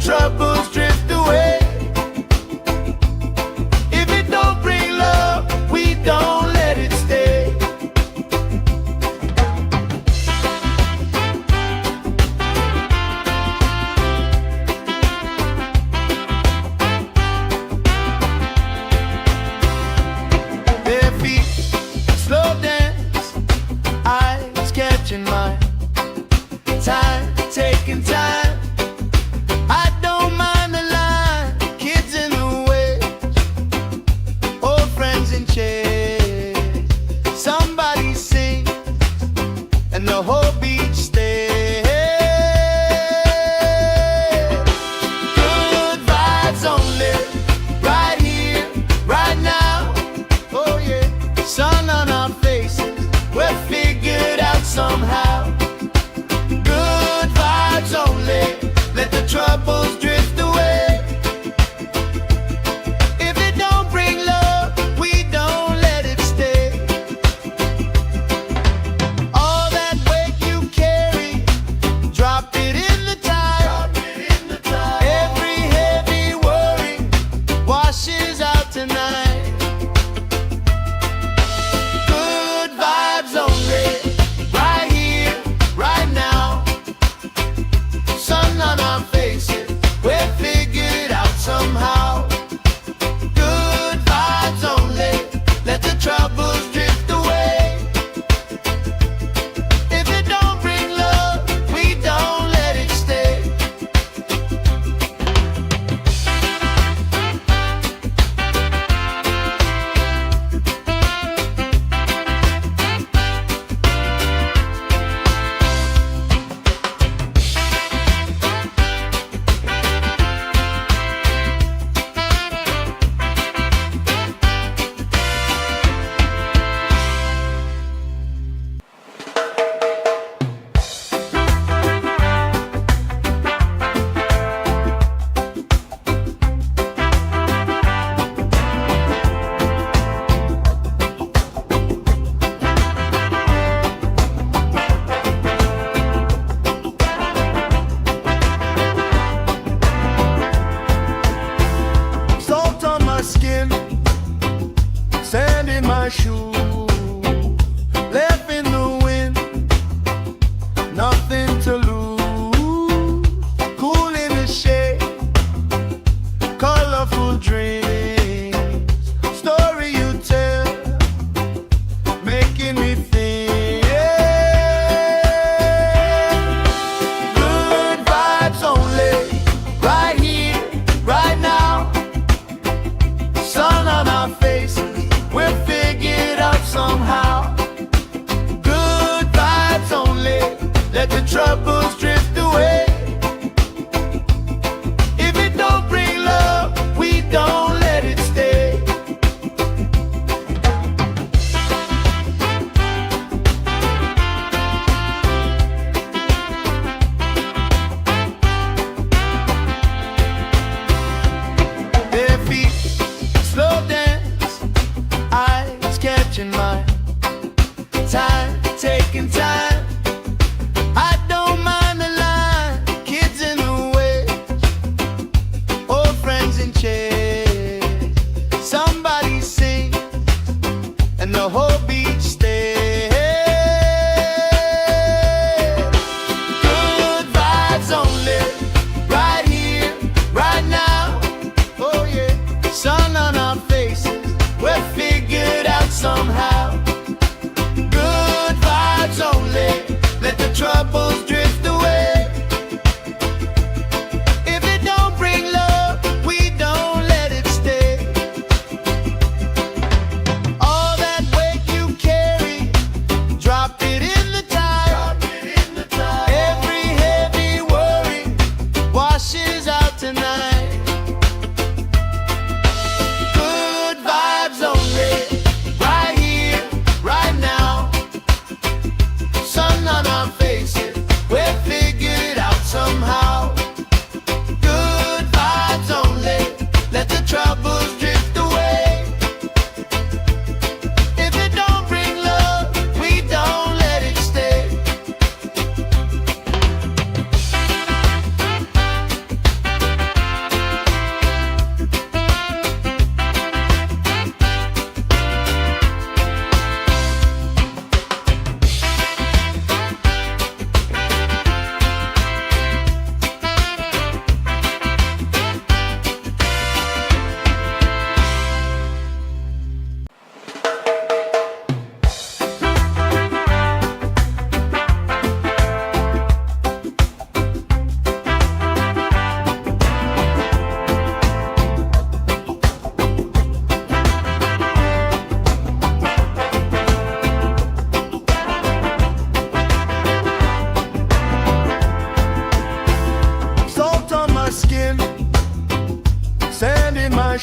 troubles drift away. If it don't bring love, we don't let it stay. Their feet slow dance, eyes catching mine, time taking time. I don't mind the line, kids in the way, old friends in chairs. Somebody sings and the whole beach stays. Good vibes only, right here, right now. Oh yeah, sun on our faces, we're figured out somehow. Good vibes only.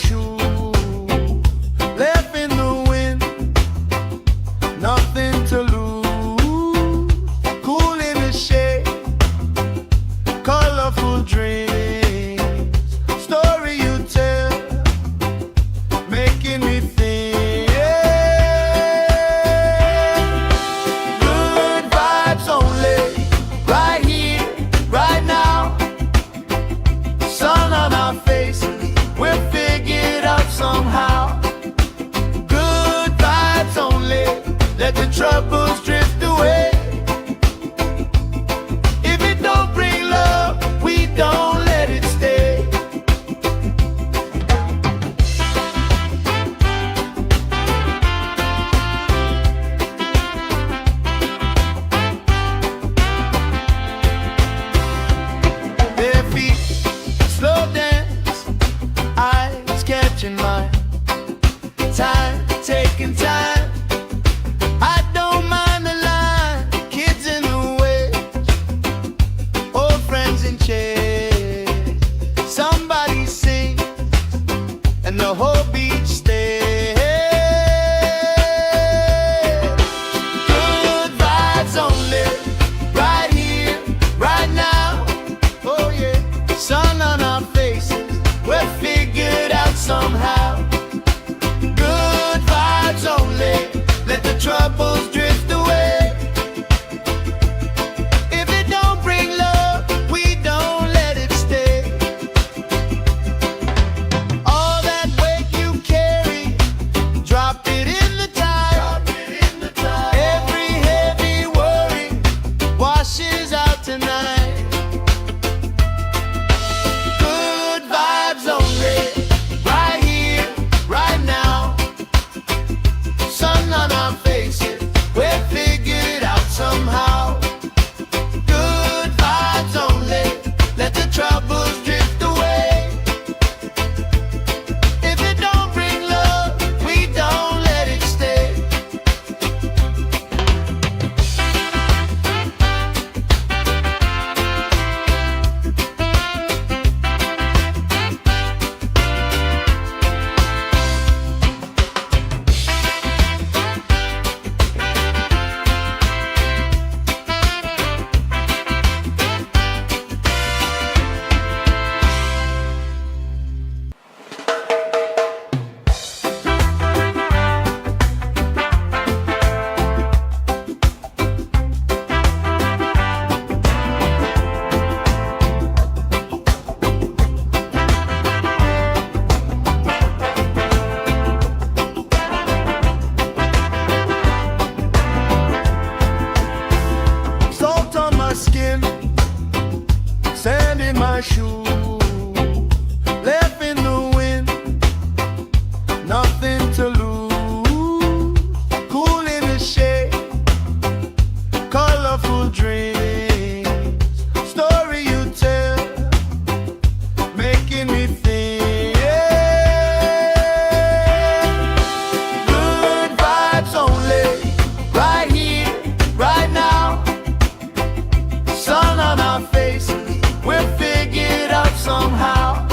shoes, left in the wind, nothing to lose. Cool in the shade, colorful dreams, story you tell, making me think. Good vibes only, right here, right now. Sun on our faces, we'll figure it out somehow. Good vibes only, let the troubles drift away. If it don't bring love, we don't let it stay. Bare feet, slow dance, eyes catching mine. Time, taking time. I don't mind the line. Kids in the way, old friends in chairs. Somebody sing, and the whole beach stays. Good vibes only, right here, right now. Oh yeah, sun on our faces, we'll figure it out somehow. Good vibes only, let the troubles drift away. If it don't bring love, we don't let it stay. All that weight you carry, drop it in the tide. Every heavy worry washes out tonight. Good vibes only, right here, right now. Sun on our faces, we'll figure it out somehow. Good vibes only, let the troubles drift away. If it don't bring love, we don't let it stay. Salt on my skin, sand in my shoes, left in the wind, nothing to lose. Cool in the shade, colorful dreams, story you tell, making me think. Good vibes only, right here, right now. Sun on our faces, we'll figure it out somehow.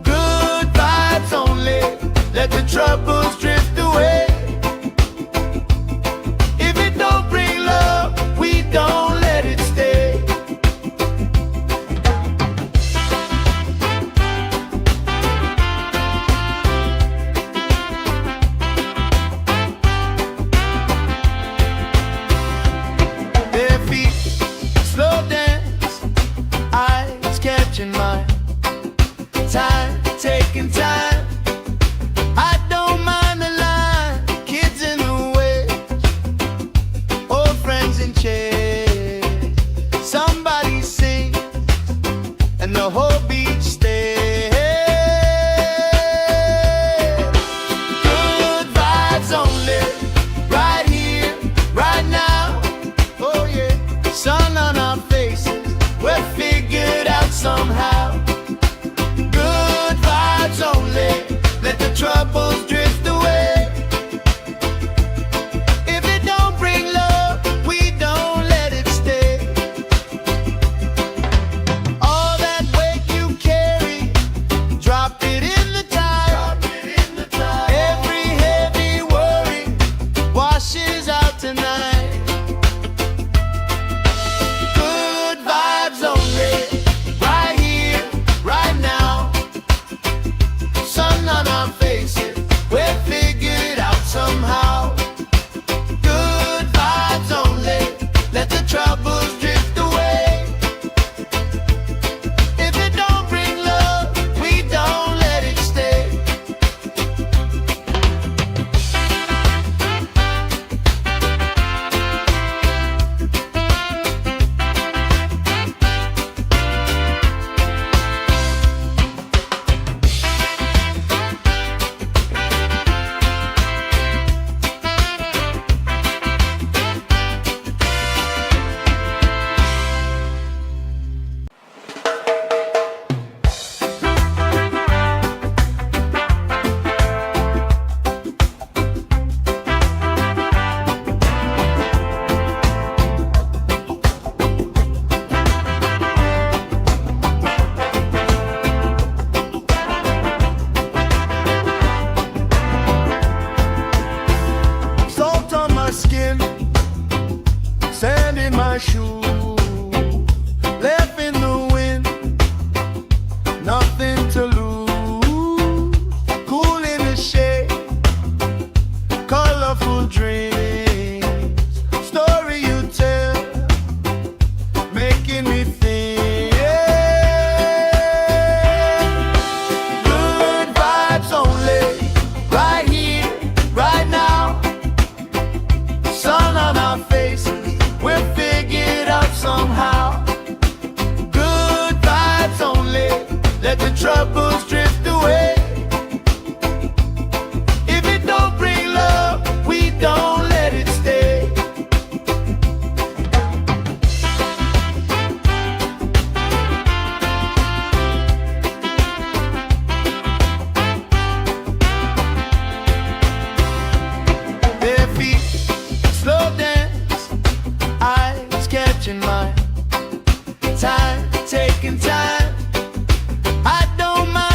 Good vibes only, let the troubles drift away. If it don't bring love, we don't let it stay. Bare feet, slow dance, eyes catching mine. Time, taking time. I don't mind the line. Kids in the way, old friends in chairs. Somebody sing, and the whole beach stays. Good vibes only, right here, right now. Oh yeah, sun on our faces, we'll figure it out somehow. Good vibes only, let the troubles drift away. If it don't bring love, we don't let it stay. All that weight you carry, drop it in the tide. troubles drift away. If it don't bring love, we don't let it stay. Their feet slow dance, eyes catching mine. Time, taking time. I don't mind.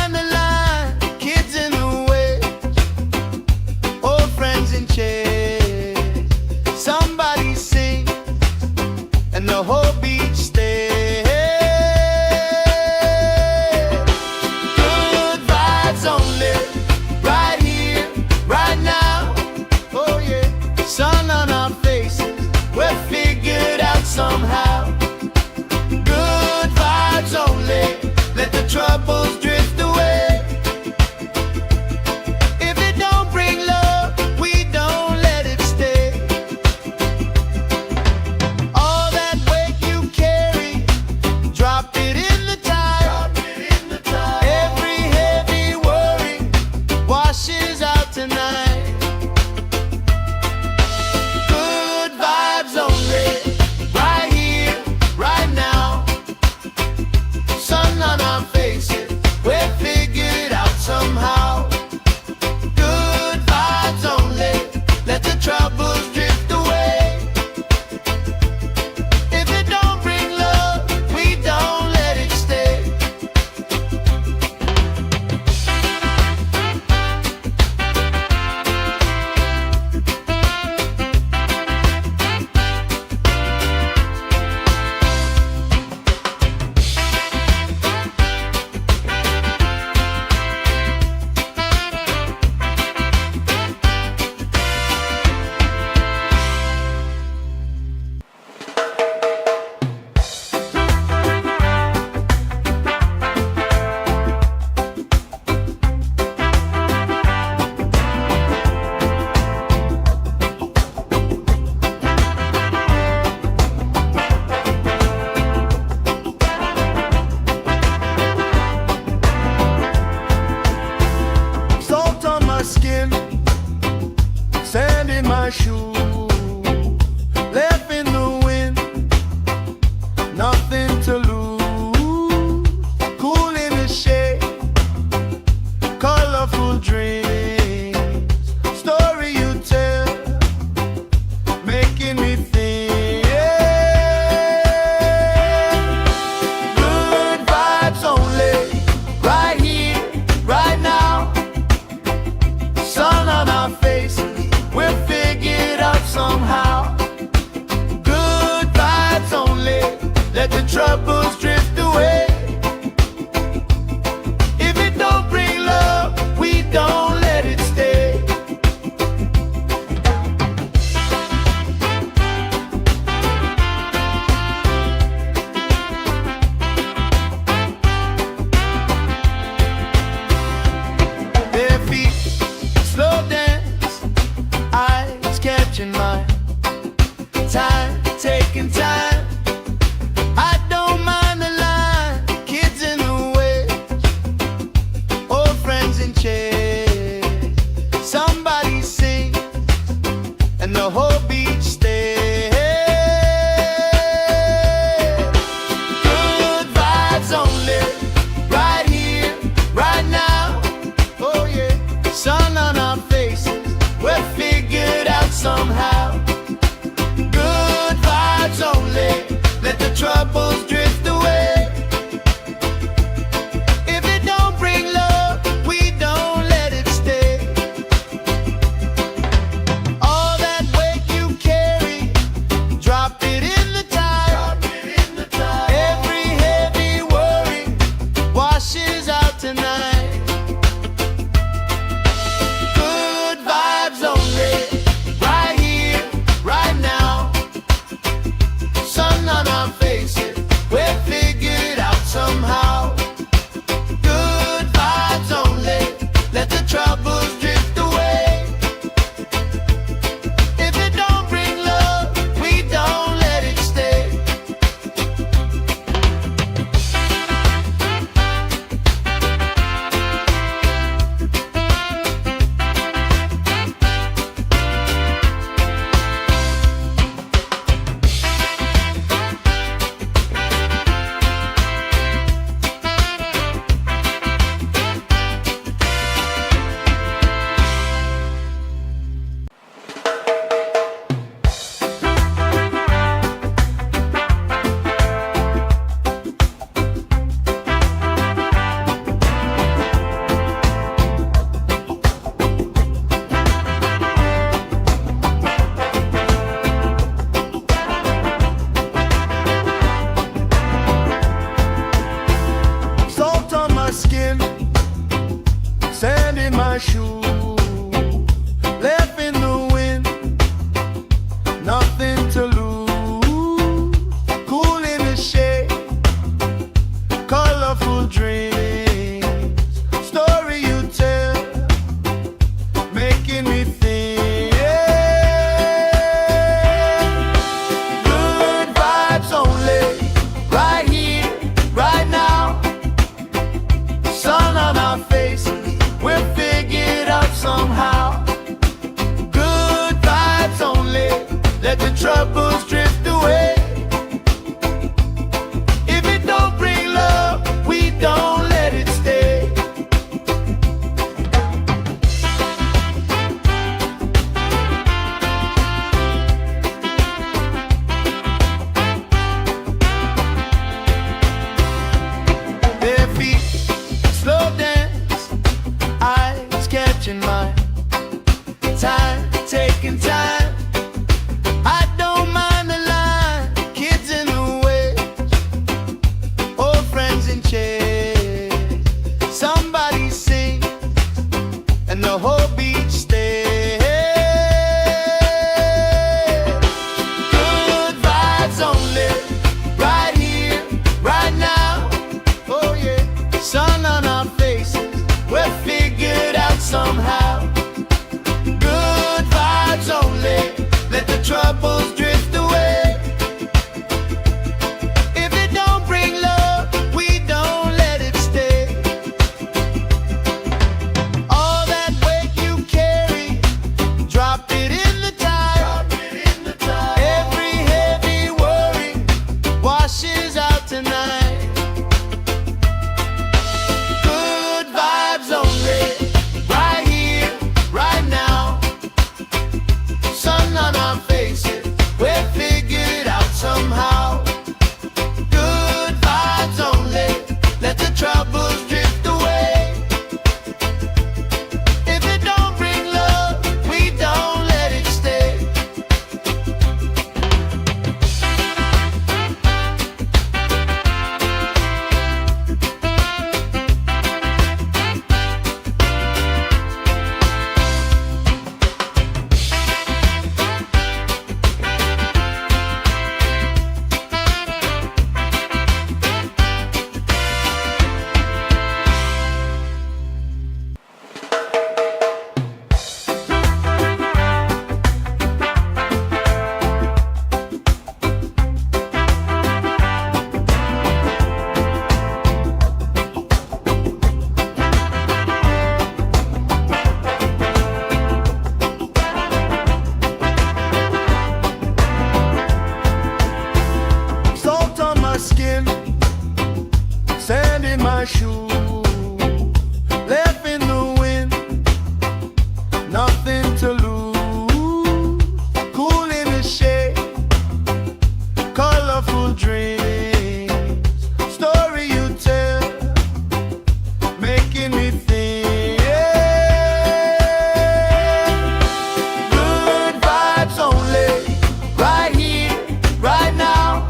my shoe, left in the wind, nothing to lose. Cool in the shade, colorful dreams, story you tell, making me think. Good vibes only, right here, right now. Sun on our faces, we'll figure it out somehow. Good vibes only, let the troubles drift away. If it don't bring love, we don't let it stay. Bare feet, slow dance, eyes catching mine. Time, taking time. I don't mind the line. Kids in the way, old friends in chairs. Somebody sing, and the whole beach stays. Good vibes only, right here, right now. Oh yeah, sun on our faces, we're figured out somehow. Good vibes only, let the troubles drift away. If it don't bring love, we don't let it stay. All that weight you carry, drop it in the tide. Every heavy worry washes out tonight. Good vibes only, right here, right now. Sun on our faces, we're figured out somehow. Good vibes only, let the troubles drift away. If it don't bring love, we don't let it stay. Salt on my skin, sand in my shoe, left in the wind, nothing to lose. Cool in the shade, colorful dreams, story you tell, making me think. Good vibes only, right here, right now.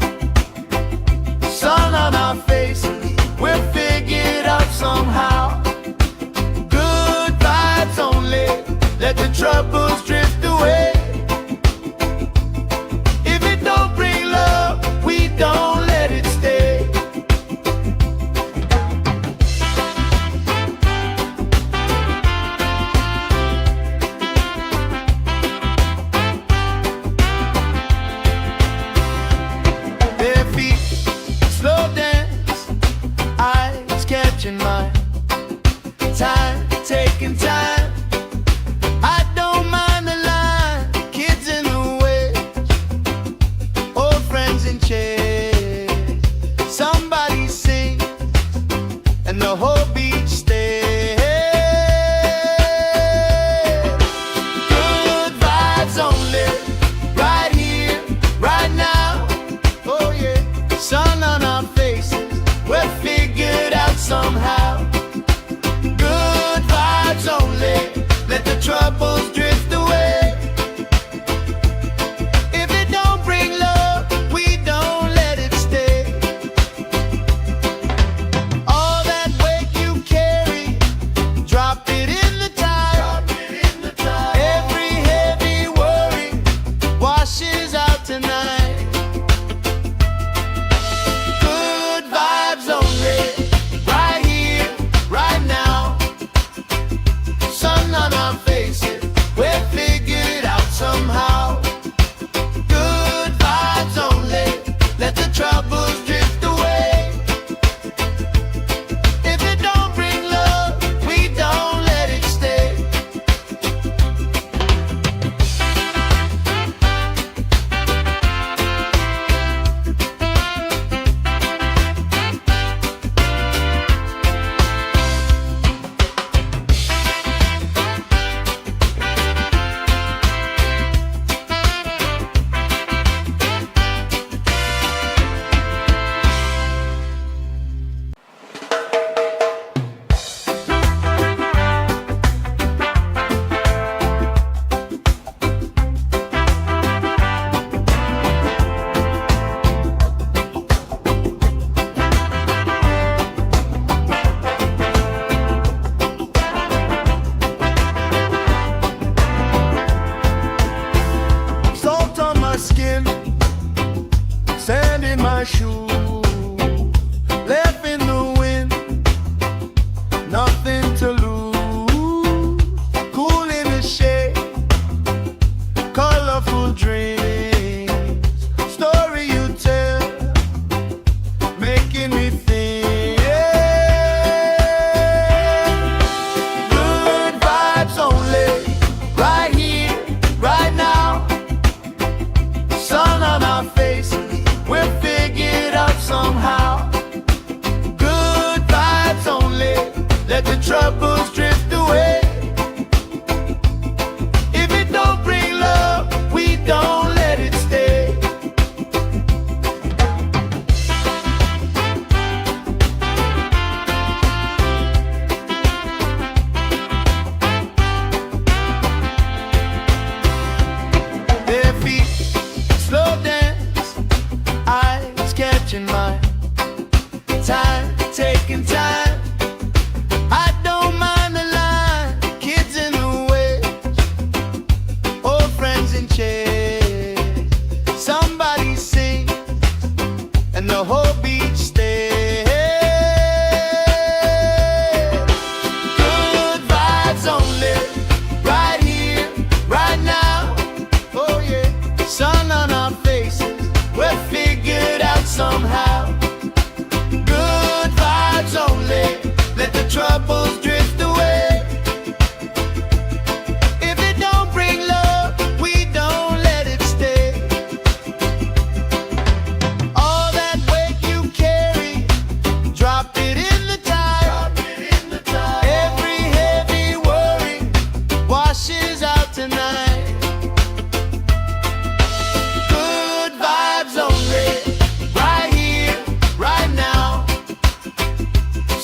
Sun on our faces, we'll figure it out somehow. Good vibes only, let the troubles drift away. If it don't bring love, we don't let it stay. Bare feet, slow dance, eyes catching mine. Time, taking time. I don't mind the line. Kids in the way, old friends in chairs. Somebody sing, and the whole beach stays. Good vibes only, right here, right now. Oh yeah, sun on our faces, we're figured out somehow. Good vibes only, let the troubles drift away. If it don't bring love, we don't let it stay. All that weight you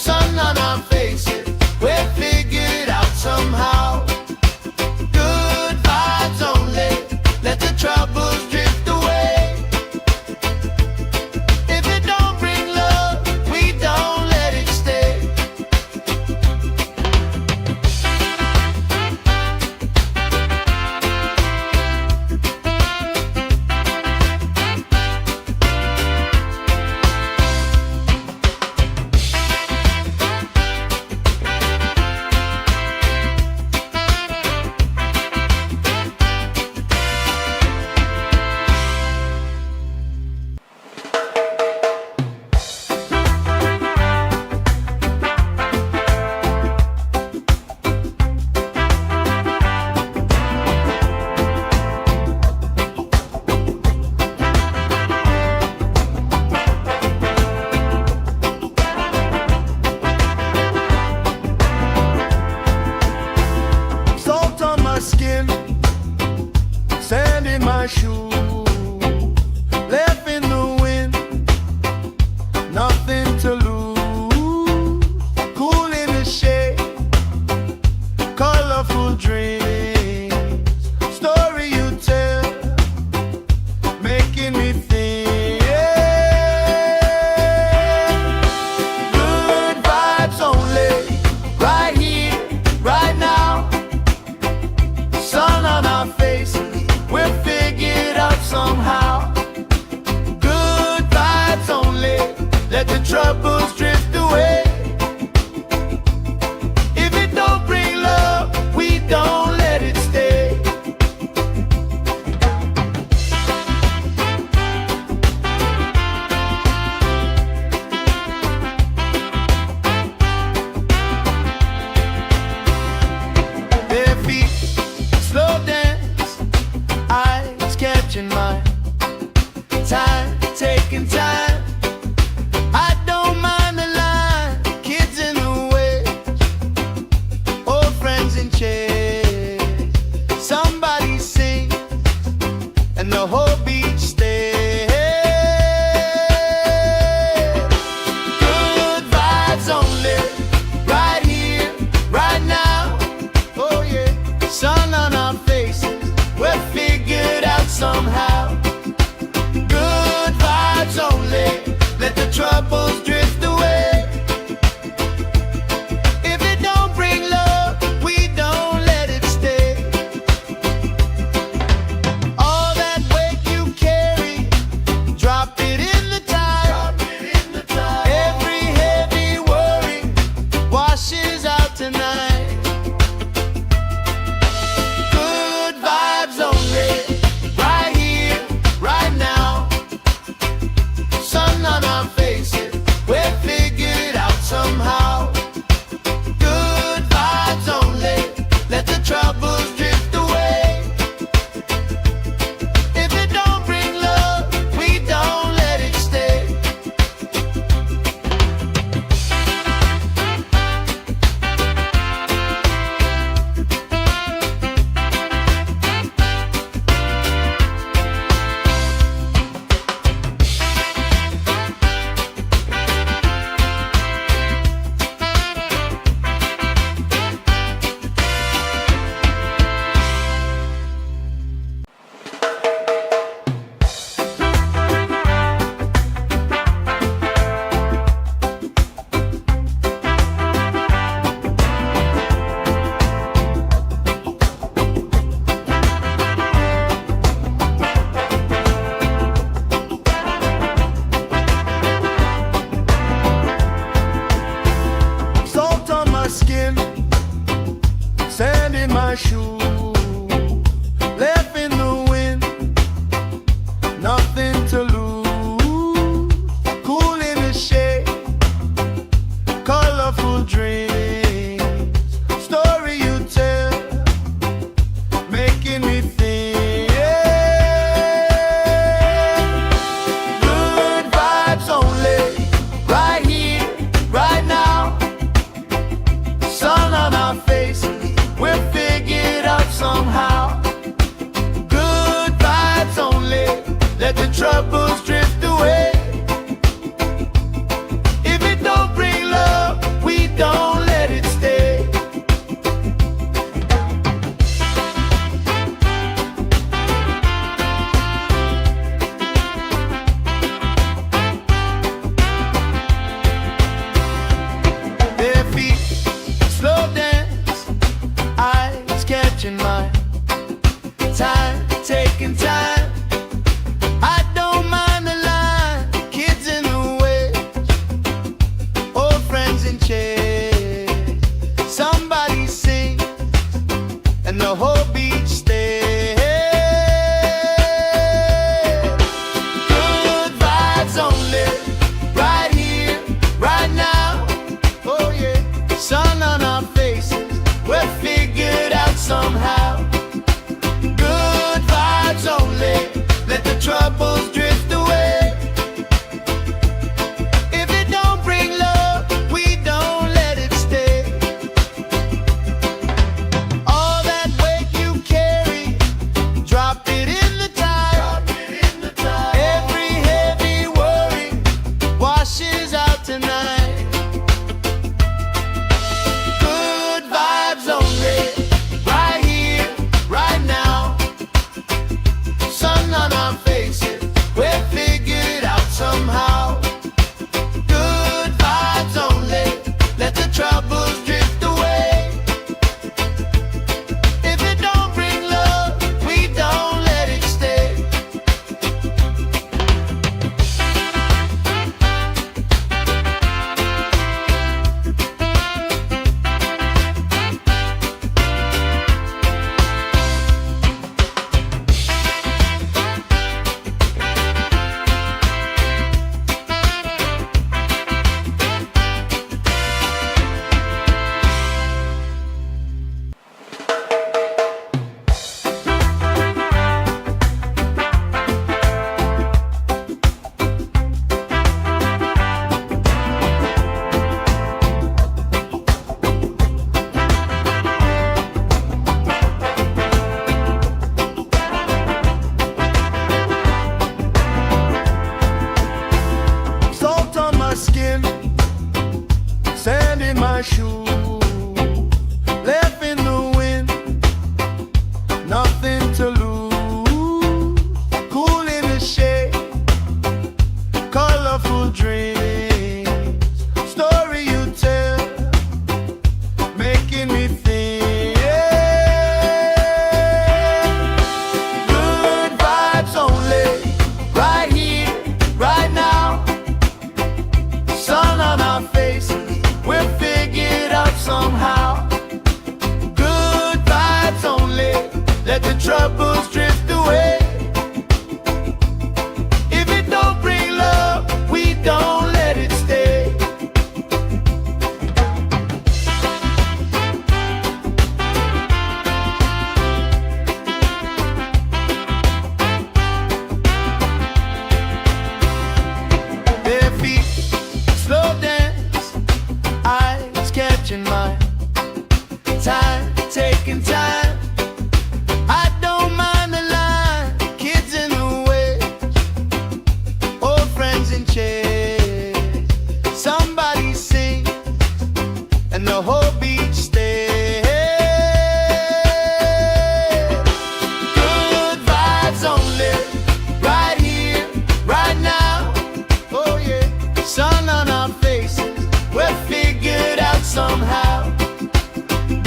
sun on our faces, we'll figure it out somehow. Good vibes only, let the troubles drift away. If it don't bring love, we don't let it stay. Salt on my skin, sand in my shoes, left in the wind, nothing to lose. Cool in the shade, colorful dreams, story you tell, making me think. Good vibes only, right here, right now. Sun on our faces, we'll figure it out somehow. Good vibes only, let the troubles drift away. If it don't bring love, we don't let it stay. Bare feet, slow dance, eyes catching mine. Time, taking time. I don't mind the line. Kids in the way, old friends in chairs. Somebody sings, and the whole beach stays. Good vibes only, right here, right now. Oh yeah, sun on our faces, we'll figure it out somehow. Good vibes only, let the troubles drift away. If it don't bring love, we don't let it stay. All that weight you carry, drop it in the tide. Every heavy worry washes out tonight. Good vibes only, right here, right now. Sun on our faces, we'll figure it out somehow. Good vibes only, let the troubles drift away. If it don't bring love, we don't let it stay. Salt on my skin, sand in my shoes, left in the wind, nothing to lose. Cool in the shade, colorful dreams, story you tell, making me think. Good vibes only, right here, right now. Sun on our faces, we'll figure it out feet, slow dance, eyes catching mine. Time, taking time. I don't mind the line. Kids in the way, old friends in chairs. Somebody sings and the whole beach stays. Good vibes only, right here, right now. Oh yeah, sun on our faces, we're figured out somehow. Good vibes only, let the troubles drift away. If it don't bring love, we don't let it stay. All that weight you carry, drop it in the tide. Every heavy worry washes out tonight. Good vibes only, right here, right now. Sun on our faces, we're figured out somehow. Good vibes only, let the troubles drift away. If it don't bring love, we don't let it stay. Salt on my skin, sand in my shoes, left in the wind, nothing to lose. Cool in the shade, colorful dreams, story you tell, making me think. Good vibes only, right here, right now. Sun on our faces, we're figured out somehow. Good vibes only, let the troubles drift away. If it don't bring love, we don't let it stay. Bare feet, slow dance, eyes catching mine. Time, taking time. I don't mind the line. Kids in the way, old friends in chairs. Somebody sings and the whole beach stays. Good vibes only, right here, right now. Oh yeah, sun on our faces, we're figured out somehow.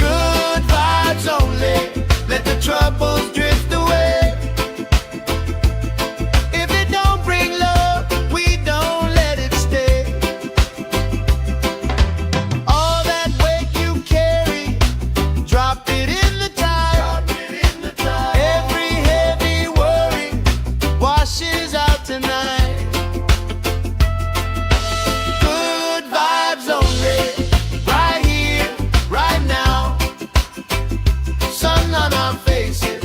Good vibes only, let the troubles drift away. If it don't bring love, we don't let it stay. All that weight you carry, drop it in the tide. Every heavy worry washes out tonight. Good vibes only, right here, right now. Sun on our faces,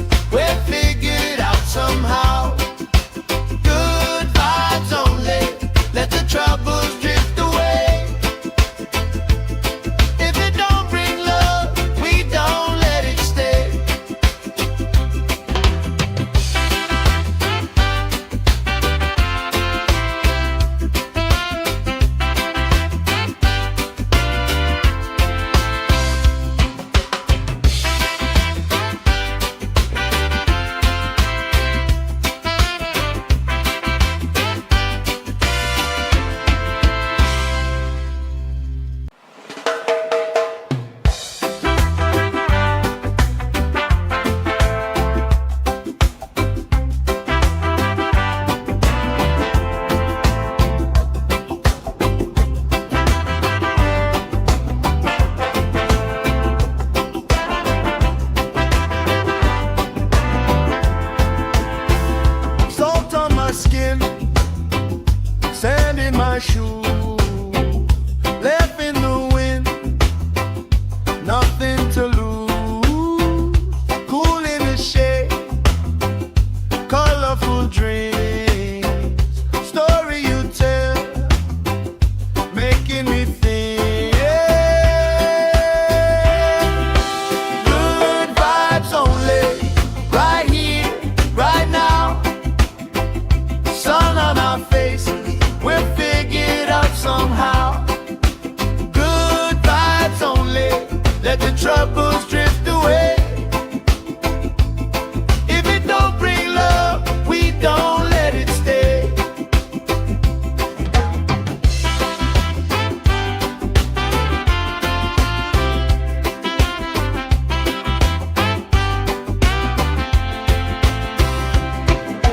troubles drift away. If it don't bring love, we don't let it stay.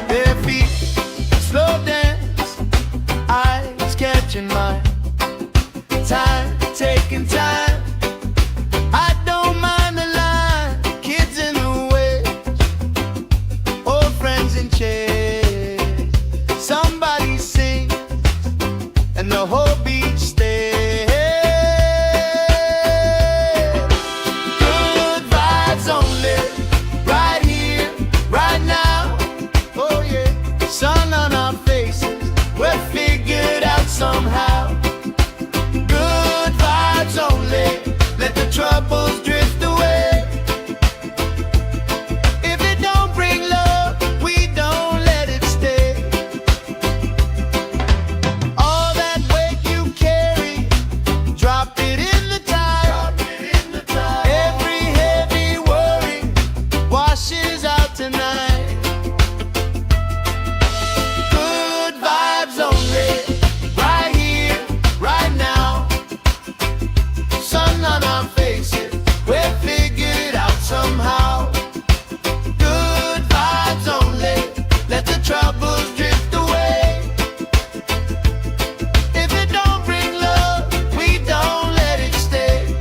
Their feet slow dance, eyes catching mine. Time, taking time. I don't mind the line. Kids in the way, old friends in chairs. Somebody sings and the whole beach stays. Good vibes only, right here, right now. Oh yeah, sun on our faces, we're figured out somehow. Good vibes only, let the troubles drift away. If it don't bring love, we don't let it stay. All that weight you carry, drop it in the tide. Every heavy worry washes out tonight. Good vibes only, right here, right now. Sun on our faces, we're figured out somehow. Good vibes only, let the troubles drift away. If it don't bring love, we don't let it stay.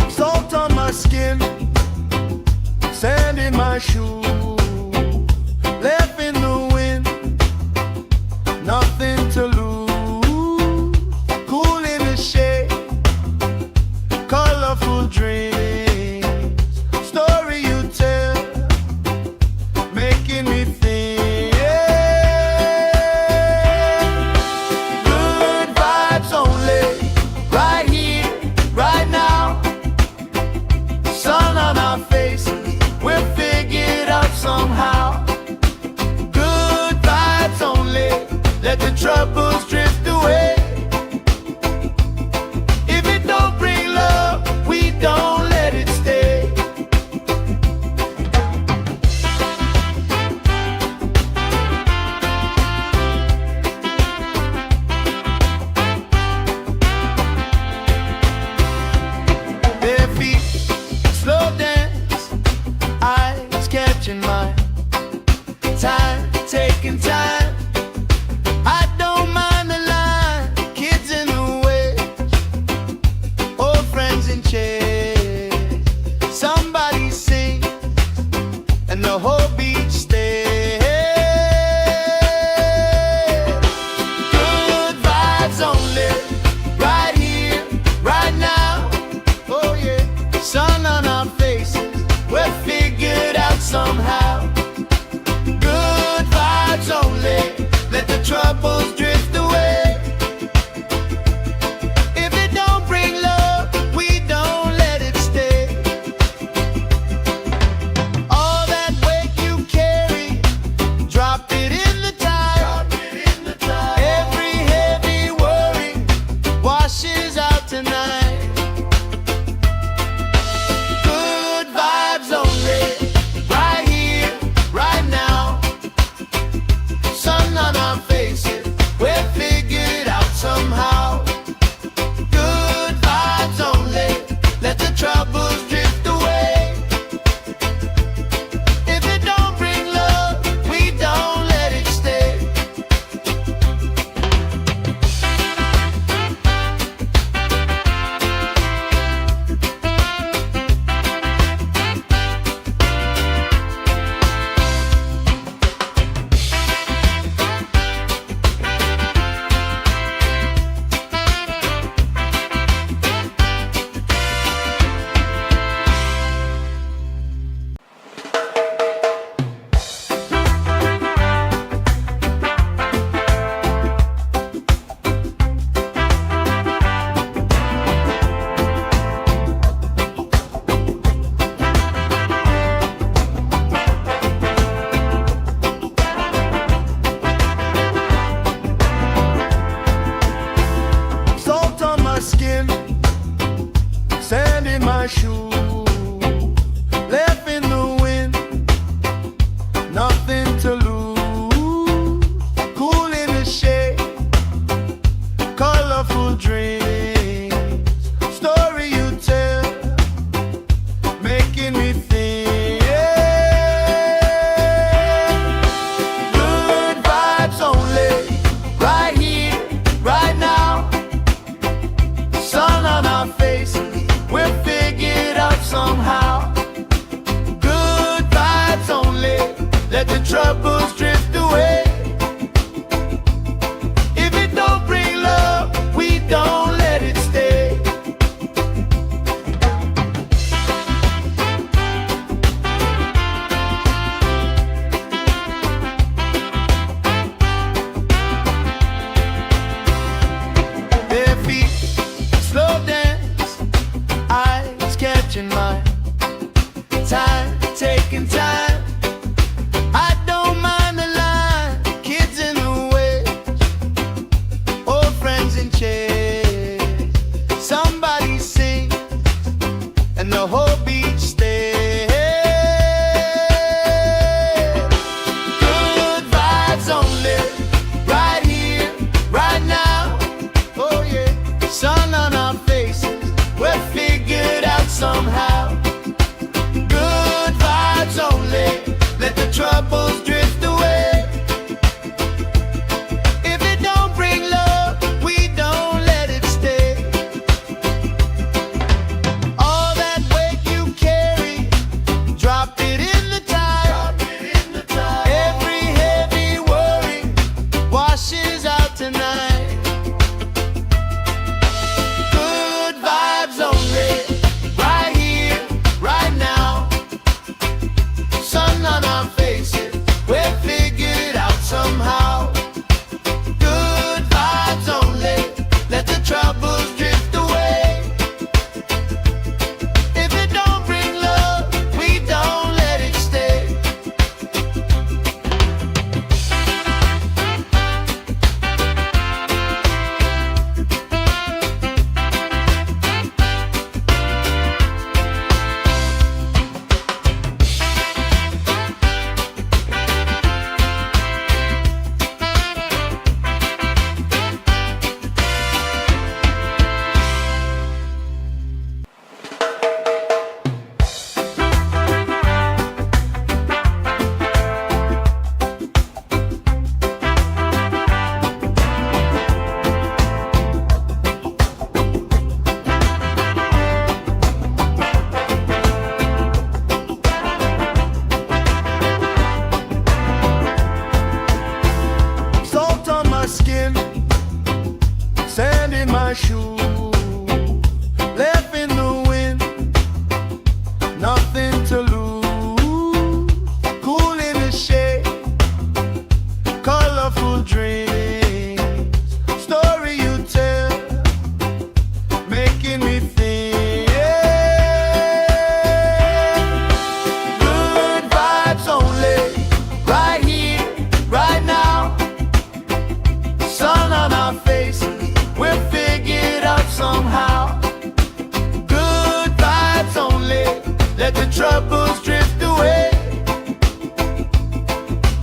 Salt on my skin, sand in my shoes, left in the wind, nothing to lose. Cool in the shade, colorful dreams, story you tell, making me think. Good vibes only, right here, right now. Sun on our faces, we're figured out somehow. Good vibes only, let the troubles drift away. If it don't bring love, we don't let it stay. Their feet slow dance, eyes catching mine. Time, taking time. I don't mind shoes, left in the wind, nothing to lose. Cool in the shade, colorful dreams, story you tell, making me think. Good vibes only, right here, right now. Sun on our faces, we'll figure it out somehow. Good vibes only, let the troubles drift away. If it don't bring love, we don't let it stay. Bare feet, slow dance, eyes catching mine. Time, taking time. I don't mind the line. Kids in the way, old friends in chairs. Somebody sings, and the whole beach stays. Good vibes only, right here, right now. Oh yeah, sun on our faces, we're figured out somehow. Good vibes only, let the troubles drift away. If it don't bring love, we don't let it stay. All that weight you carry, drop it in the tide. Every heavy worry washes out tonight. Good vibes only, right here, right now. Sun on our faces, we'll figure it out somehow. Good vibes only, let the troubles drift away. If it don't bring love, we don't let it stay. Salt on my skin, sand in my shoes, left in the wind, nothing to lose. Cool in the shade, colorful dreams, story you tell, making me think. Good vibes only, right here, right now. Sun on our faces, we'll figure it out somehow. Good vibes only, let the troubles drift away.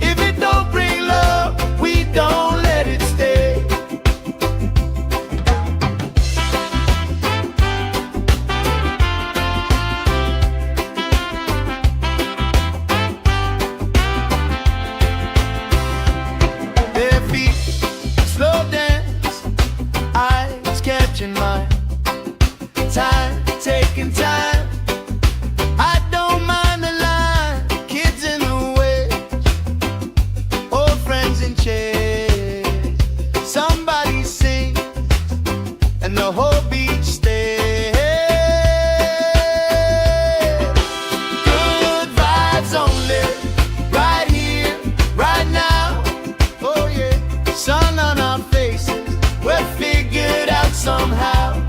If it don't bring love, we don't let it stay. Bare feet, slow dance, eyes catching mine. Time, taking time. I don't mind the line. Kids in the way, old friends in chairs. Somebody sings, and the whole beach stays. Good vibes only, right here, right now. Oh yeah, sun on our faces, we're figured out somehow.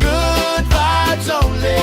Good vibes only,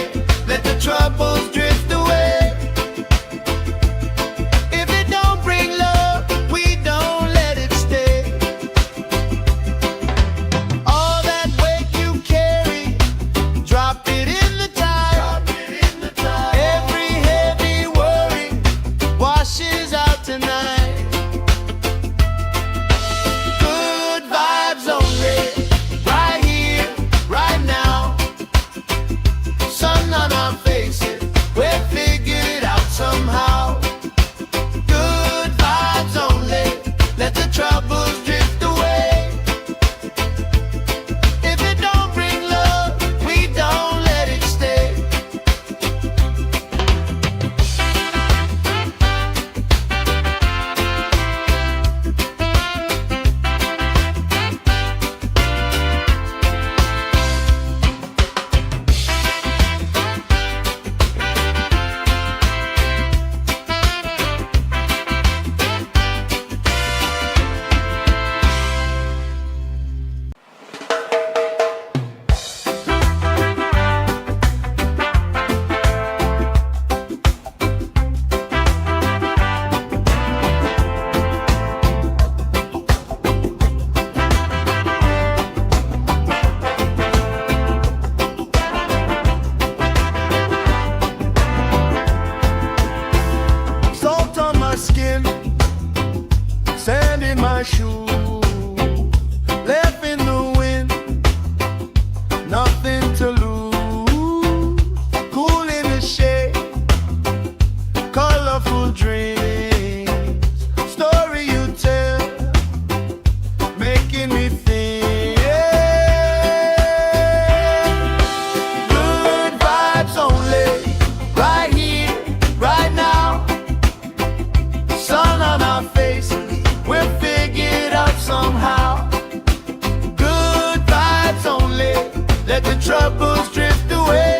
let the troubles drift away.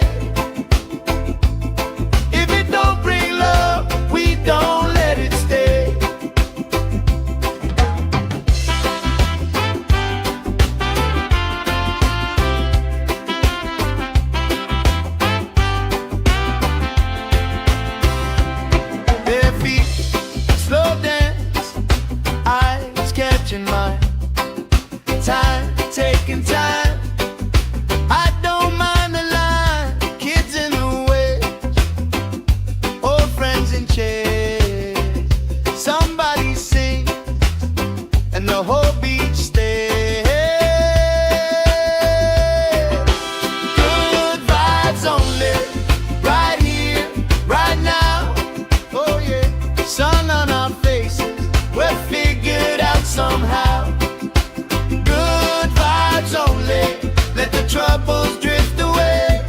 If it don't bring love, we don't let it stay. Their feet slow dance, eyes catching mine, time taking time. I don't mind the line, kids in the way, old friends in chairs. Somebody sings and the whole beach stays. Good vibes only, right here, right now. Oh yeah, sun on our faces, we're figured out somehow. Good vibes only, let the troubles drift away.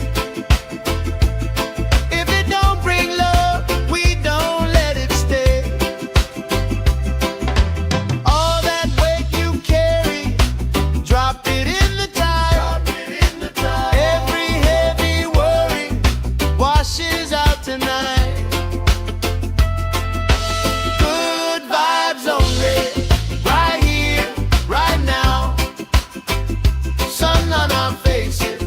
If it don't bring love, we don't let it stay. All that weight you carry, drop it in the tide. Every heavy worry washes out tonight. Good vibes only, right here, right now. Sun on our faces,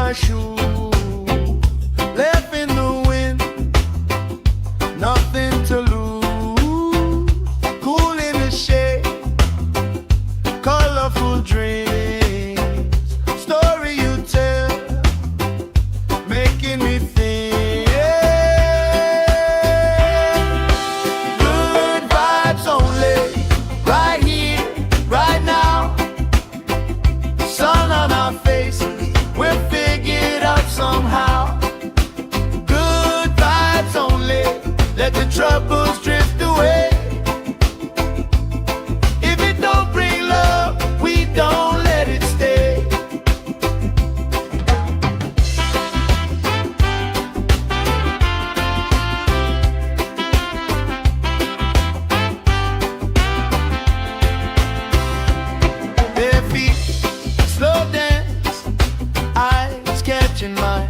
my shoe, left in the wind, nothing to lose. Cool in the shade, colorful dreams, story you tell, making me think. Good vibes only, right here, right now. Sun on our faces, we're figured out somehow. Good vibes only, let the troubles drift away. If it don't bring love, we don't let it stay. Bare feet, slow dance, eyes catching mine.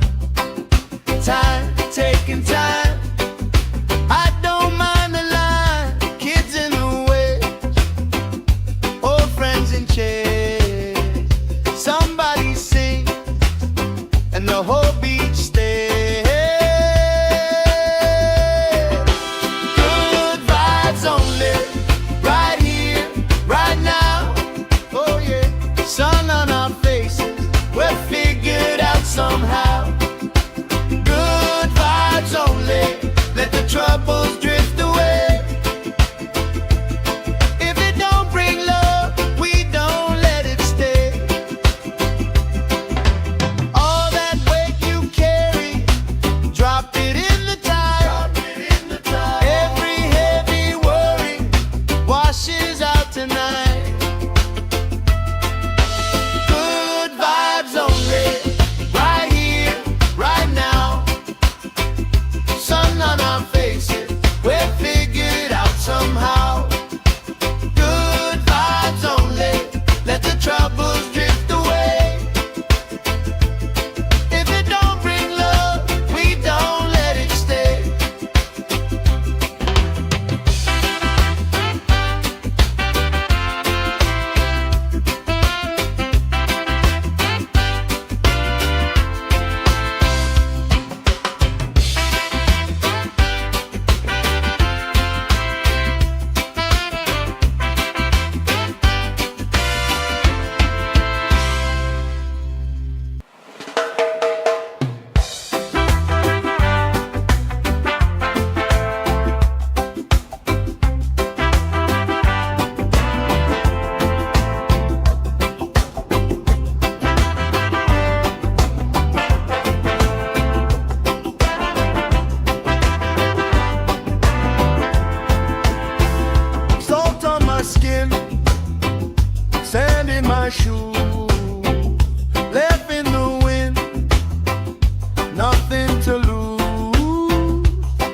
Time, taking time. I don't mind the line, kids in the way, old friends in chairs. Somebody sing, and the whole beach stays. Good vibes only, right here, right now. Oh yeah, sun on our faces, we're figured out somehow. Good vibes only, let the troubles drift away. If it don't bring love, we don't let it stay. All that weight you carry, drop it in the tide. Every heavy worry washes out tonight. Good vibes only, right here, right now. Sun on our faces, we're figured out somehow. Good vibes only, let the troubles drift away. If it don't bring love, we don't let it stay. Salt on my skin, sand in my shoe, left in the wind, nothing to lose.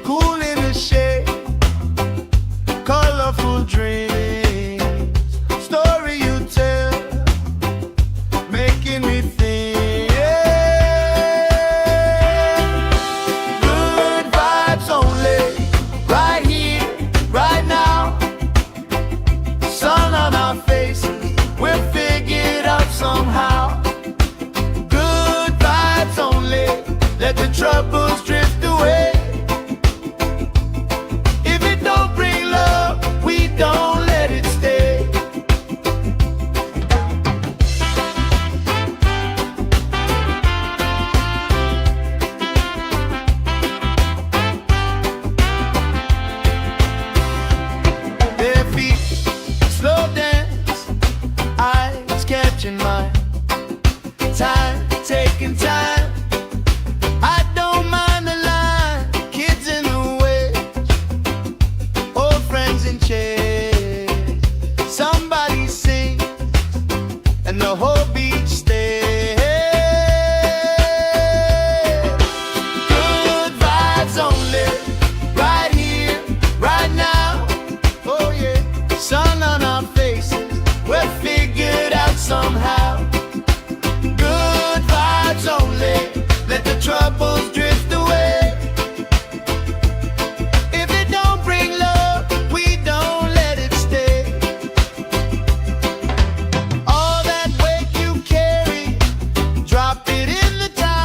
Cool in the shade, colorful dreams, story you tell, making me think. Good vibes only, right here, right now. Sun on our faces, we're figured out somehow. Good vibes only, let the troubles drift away. If it don't bring love, we don't let it stay. Bare feet, slow dance, eyes catching mine. Time, taking time. I don't mind the line, kids in the way, old friends in chairs. Somebody sing, and the whole beach stays. Good vibes only, right here, right now. Oh yeah, sun on our faces, we're figured out somehow. Good vibes only, let the troubles drift away. If it don't bring love, we don't let it stay. All that weight you carry, drop it in the tide.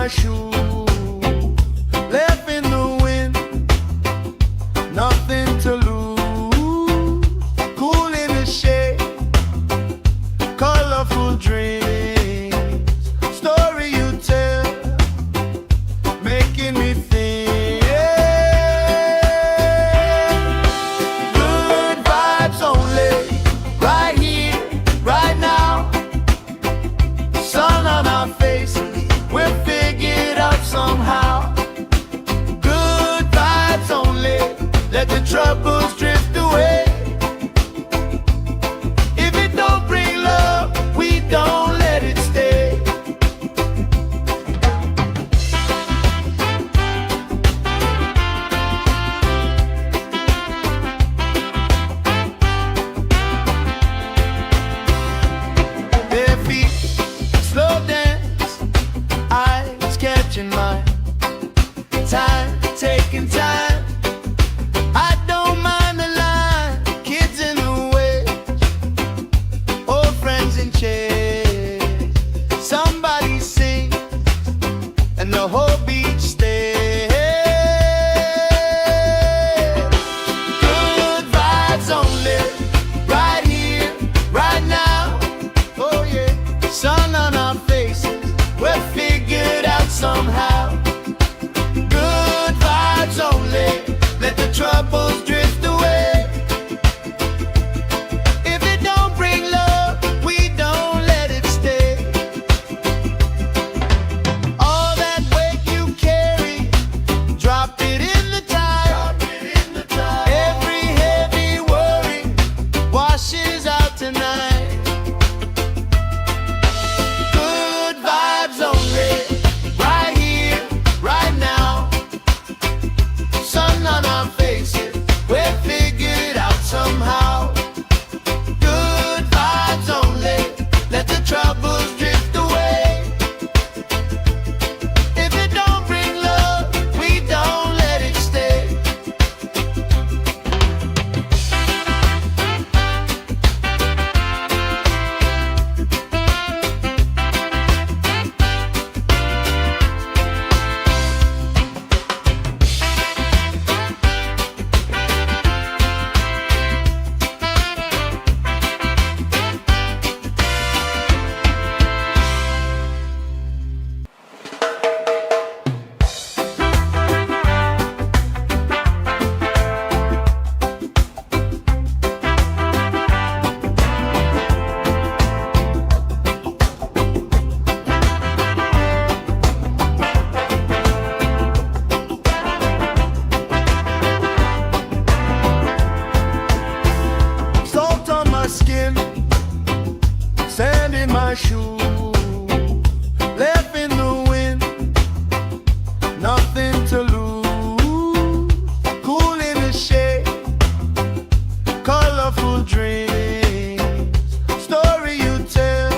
my shoe, left in the wind, nothing to lose. Cool in the shade, colorful dreams, story you tell, making me think. Good vibes only, right here, right now. Sun on our faces, we'll figure it out somehow. Good vibes only, let the troubles drift away. If it don't bring love, we don't let it stay. Bare feet, slow dance, eyes catching mine. Time, taking time. I don't mind the line. Kids in the way, old friends in chairs. Somebody sings and the whole beach stays. Good vibes only, right here, right now. Oh yeah, sun on our faces, we'll figure it out somehow. Good vibes only, let the troubles drift away. If it don't bring love, we don't let it stay. All that weight you carry, drop it in the tide. Every heavy worry washes out tonight. Good vibes only, right here, right now. Sun on our faces, we'll figure it out somehow. Good vibes only, let the troubles drift away. If it don't bring love, we don't let it stay. Salt on my skin, sand in my shoe, left in the wind, nothing to lose. Cool in the shade, colorful dreams, story you tell,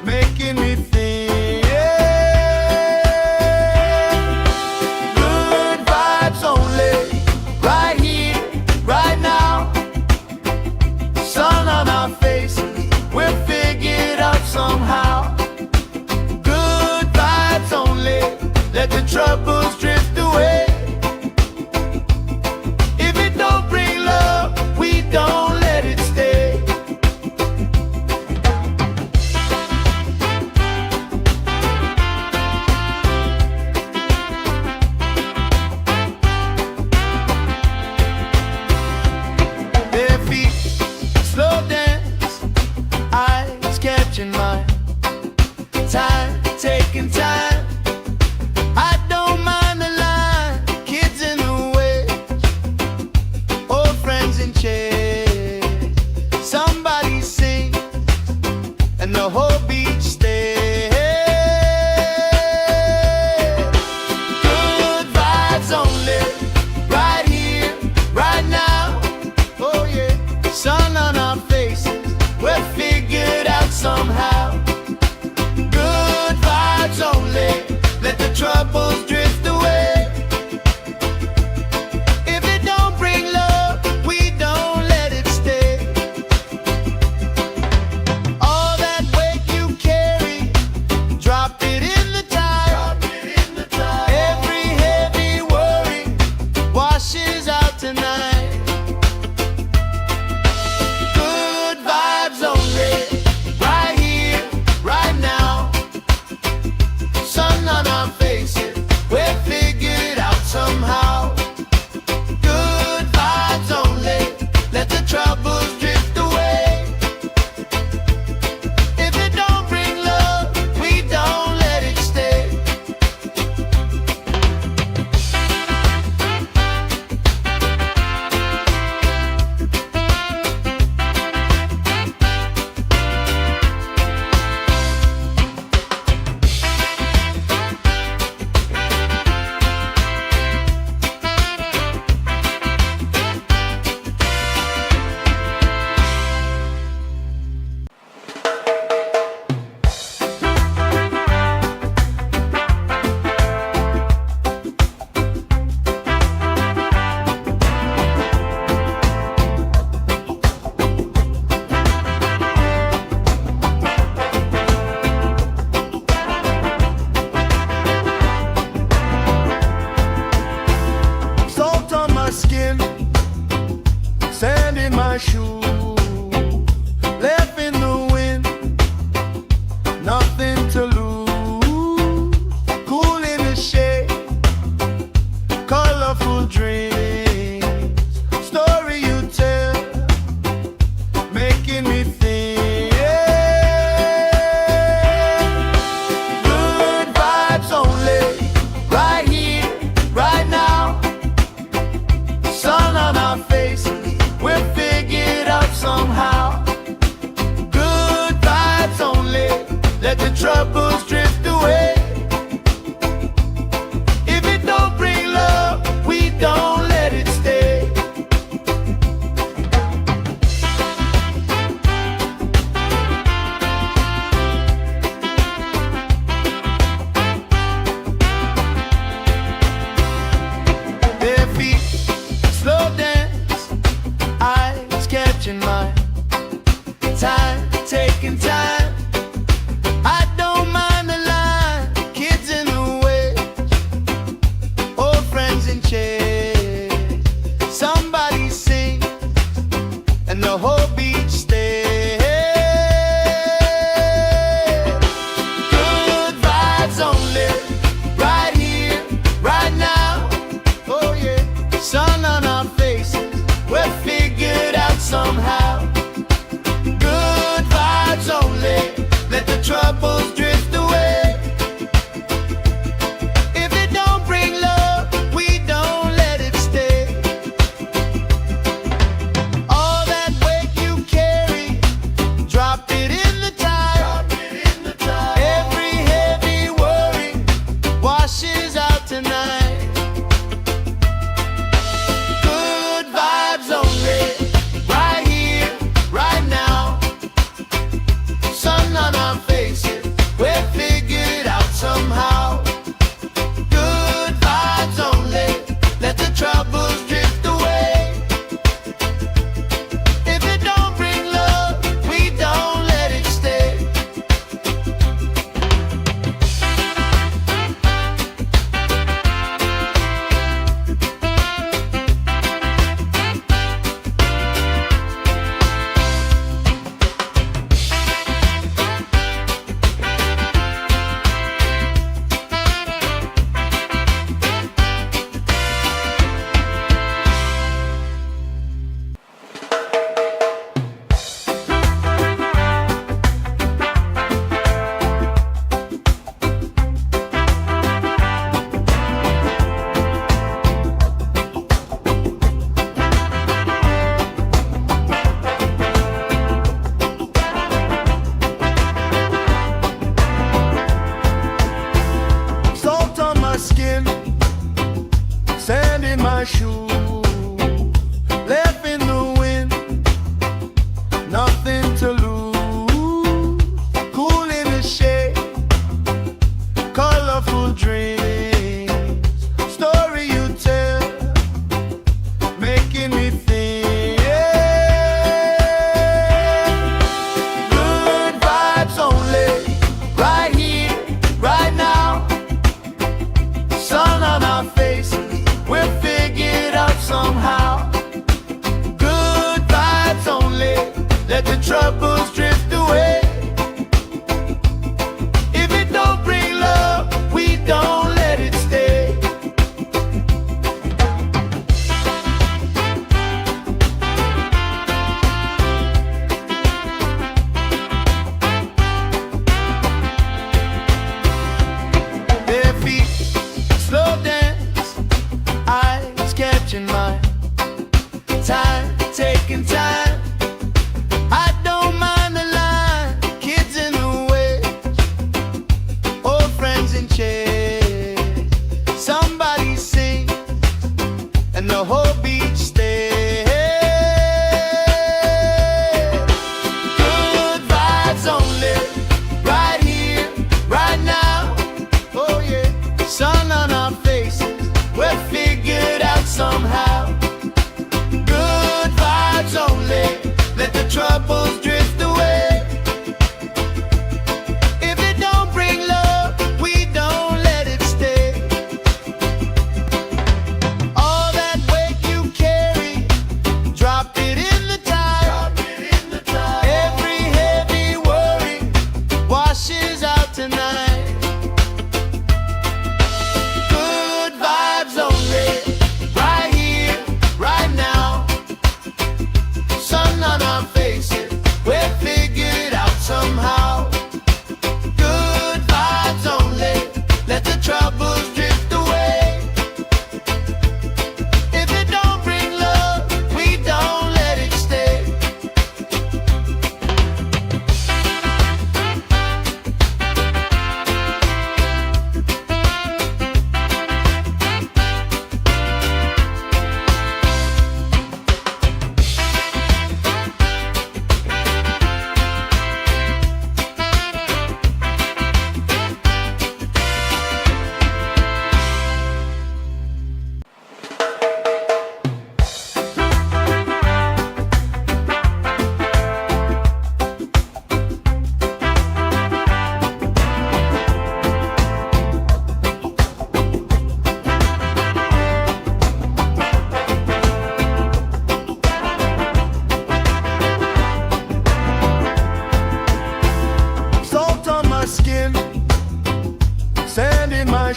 making me think. Good vibes only, right here, right now. Sun on our faces, we'll figure it out somehow. Good vibes only, let the troubles drift away. If it don't bring love, we don't let it stay. Bare feet, slow dance, eyes catching mine. Time, taking time. I don't mind the line. Kids in the way, old friends in chairs. Somebody sings and the whole beach stays. Good vibes only, right here, right now. Oh yeah, sun on our faces, we'll figure it out somehow. Good vibes only, let the troubles drift away. If it don't bring love, we don't let it stay. All that weight you carry, drop it in the tide. troubles drift away. If it don't bring love, we don't let it stay. Their feet slow dance, eyes catching mine. Time, taking time. I don't mind the line, kids in the way, old friends in chairs. Somebody sings and the whole beach stays. Good vibes only, right here, right now. Oh yeah, sun on our faces, we're figured out somehow. Good vibes only.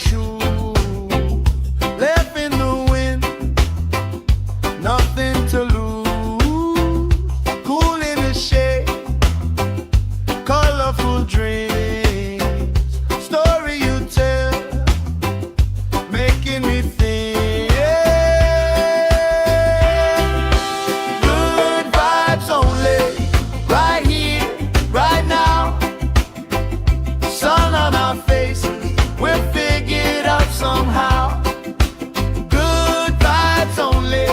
shoes, left in the wind, nothing to lose. Cool in the shade, colorful dreams, story you tell, making me think. Good vibes only, right here, right now. Sun on our faces, we're figured out somehow. Good vibes only,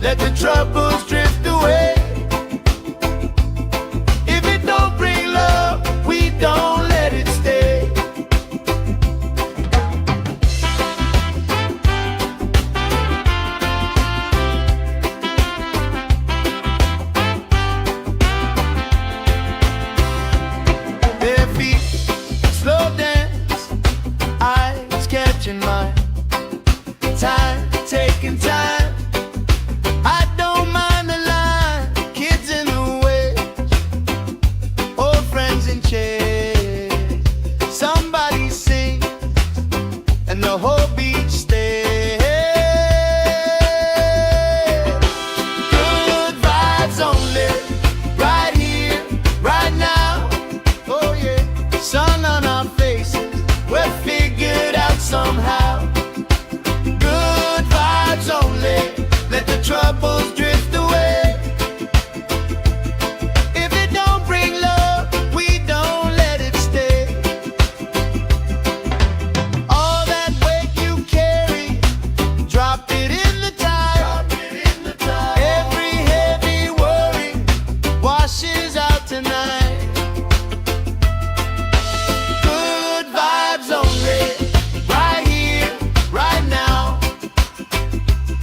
let the troubles drift away. If it don't bring love, we don't let it stay. Bare feet, slow dance, eyes catching mine. Time, taking time. I don't mind the line. Kids in the way, old friends in chairs. Somebody sing, and the whole beach stays. Good vibes only, right here, right now. Oh yeah, sun on our faces, we're figured out somehow. Good vibes only, let the troubles drift away. If it don't bring love, we don't let it stay. All that weight you carry, drop it in the tide. Every heavy worry washes out tonight. Good vibes only, right here, right now.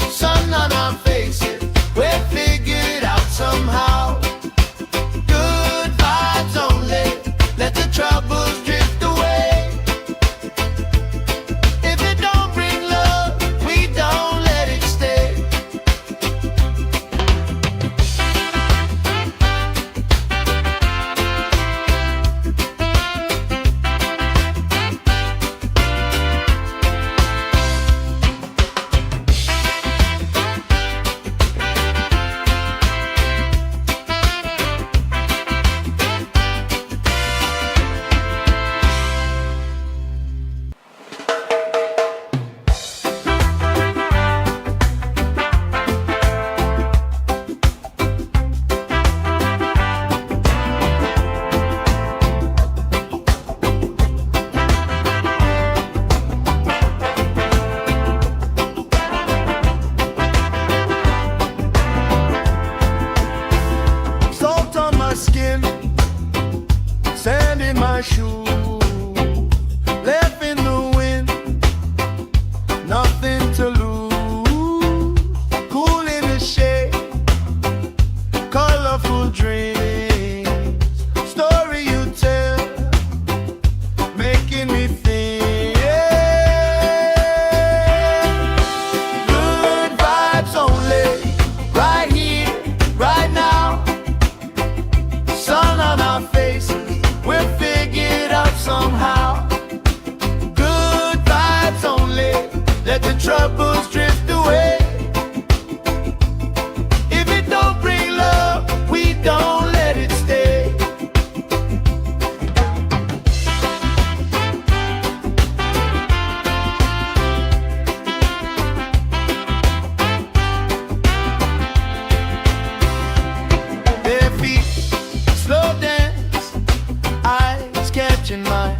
Sun on our faces, we're figured out somehow. Good vibes only, let the troubles drift away. If it don't bring love, we don't let it stay. Salt on my skin, sand in my shoes, left in the wind, nothing to lose. Cool in the shade, colorful dreams, story you tell, making me think. Good vibes only, right here, right now. Sun on our faces, we're figured out somehow. Good vibes only, let the troubles drift away. If it don't bring love, we don't let it stay. Bare feet, slow dance, eyes catching mine.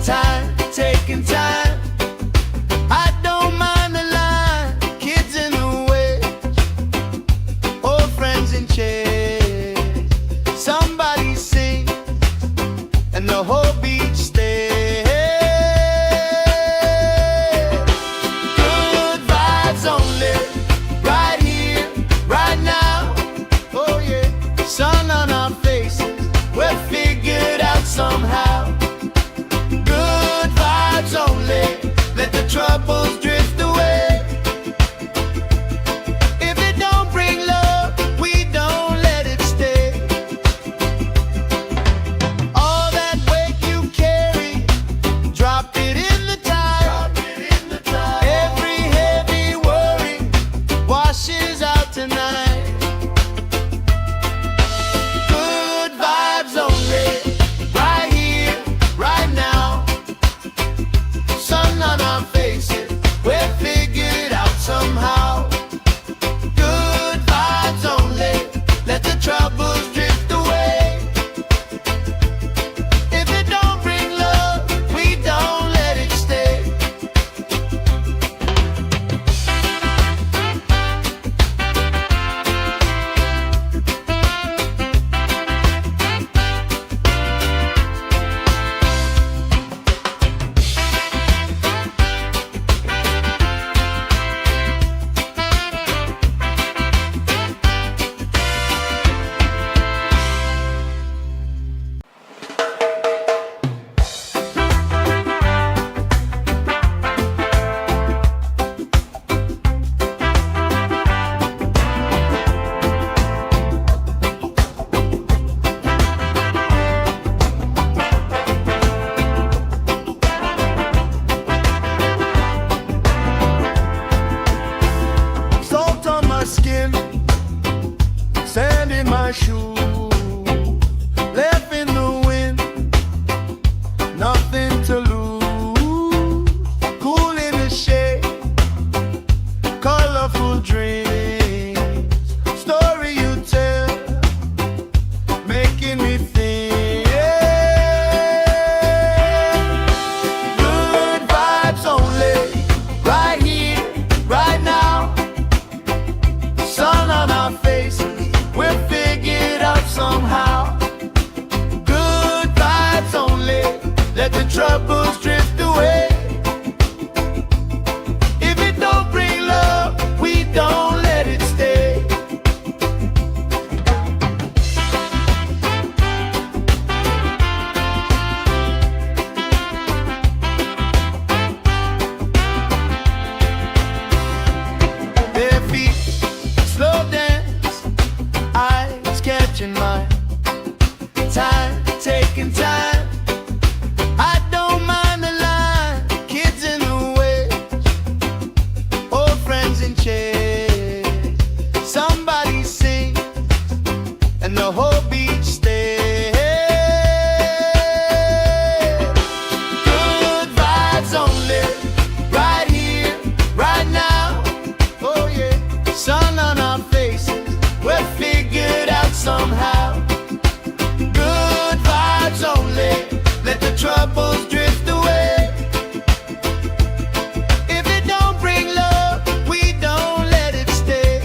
Time, taking time. I don't mind the line. Kids in the way, old friends in chairs. Somebody sing, and the whole beach stays. Good vibes only, right here, right now. Oh yeah, sun on our faces, we're figured out somehow. Good vibes only, let the troubles drift away. If it don't bring love, we don't let it stay. All that weight you let the troubles drift away. If it don't bring love, we don't let it stay. Their feet slow dance, eyes catching mine, time taking time. I don't mind the line, kids in the way, old friends in chairs. Somebody sings and the whole beach stays. Good vibes only, right here, right now. Oh yeah, sun on our faces, we're figured out somehow. Good vibes only, let the troubles drift away. If it don't bring love, we don't let it stay.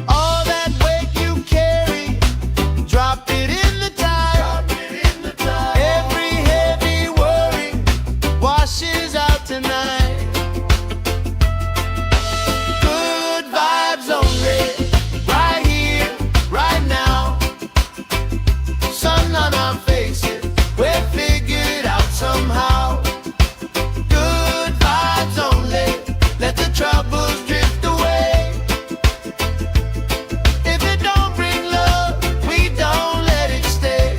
All that weight you carry, drop it in the tide. Every heavy worry washes out tonight. Good vibes only, right here, right now. Sun on our faces, we're figured out somehow. Good vibes only, let the troubles drift away. If it don't bring love, we don't let it stay.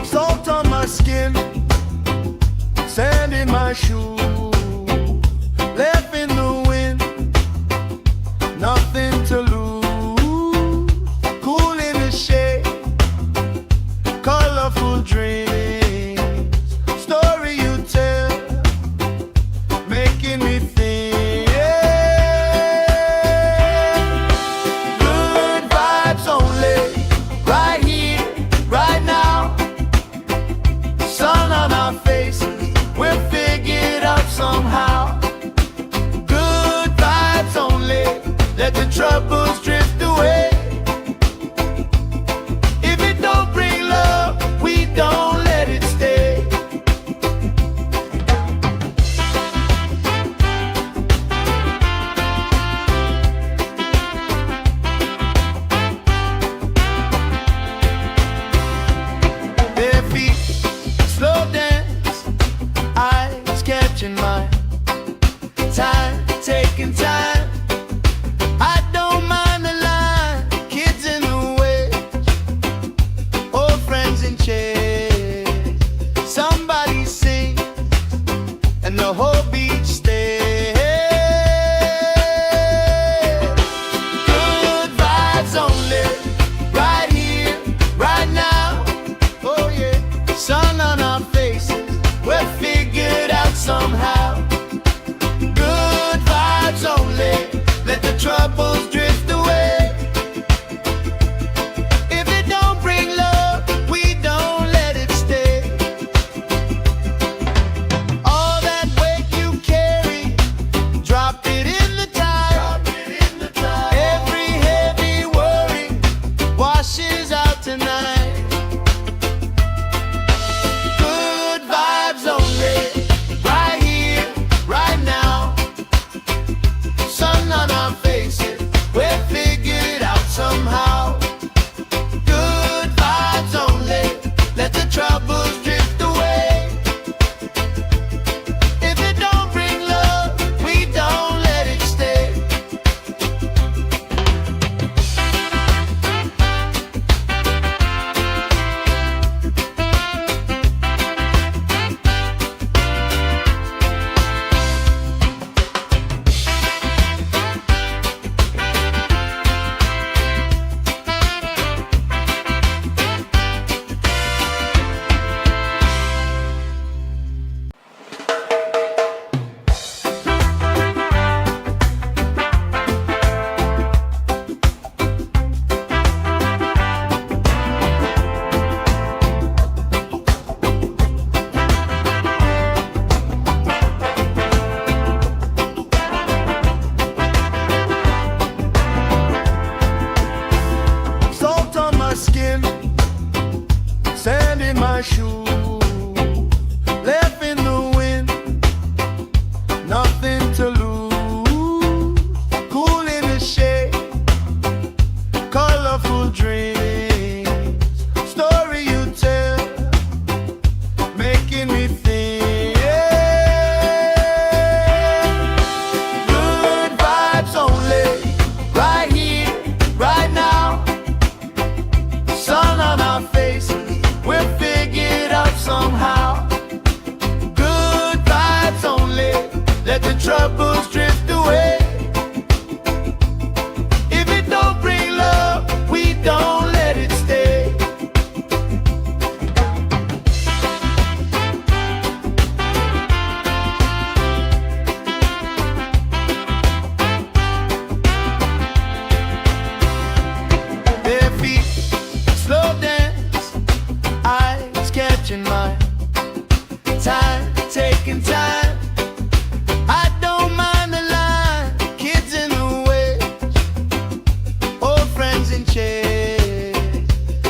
Salt on my skin, sand in my shoes, left in the wind, nothing to lose. Cool in the shade, colorful dreams, story you tell, making me think. Good vibes only, right here, right now. Sun on our faces, we're figured out somehow. Good vibes only, let the troubles drift away. If it don't bring love, we don't let it stay. Their feet slow dance, eyes catching mine, time taking time. I don't mind the line, kids in the way, old friends in chairs. Somebody sings and the whole beach stays. Good vibes only, right here, right now. Oh yeah, sun on our faces, we're figured out somehow. Good vibes only, let the troubles drift away. If it don't bring love, we don't let it stay. All that weight you carry, drop it in the tide. Every heavy worry washes out tonight. Good vibes only, right here, right now. Sun on our faces, we're my shoe, left in the wind, nothing to lose. Cool in the shade, colorful dreams, story you tell, making me think. Good vibes only, right here, right now. Sun on our faces, we'll figure it out somehow. Good vibes only, let the troubles drift away. If it don't bring love, we don't let it stay. Bare feet, slow dance, eyes catching mine. Time, taking time. I don't mind the line. Kids in the way, old friends in chairs.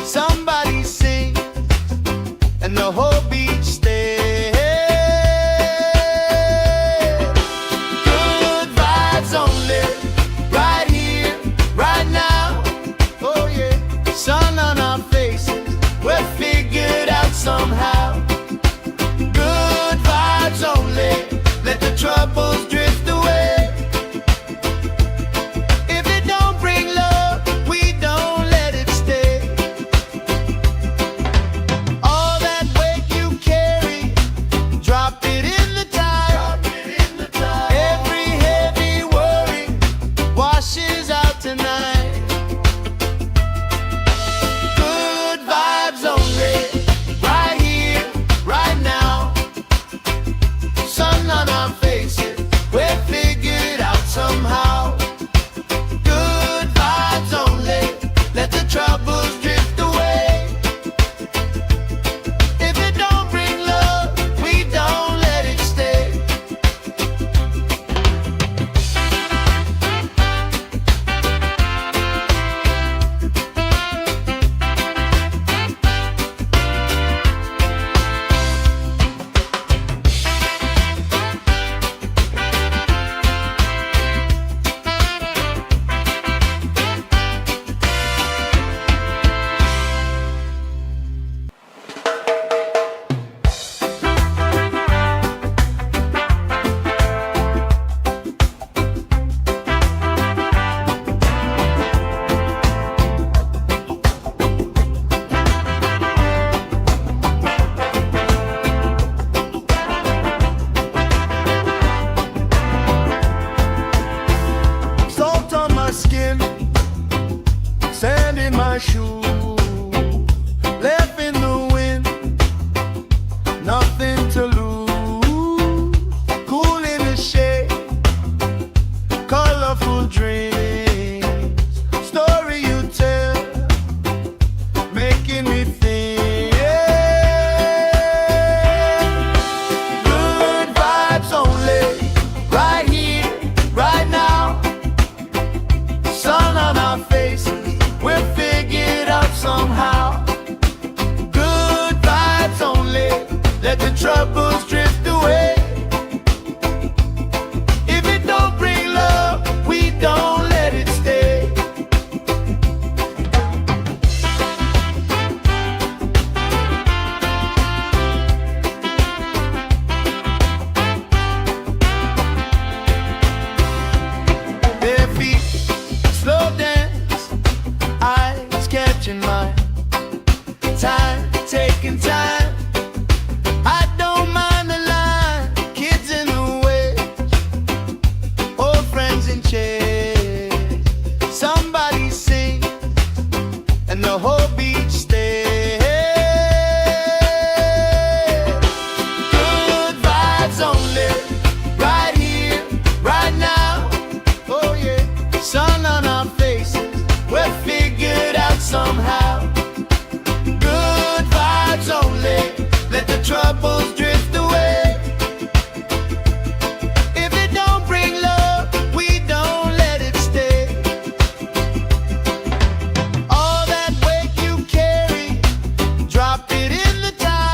Somebody sing, and the whole beach stays. Good vibes only, right here, right now. Oh yeah, sun on our faces, we're figured out somehow. Good vibes only, let the troubles drift away. If it don't bring love, we don't let it stay. All that weight you carry, drop it in the tide. Every heavy worry washes out tonight. Good vibes only, right here, right now. Sun on our faces, we're figured out somehow. Good vibes only, let the troubles drift away. If it don't bring love, we don't let it stay. Salt on my skin, sand in my shoe, left in the wind, nothing to lose. Cool in the shade, colorful dreams, story you tell, making me think. Good vibes only, right here, right now. Sun on our faces, we're figured out somehow. Good vibes only, let the troubles drift away. If it don't bring love, we don't let it stay. Bare feet, slow dance, eyes catching mine. Time, taking time. I don't mind the line. Kids in the way, old friends in chairs. Somebody sing, and the whole beach stays. Good vibes only, right here, right now. Oh yeah, sun on our faces, we're figured out somehow. Good vibes only, let the troubles drift away. If it don't bring love, we don't let it stay. All that weight you carry, drop it in the tide.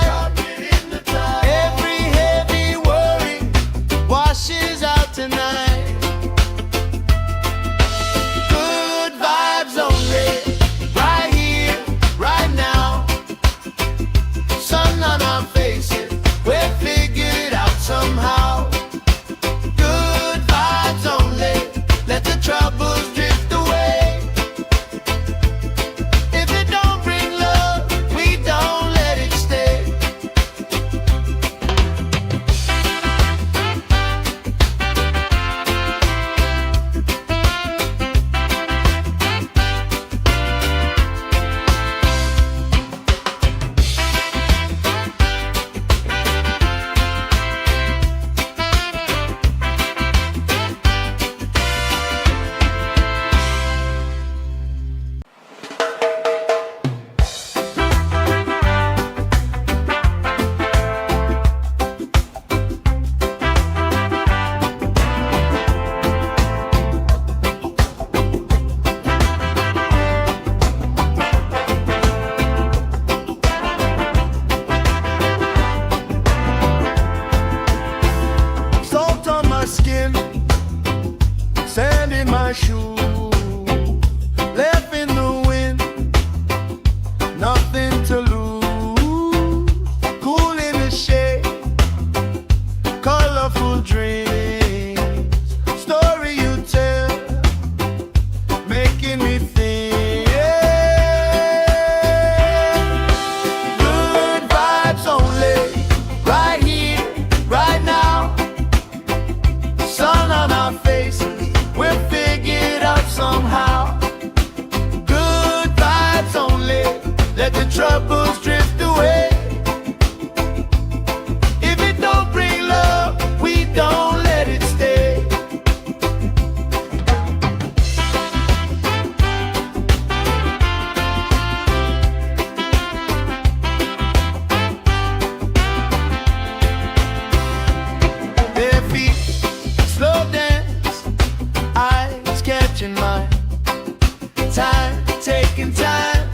time, taking time.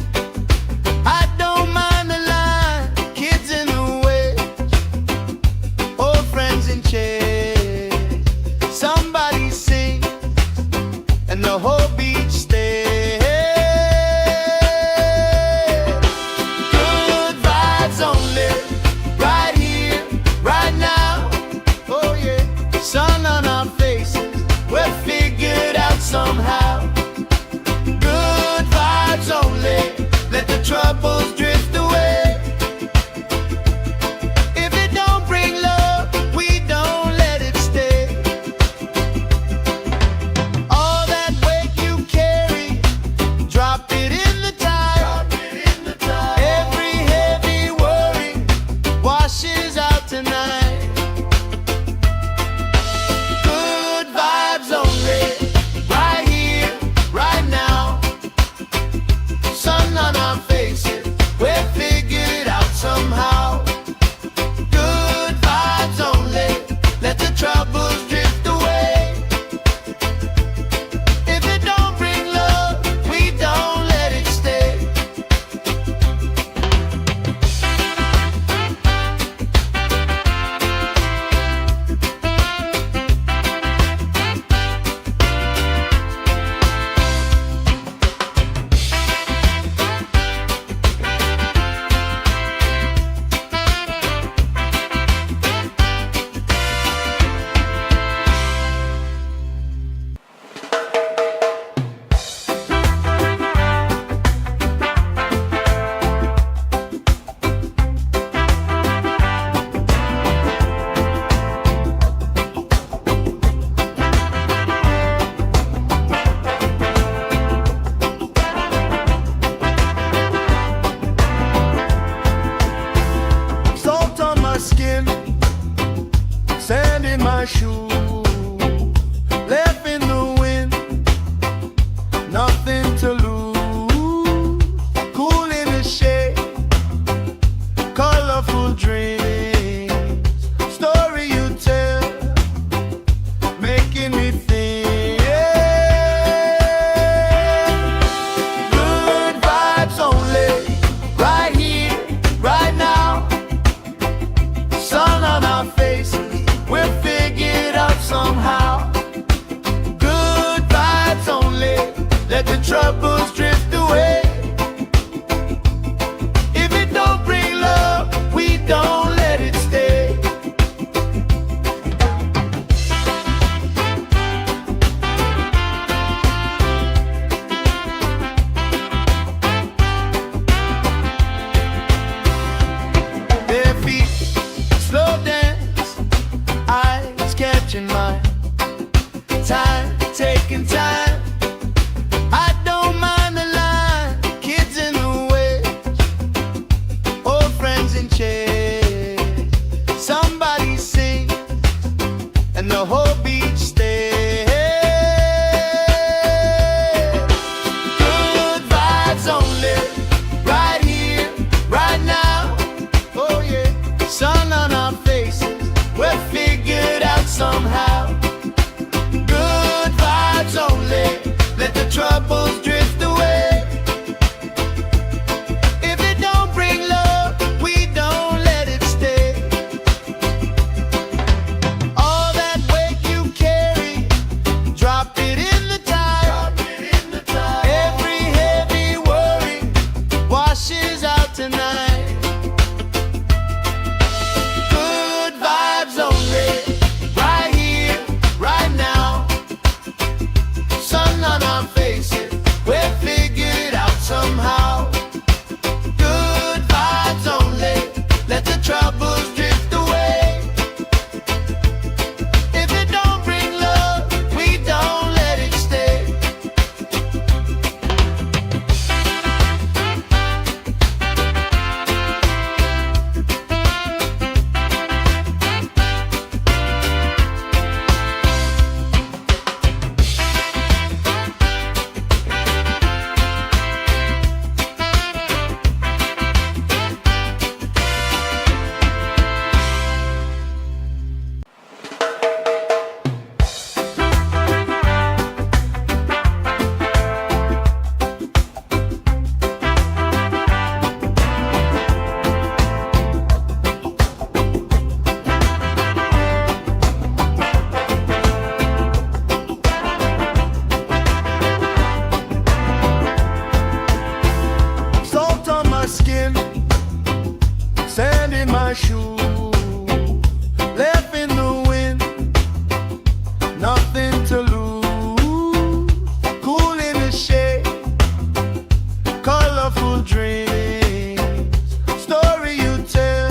I don't mind the line, kids in the way, old friends in chairs. Somebody sing, and the whole beach stays. Good vibes only, right here, right now. Oh yeah, sun on our faces, we're figured out somehow. Good my shoe, left in the wind, nothing to lose. Cool in the shade, colorful dreams, story you tell,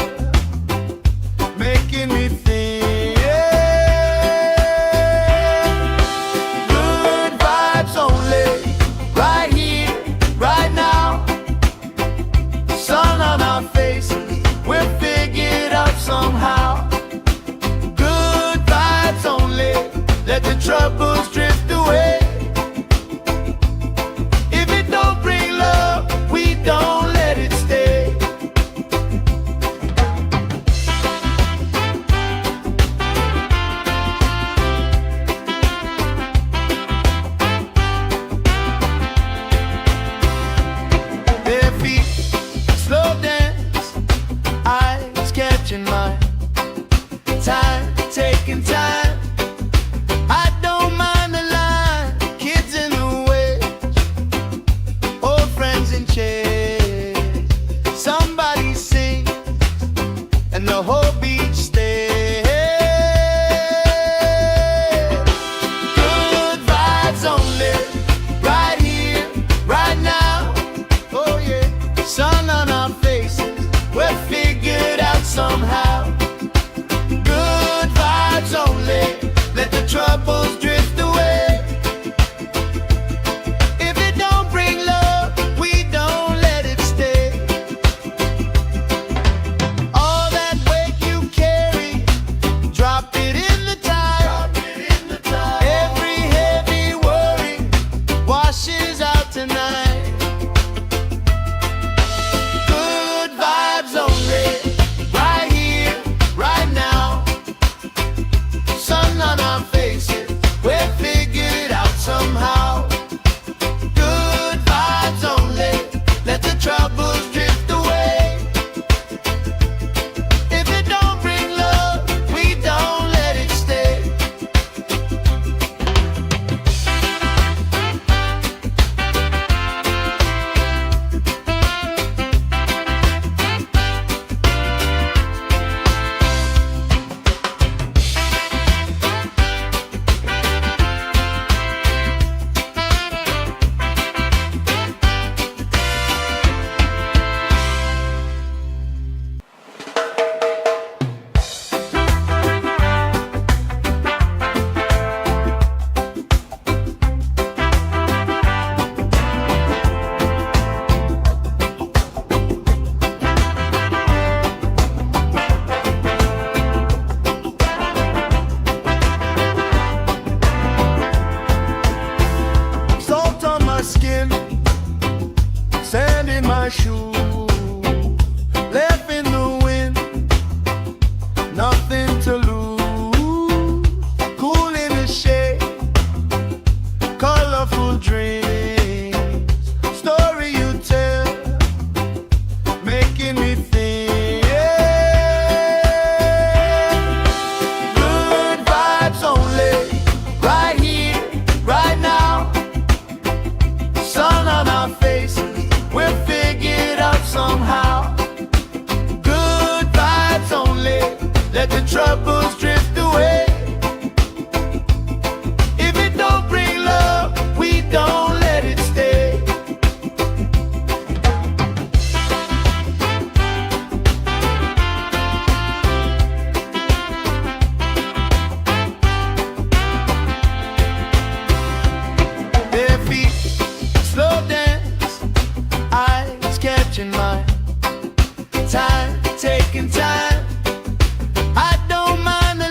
making me think. Good vibes only, right here, right now. Sun on our faces, we're figured out somehow. Good vibes only, let the troubles drift away. If it don't bring love, we don't let it stay. Bare feet, slow dance, eyes catching mine. Time, taking time. I don't mind the line. Kids in the way, old friends in chairs. Somebody sings and the whole beach stays. Good vibes only, right here, right now. Oh yeah, sun on our faces, we're figured out somehow. Good vibes only, let the troubles drift away. If it don't bring love, we don't let it stay. All that weight you carry, drop it in the tide. Every heavy worry washes out tonight. Good vibes only, right here, right now. Sun on our faces, we're figured out somehow. Good vibes only, let the troubles drift away. If it don't bring love, we don't let it stay. Salt on my skin, sand in my shoe, left in the wind, nothing to lose. Cool in the shade, colorful dreams, story you tell, making me think. Good vibes only, right here, right now. Sun on our faces, we're figured out somehow. Good vibes only, let the troubles drift away. If it don't bring love, we don't let it stay. Bare feet, slow dance, eyes catching mine. Time, taking time. I don't mind the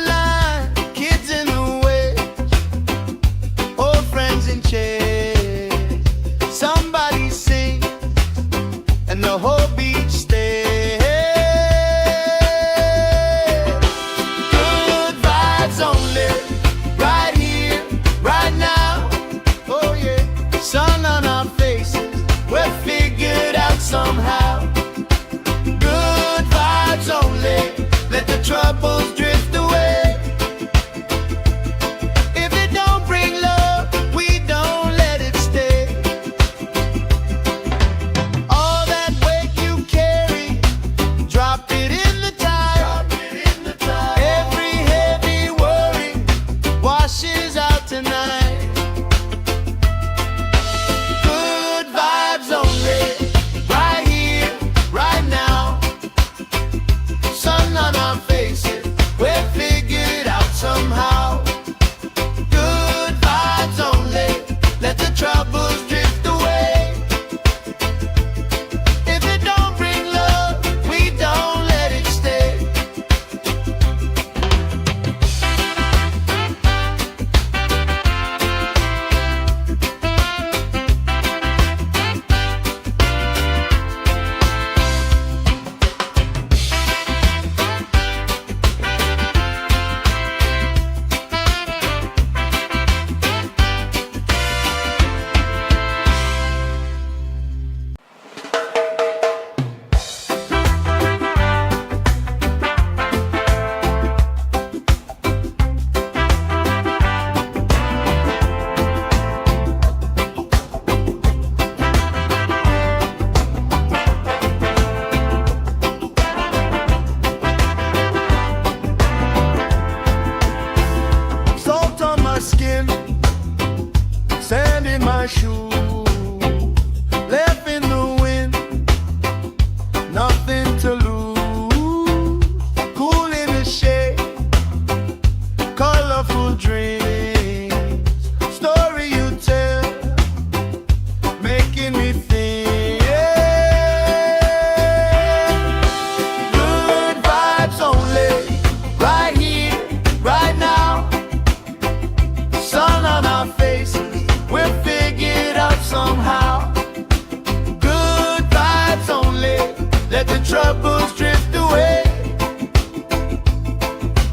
troubles drift away.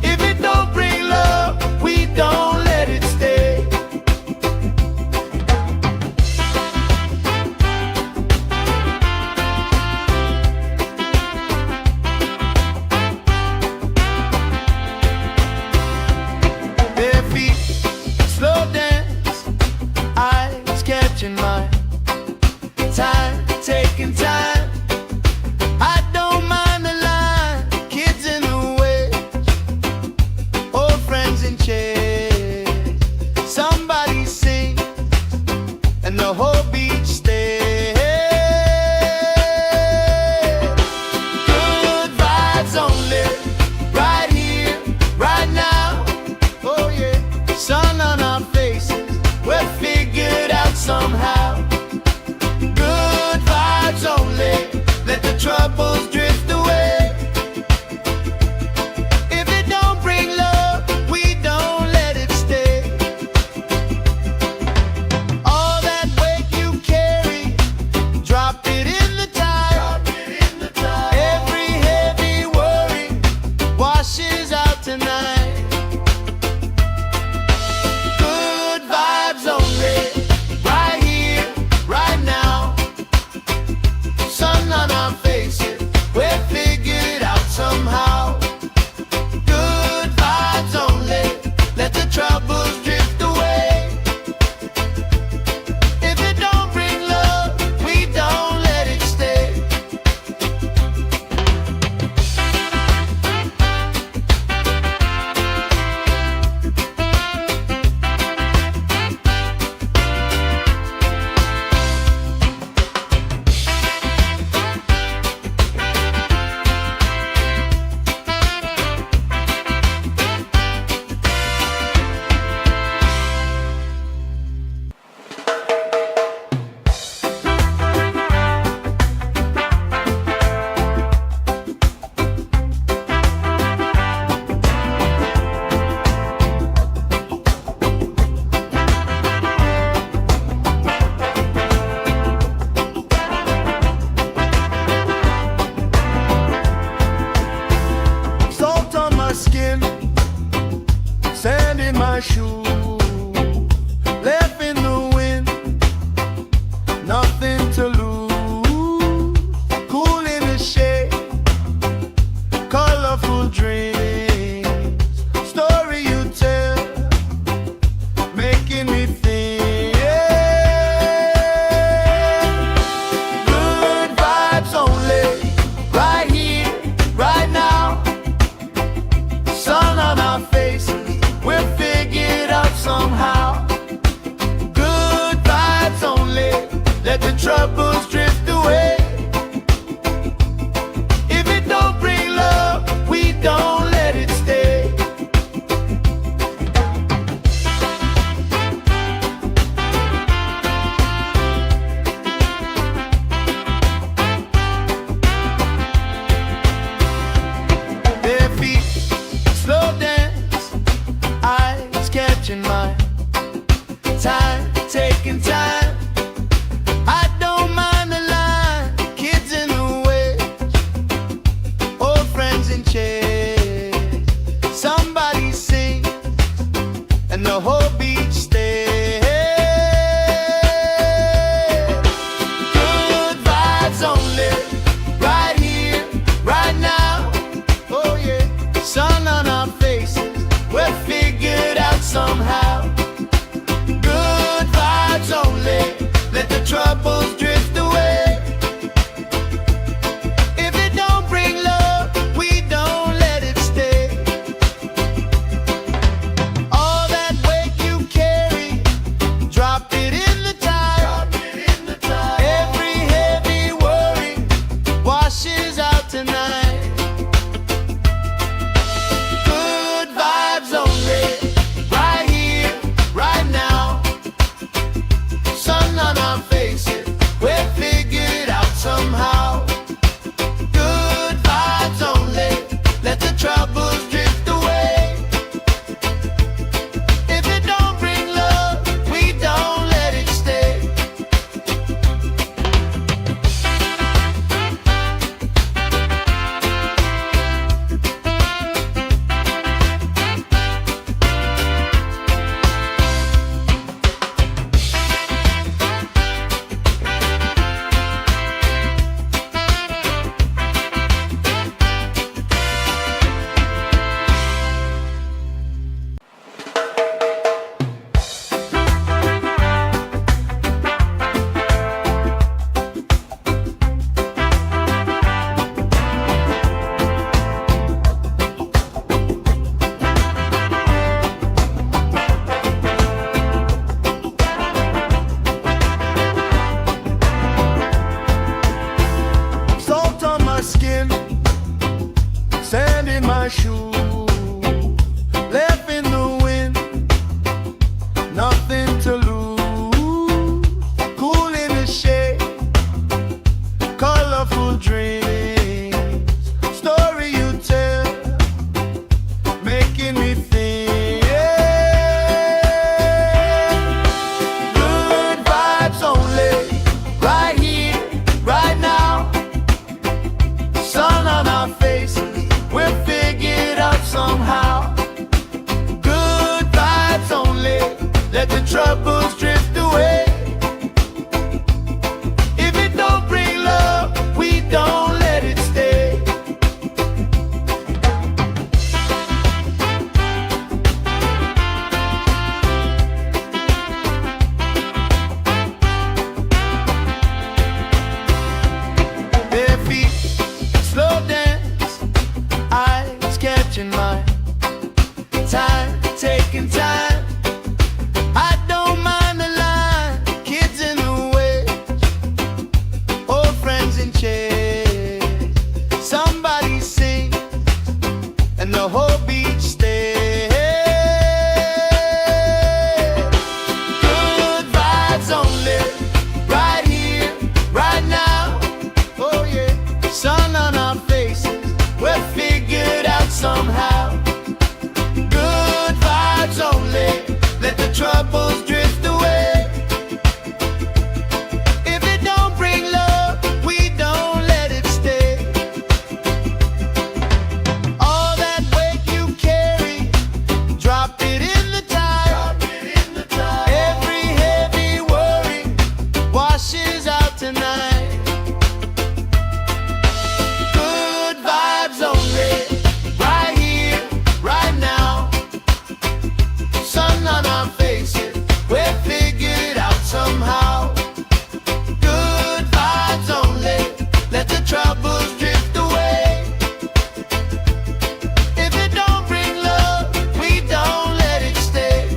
If it don't bring love, we don't let it stay. Bare feet, slow dance, eyes catching mine. Time, taking time. I don't mind the line. Kids in the way, old friends in chairs. Somebody sings and the whole beach stays. Good vibes only, right here, right now. Oh yeah, sun on our faces, we're figured out somehow. Good vibes only, let the troubles drift away. If it don't bring love, we don't let it stay. All that weight you carry, drop it in the tide. Every heavy worry washes out tonight. Good vibes only, right here, right now. Sun on our faces, we're figured out somehow. Good vibes only, let the troubles drift away. If it don't bring love, we don't let it stay. Salt on my skin, sand in my shoes, left in the wind, nothing to lose. Cool in the shade, colorful dreams, story you tell, making me think. Good vibes only, right here, right now. Sun on our faces, we're figured out somehow. Good vibes only, let the troubles drift away. If it don't bring love, we don't let it stay. Bare feet, slow dance, eyes catching mine. Time, taking time. I don't mind the line. Kids in the way, old friends in chairs. Somebody sings and the whole beach stays. Good vibes only, right here, right now. Oh yeah, sun on our faces, we're figured out somehow. Good vibes only, let the troubles drift away. If it don't bring love, we don't let it stay. All that weight you carry, drop it in the tide. Every heavy worry washes out tonight. Good vibes only, right here, right now. Sun on our faces, we're colorful dreams, story you tell, making me think. Good vibes only, right here, right now. Sun on our faces, we'll figure it out somehow. Good vibes only, let the troubles drift away. If it don't bring love, we don't let it stay. Bare feet, slow dance, eyes catching mine. Time, taking time. I don't mind the line. Kids in the way, old friends in chairs. Somebody sing, and the whole beach stays. Good vibes only, right here, right now. Oh yeah, sun on our faces, we'll figure it out somehow. Good vibes only, let the troubles drift away. If it don't bring love, we don't let it stay. All that weight you carry, drop it in the tide. Every heavy worry washes out tonight. Good vibes only, right here, right now. Sun on our faces, we'll figure it out somehow. Good vibes only, let the troubles drift away. If it don't bring love, we don't let it stay.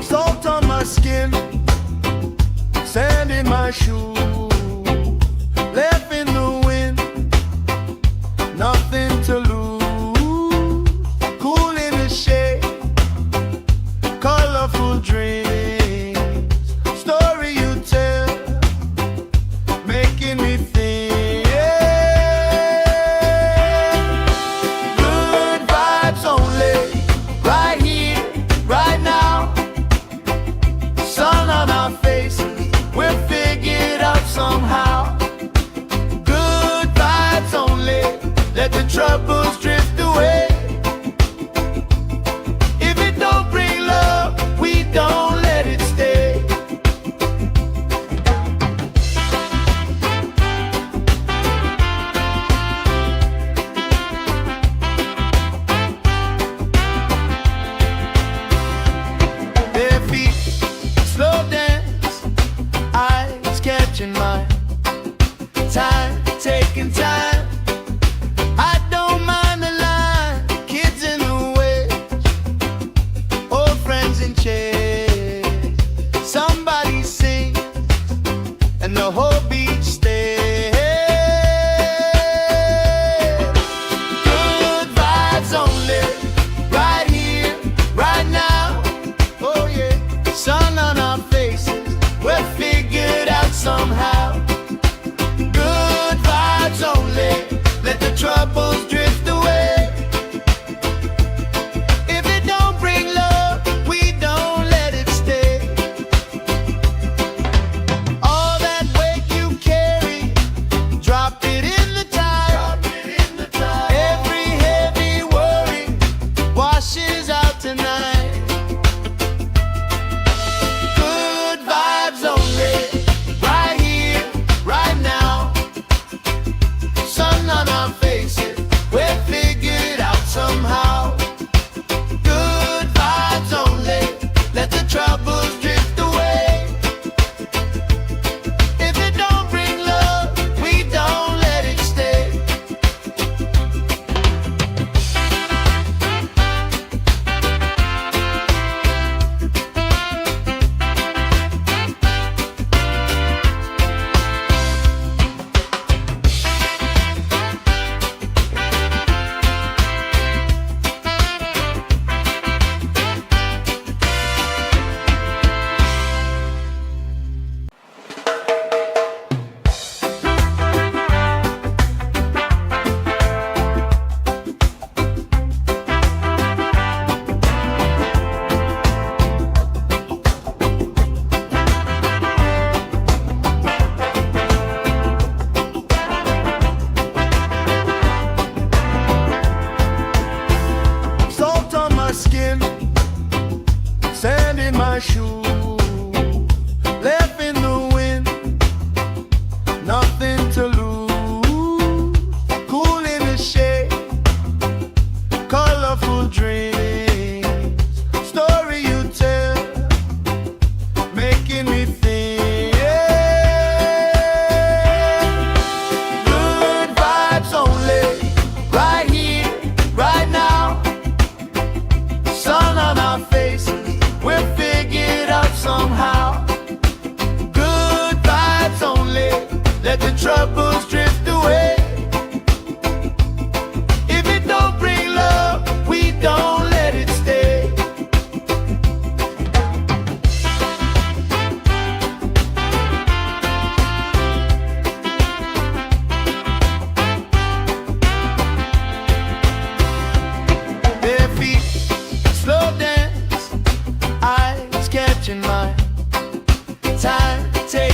Salt on my skin, sand in my shoes, left in the wind, nothing to lose. Cool in the shade, colorful dreams, story you tell, making me think. Good vibes only, right here, right now. Sun on our faces, we'll figure it out somehow. Good vibes only, let the troubles drift away. If it don't bring love, we don't let it stay. Bare feet, slow dance, eyes catching mine. Time, taking time. I don't mind the line. Kids in the way, old friends in chairs. Somebody sing, and the whole beach stays. Good vibes only, right here, right now. Oh yeah, sun on our faces, we'll figure it out somehow. Good vibes only, let the troubles drift away. If it don't bring love, we don't let it stay. All that weight you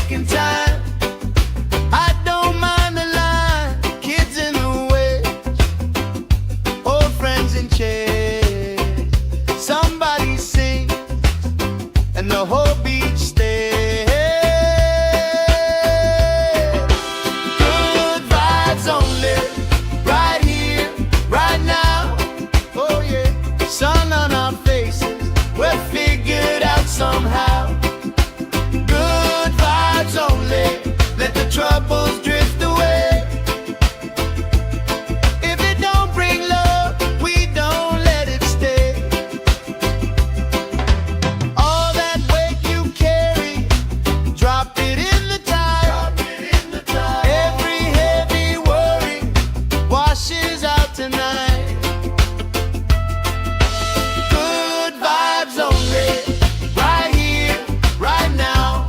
taking time. I don't mind the line, kids in the way, old friends in chairs. Somebody sing and the whole beach stays. Good vibes only, right here, right now. Oh yeah, sun on our faces, we're figured out somehow. Good vibes only, let the troubles drift away. If it don't bring love, we don't let it stay. All that weight you carry, drop it in the tide. Every heavy worry washes out tonight. Good vibes only, right here, right now.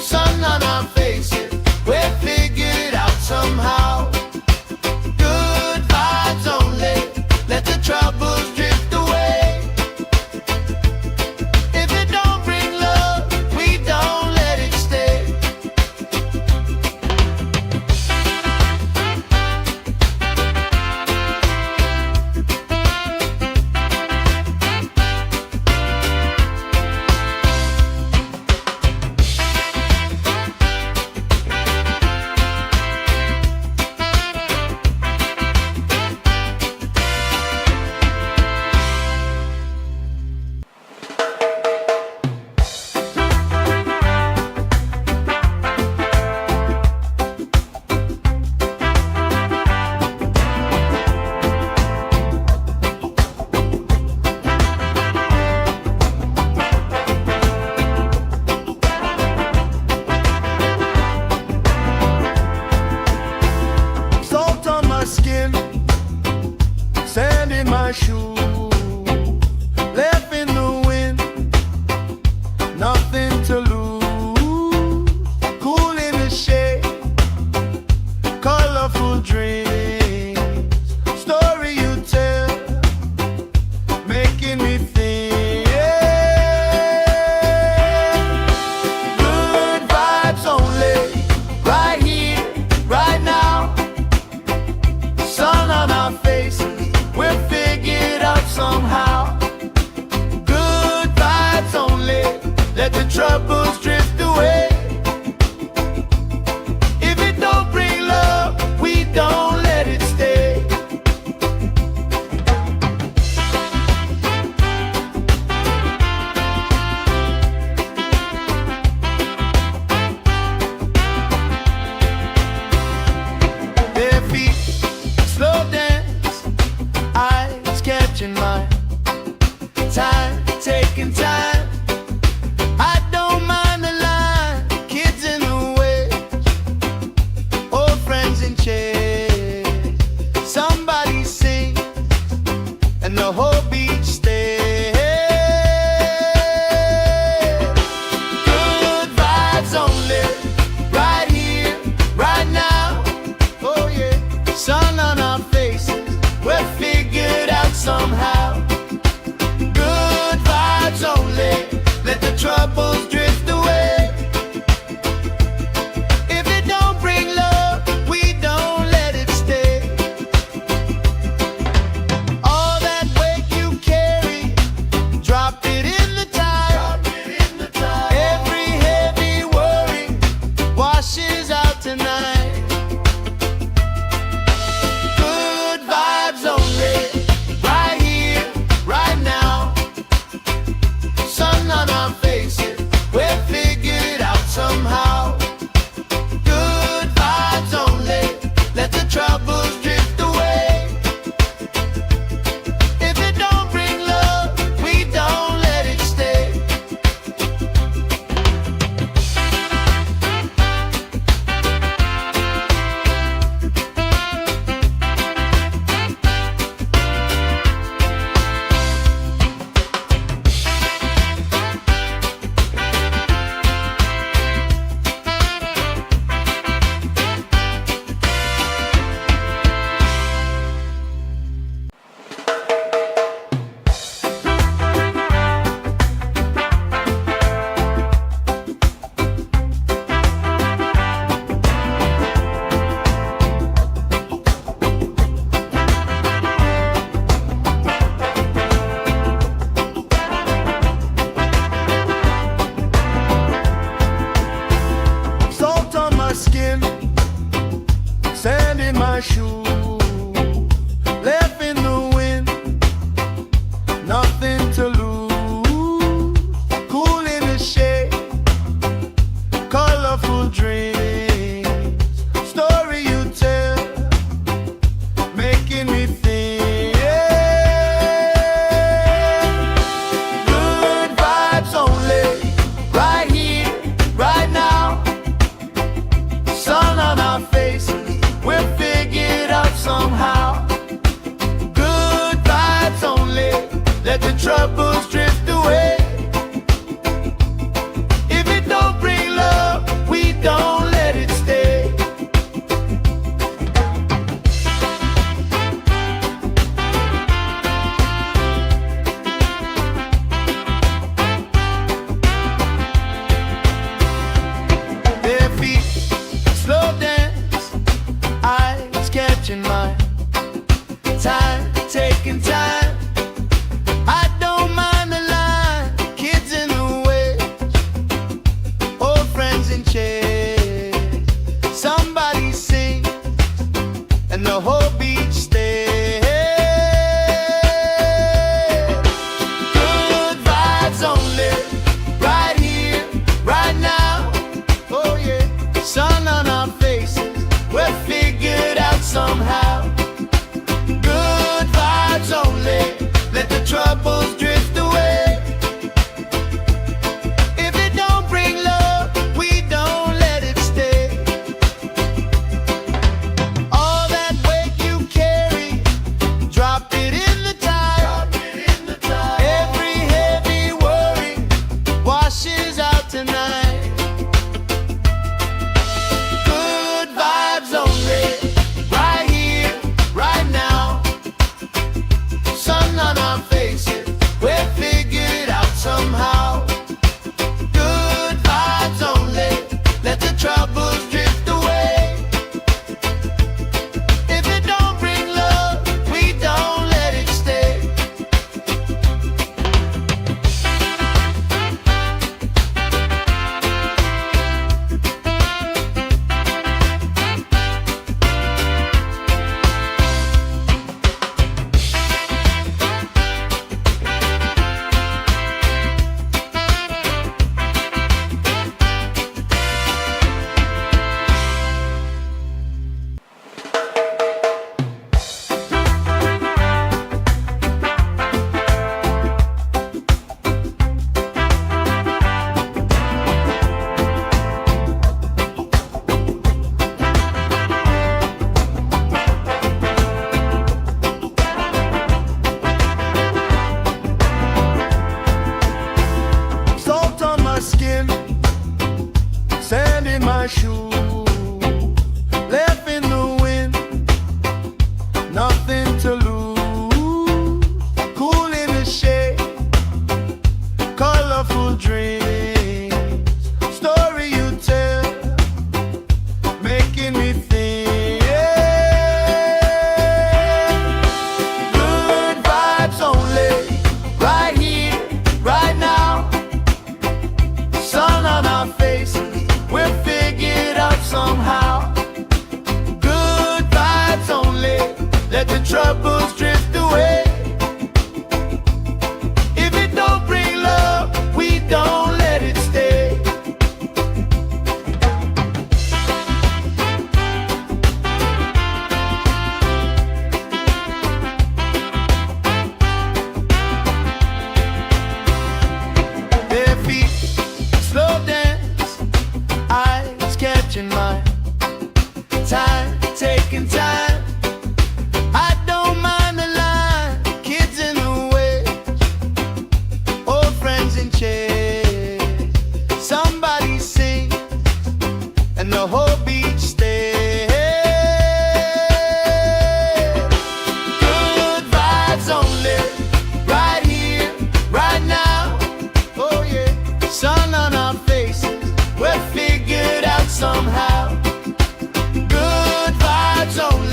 Sun on our faces, we're figured out somehow. Good vibes only, let the troubles drift away. If it don't bring love, we don't let it stay. Salt on my skin, sand in my shoes, left in the wind, nothing to lose. Cool in the shade, colorful dreams, story you tell, making me think. Good vibes only, right here, right now. Sun on our faces, we're figured out somehow. Good vibes only, let the troubles drift away. If it don't bring love, we don't let it stay. Bare feet, slow dance, eyes catching mine. Time, taking time. I don't mind the line, my shoes, left in the wind, nothing to lose. Cool in the shade, colorful dreams, story you tell, making me think. Good vibes only, right here, right now. Sun on our faces, we'll figure it out somehow. Good vibes only, let the troubles drift away. If it don't bring love, we don't let it stay. Bare feet, slow dance, eyes catching mine. Time, taking time. I don't mind the line. Kids in the way, old friends in chairs. Somebody sing, and the whole beach stays. Good vibes only, right here, right now. Oh yeah, sun on our faces, we'll figure it out somehow. Good vibes only, let the troubles drift away. If it don't bring love, we don't let it stay. All that weight you carry, drop it in the tide. Every heavy worry washes out tonight. Good vibes only, right here, right now. Sun on our faces, we'll figure it out somehow. Good vibes only, let the troubles drift away. If it don't bring love, we don't let it stay. Salt on my skin, sand in my shoes, left in the wind, nothing to lose. Cool in the shade, colorful dreams, story you tell, making me think. Good vibes only, right here, right now. Sun on our faces, we'll figure it out somehow. Good vibes only, let the troubles drift away. If it don't bring love, we don't let it stay. Bare feet, slow dance, eyes catching mine. Time, taking time. I don't mind the line. Kids in the way, old friends in chairs. Somebody sing, and the whole beach stays. Good vibes only, right here, right now. Oh yeah, sun on our faces, we'll figure it out somehow. Good vibes only.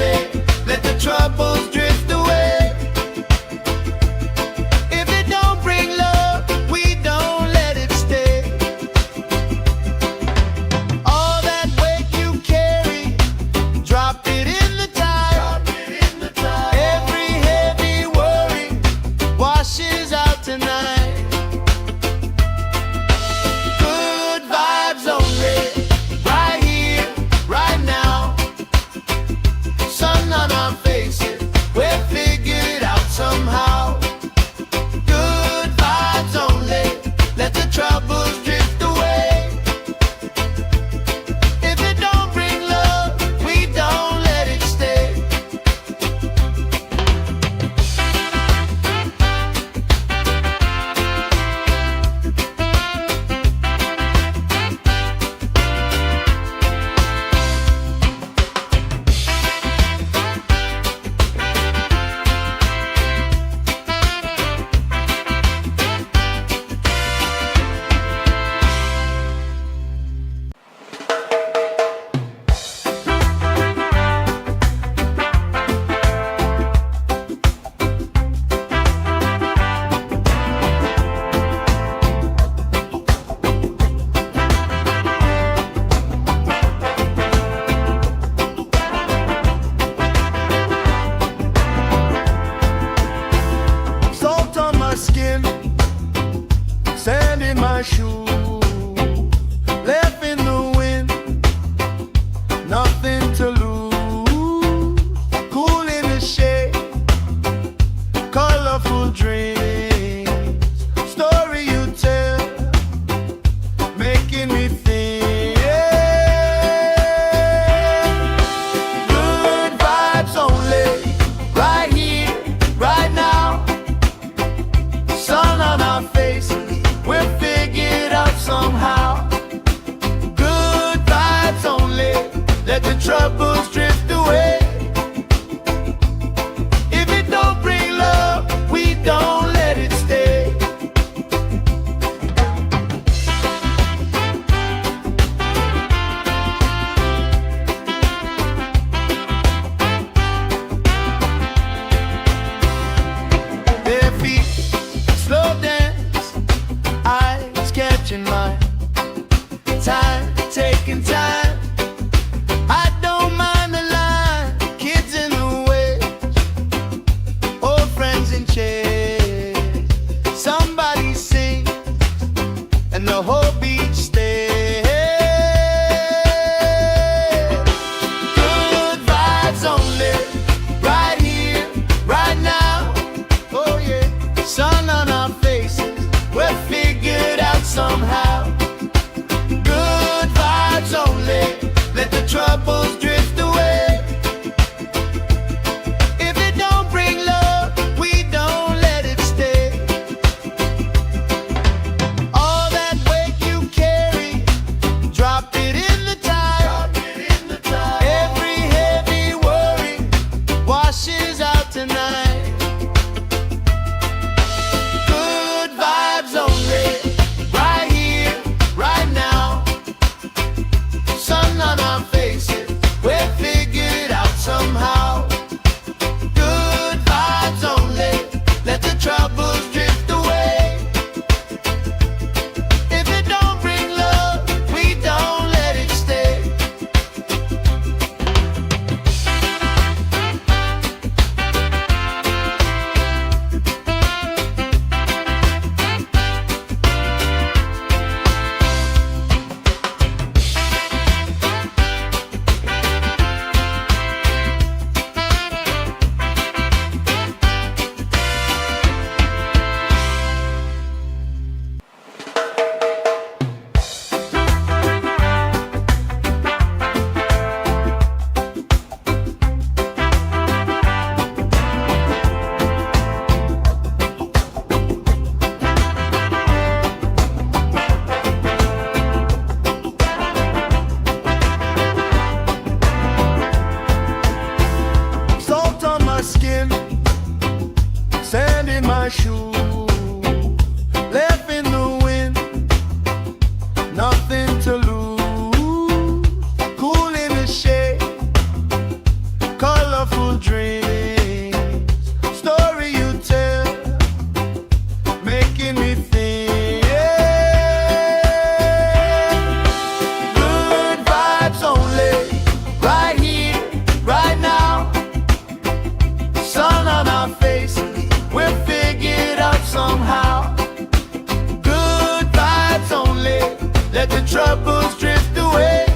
troubles drift away.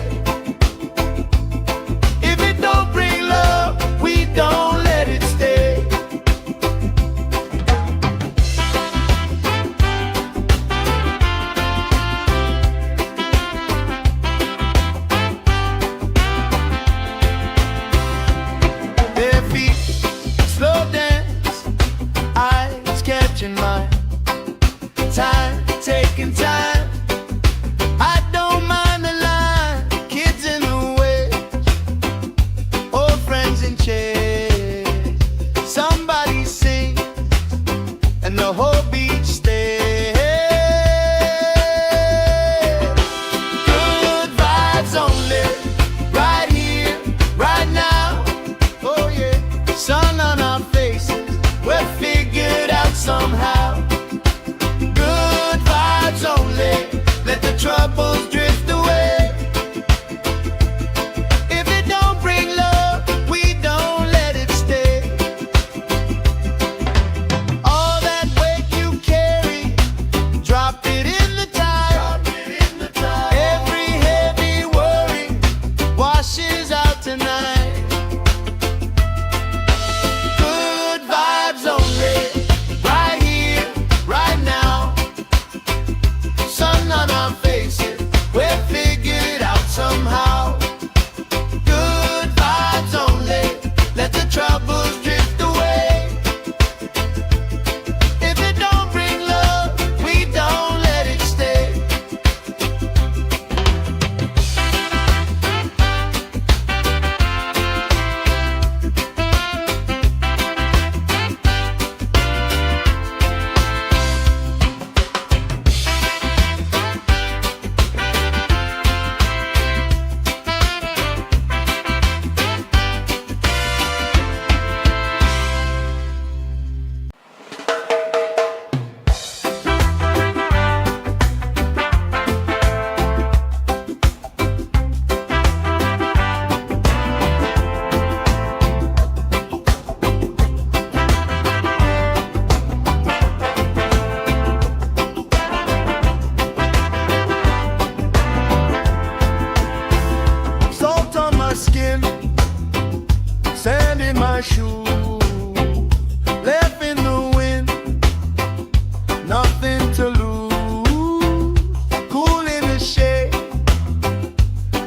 If it don't bring love, we don't let it stay. Bare feet, slow dance, eyes catching mine. Time, taking time. I don't mind the line. Kids in the way, old friends in chairs. Somebody sings and the whole beach stays. Good vibes only, right here, right now. Oh yeah, sun on our faces, we're figured out somehow. Good vibes only, let the troubles drift away. If it don't bring love, we don't let it stay. All that weight you carry, drop it in the tide. Every heavy worry washes out tonight. Good vibes only, right here, right now. Sun on our faces, we're figured out somehow. Good vibes only, let the troubles drift away. If it don't bring love, we don't let it stay. Salt on my skin, sand in my shoes, left in the wind, nothing to lose. Cool in the shade,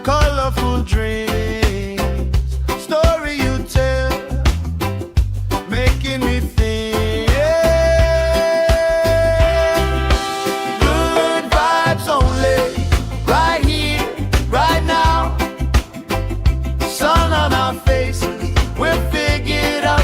colorful dreams, story you tell, making me think. Good vibes only, right here, right now. Sun on our faces, we're figured out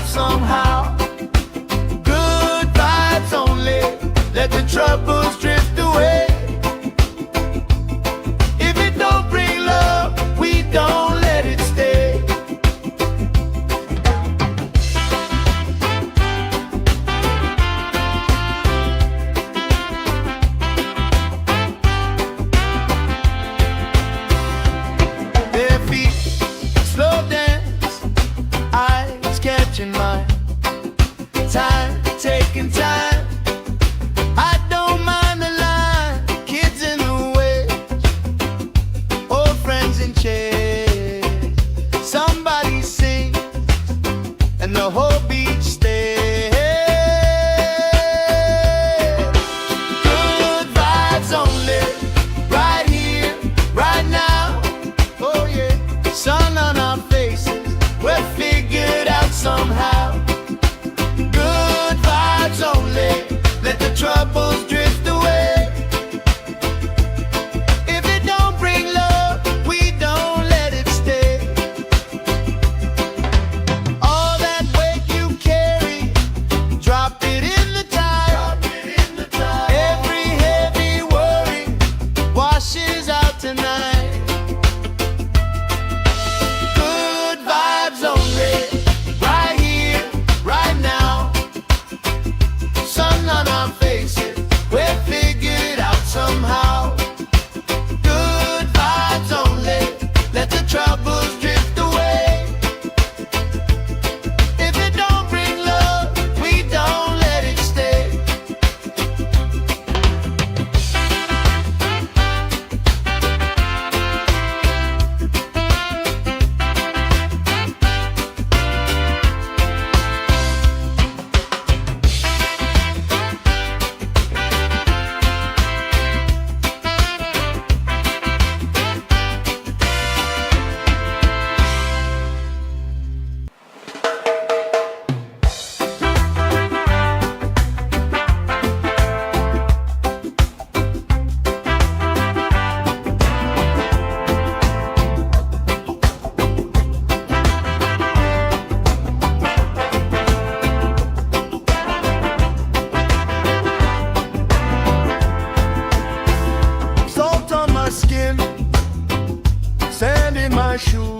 my shoe,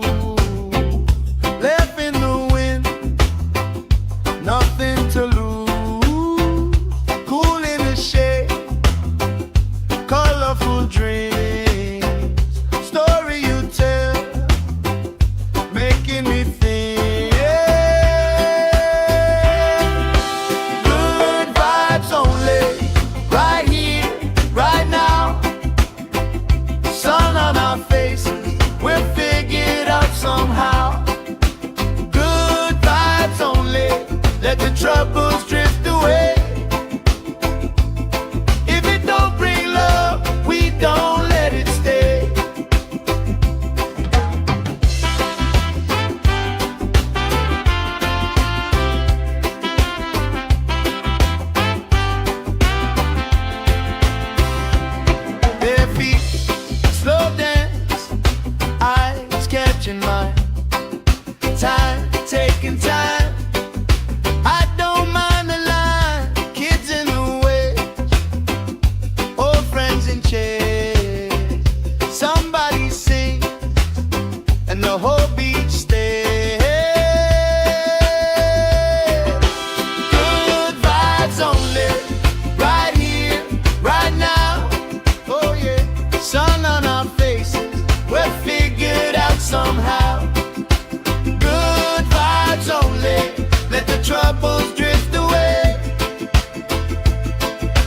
left in the wind, nothing to lose. Cool in the shade, colorful dreams, story you tell, making me think. Good vibes only, right here, right now. Sun on our faces, we'll figure it out somehow. Good vibes only, let the troubles drift away. If it don't bring love, we don't let it stay. Bare feet, slow dance, eyes catching mine. Time, taking time. I don't mind the line, kids in the way, old friends in chairs. Somebody sing, and the whole beach stays. Good vibes only, right here, right now. Oh yeah, sun on our faces, we'll figure it out somehow. Good vibes only, let the troubles drift away.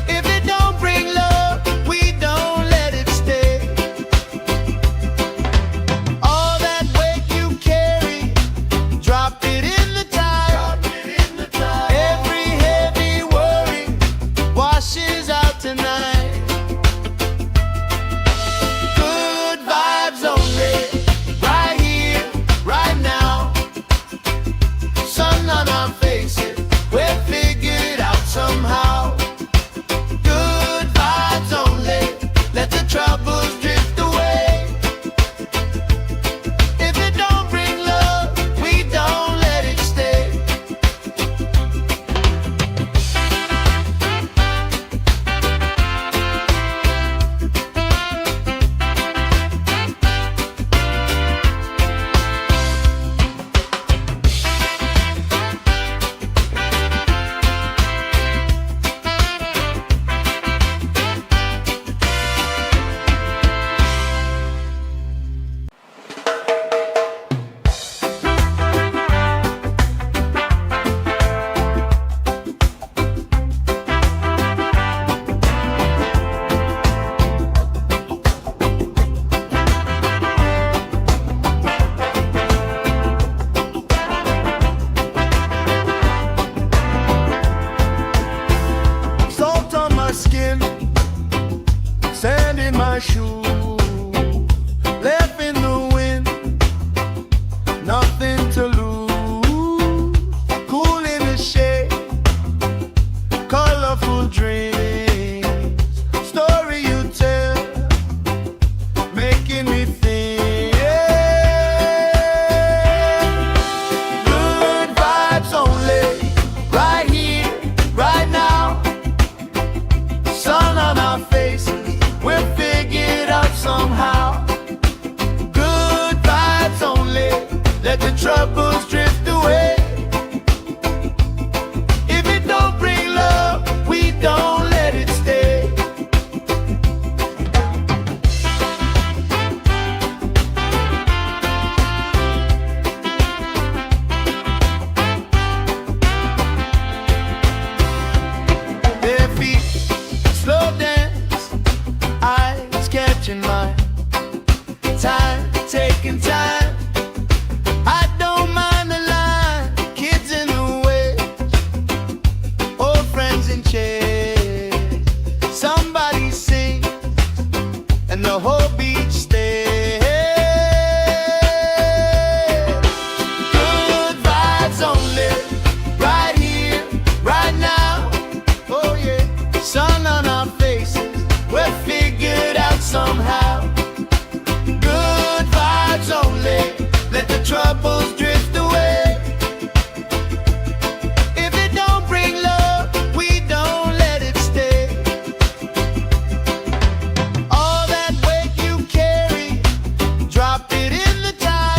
If it don't bring love, we don't let it stay. All that weight you carry, drop it in the tide. Every heavy worry washes out tonight. Good vibes only, right here, right now. Sun on our faces, we'll figure it out somehow. Good vibes only, let the troubles drift away. If it don't bring love, we don't let it stay. Salt on my skin, sand in my shoe, left in the wind, nothing to lose. Cool in the shade, colorful dreams, story you tell, making me think. Good vibes only, right here, right now. Sun on our faces, we'll figure it out somehow. Good vibes only, let the troubles drift away. If it don't bring love, we don't let it stay. Bare feet, slow dance, eyes catching mine. Time, taking time. I don't mind the line, kids in the way, old friends in chairs. Somebody sing, and the whole beach stays. Good vibes only, right here, right now. Oh yeah, sun on our faces, we'll figure it out somehow. Good vibes only, let the troubles drift away. If it don't bring love, we don't let it stay. All that weight you carry, drop it in the tide.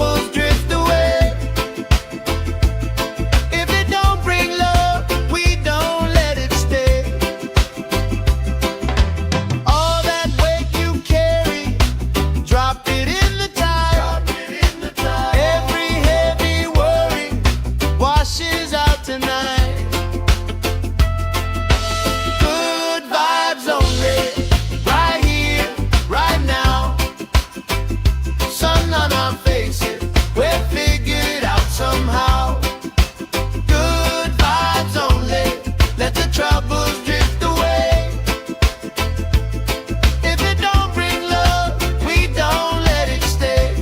troubles drift away. If it don't bring love, we don't let it stay. All that weight you carry, drop it in the tide. Every heavy worry washes out tonight. Good vibes only, right here, right now. Sun on our faces, we're figured out somehow. Good vibes only, let the troubles drift away. If it don't bring love, we don't let it stay.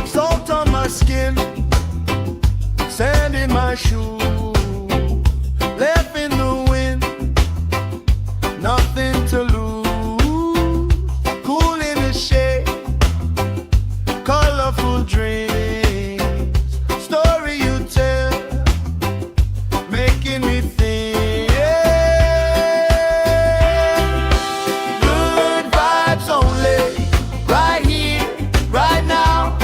Salt on my skin, sand in my shoes, left in the wind, nothing to lose. Cool in the shade, colorful dreams, story you tell, making me think. Good vibes only, right here, right now.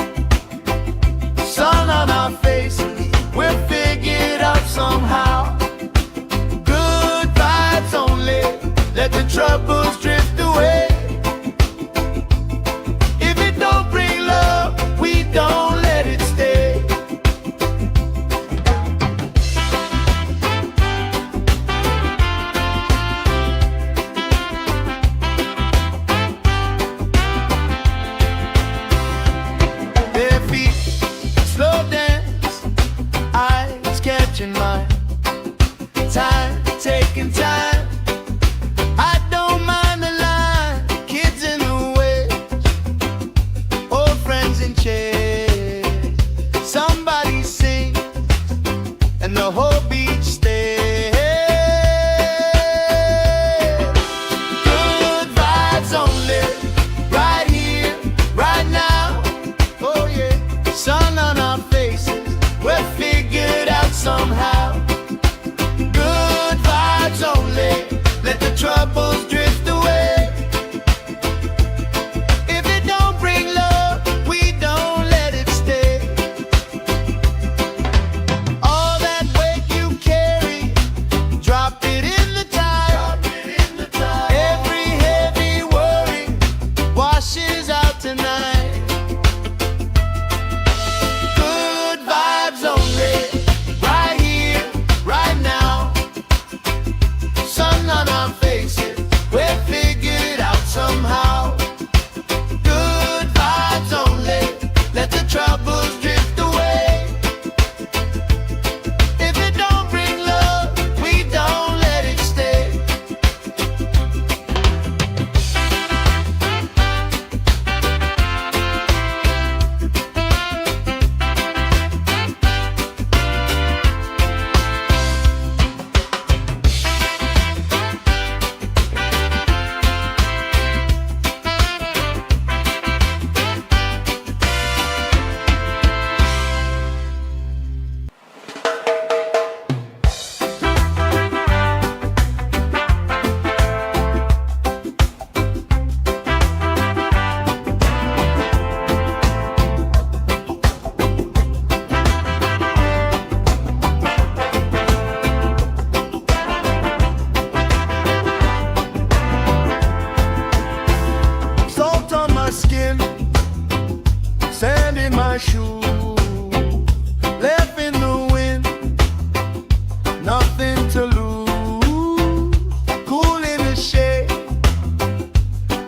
Sun on our faces, we're figured out somehow. Good vibes only, let the troubles drift away. If it don't bring love, we don't let it stay. Bare feet, slow dance, eyes catching mine. Time, taking time. I don't mind the line. Kids in the way, old friends in chairs. Somebody sing, and the whole beach stays. Good vibes only, right here, right now. Oh yeah, sun on our faces, we're figured out somehow. Good vibes only, let the troubles drift away. If it don't bring love, we don't let it stay. All that weight you carry, drop it in the tide. Every heavy worry washes out tonight. Good vibes only, right here, right now. Sun on our faces, we're figured out somehow. Good vibes only, let the troubles drift away. If it don't bring love, we don't let it stay.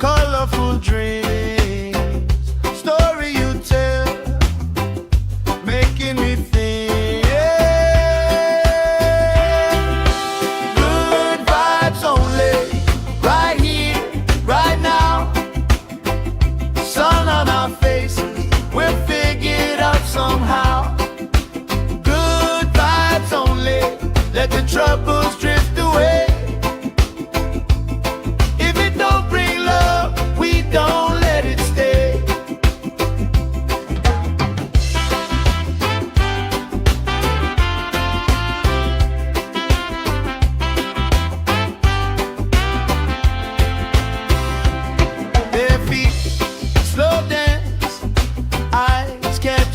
colorful dreams.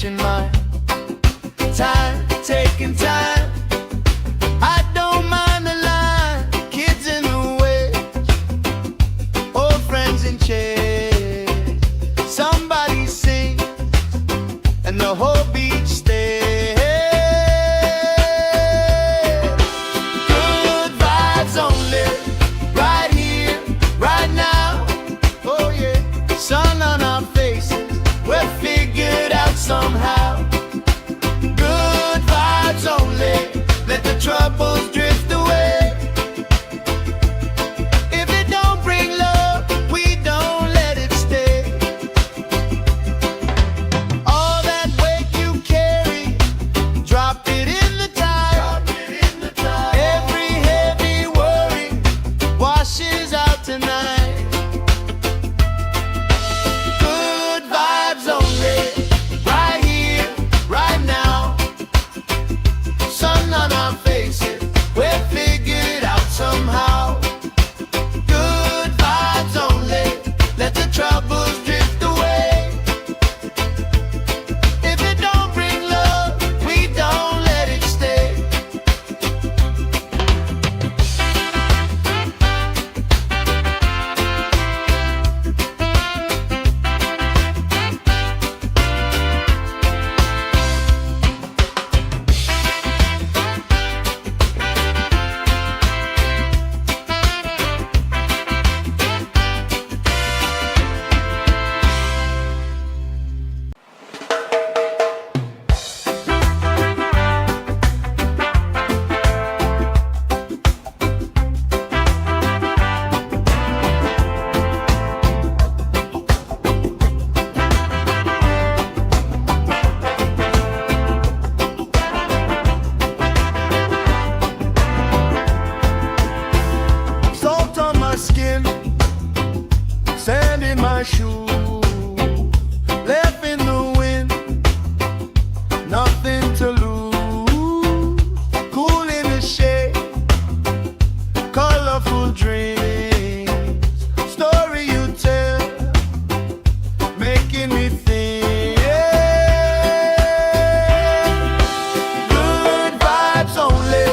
catching my time, taking time. I don't mind the line, kids in the way, old friends in chairs. Somebody sing, and the whole beach stays. Good vibes only, right here, right now. Oh yeah, sun on our faces, we're figured out somehow. Good vibes only, let the troubles drift away. If it don't bring love, we don't let it stay. All that weight you carry, drop it in the tide. Every heavy worry washes out tonight. Good vibes only, right here, right now. Sun on our faces, we're figured out somehow. Good vibes only, let the troubles drift away. If it don't bring love, we don't let it stay. Salt on my skin, sand in my shoes, left in the wind, nothing to lose. Cool in the shade, colorful dreams, story you tell, making me think. Good vibes only,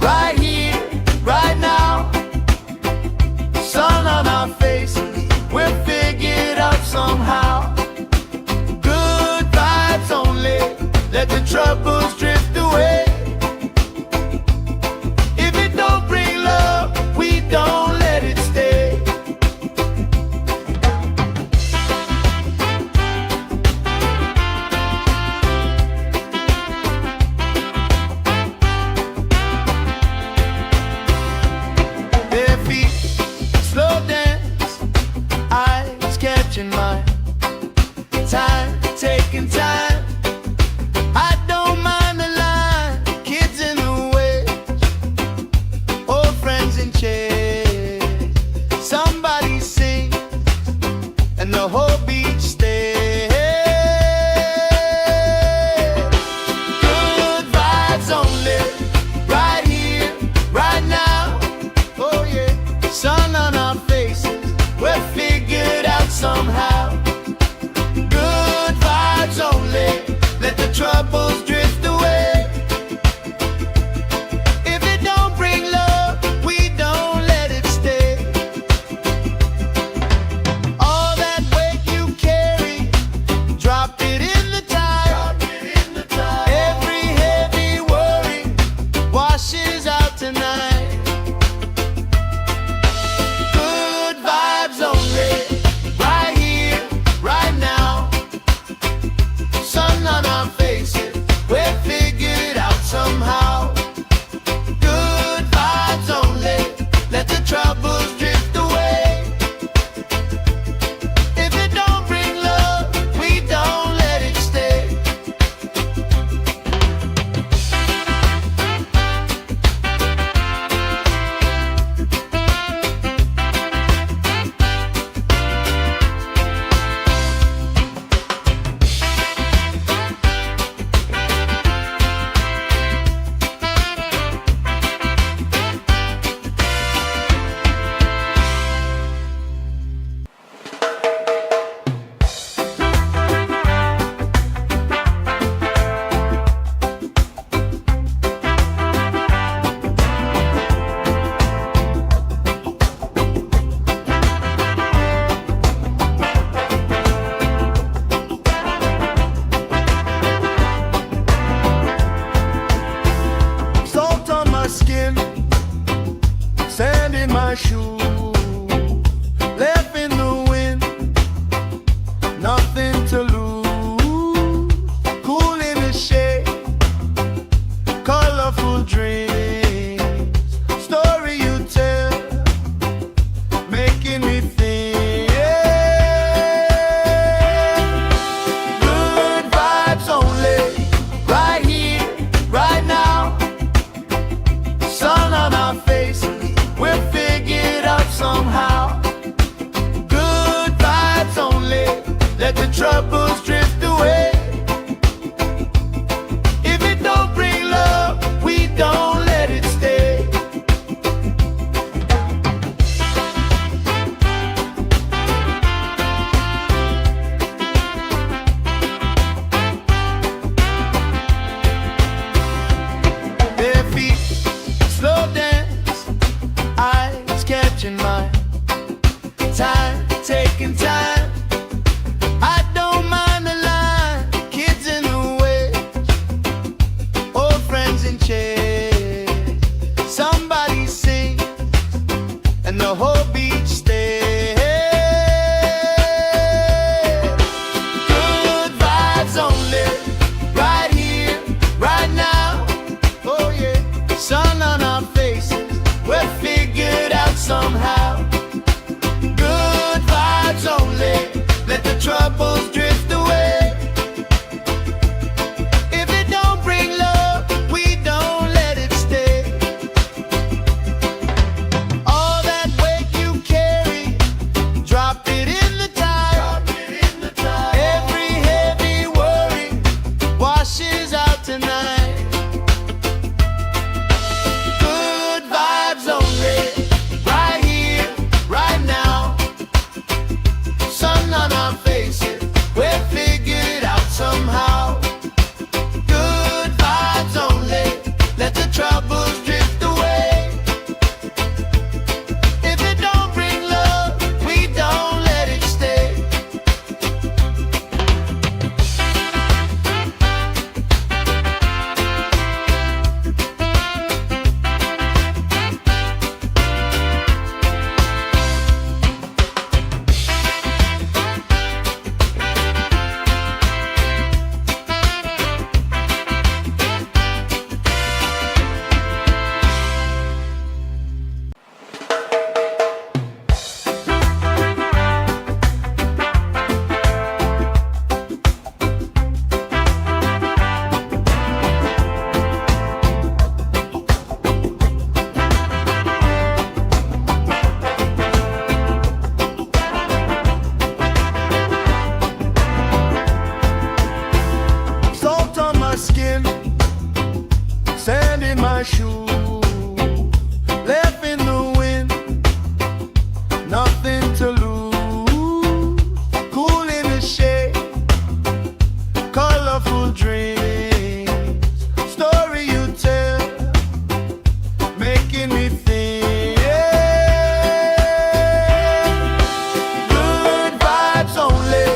right here, right now. Sun on our faces, we're figured out somehow. Good vibes only, let the troubles drift away. If it don't bring love, we don't let it stay. Bare feet, slow dance, eyes catching my time, taking time. I don't mind the line, kids in the way, old friends in chairs. Somebody sing, and the whole beach stays. Good vibes only, right here, right now. Oh yeah, sun on our faces, we're figured out somehow. Good vibes only, let the troubles drift away. If it don't bring love, we don't let it stay. All that weight you carry, drop it in the tide. Every heavy worry washes out tonight. Good vibes only, right here, right now. Sun on our faces, troubles drift away. If it don't bring love, we don't let it stay. Bare feet, slow dance, eyes catching mine. Time, taking time. I don't mind the line. Kids in the way, old friends in chairs. Somebody sings and the whole beach stays. Good vibes only, right here, right now. Oh yeah, sun on our faces, we're figured out somehow. Good vibes only, let the troubles drift away. If it don't bring love, we don't let it stay. All that weight you carry, drop it in the tide. Every heavy worry washes out tonight. Good vibes only, right here, right now. Sun on our faces, we're figured out somehow. Good vibes only, let the troubles drift away. If it don't bring love, we don't let it stay. Salt on my skin, sand in my shoes, left in the wind, nothing to lose. Cool in the shade, colorful dreams, story you tell, making me think. Good vibes only,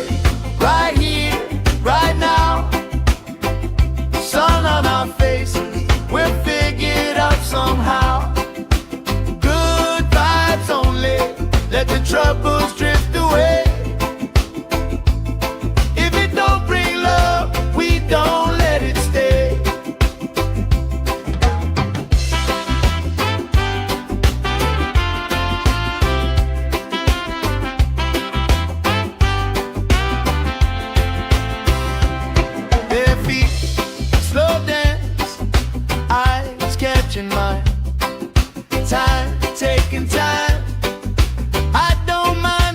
right here, right now. Sun on our faces, we're figured out somehow. Good vibes only, let the troubles drift away. If it don't bring love, we don't let it stay. Bare feet, slow dance, eyes catching mine. Time, taking time. I don't mind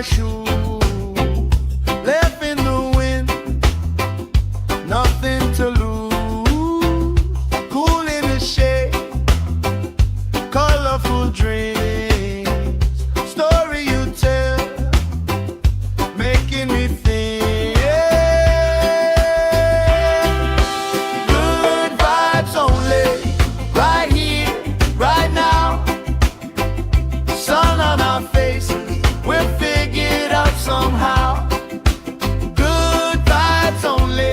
our shoes, left in the wind, nothing to lose. Cool in the shade, colorful dreams, story you tell, making me think. Good vibes only, right here, right now. Sun on our faces, we'll figure it out somehow. Good vibes only,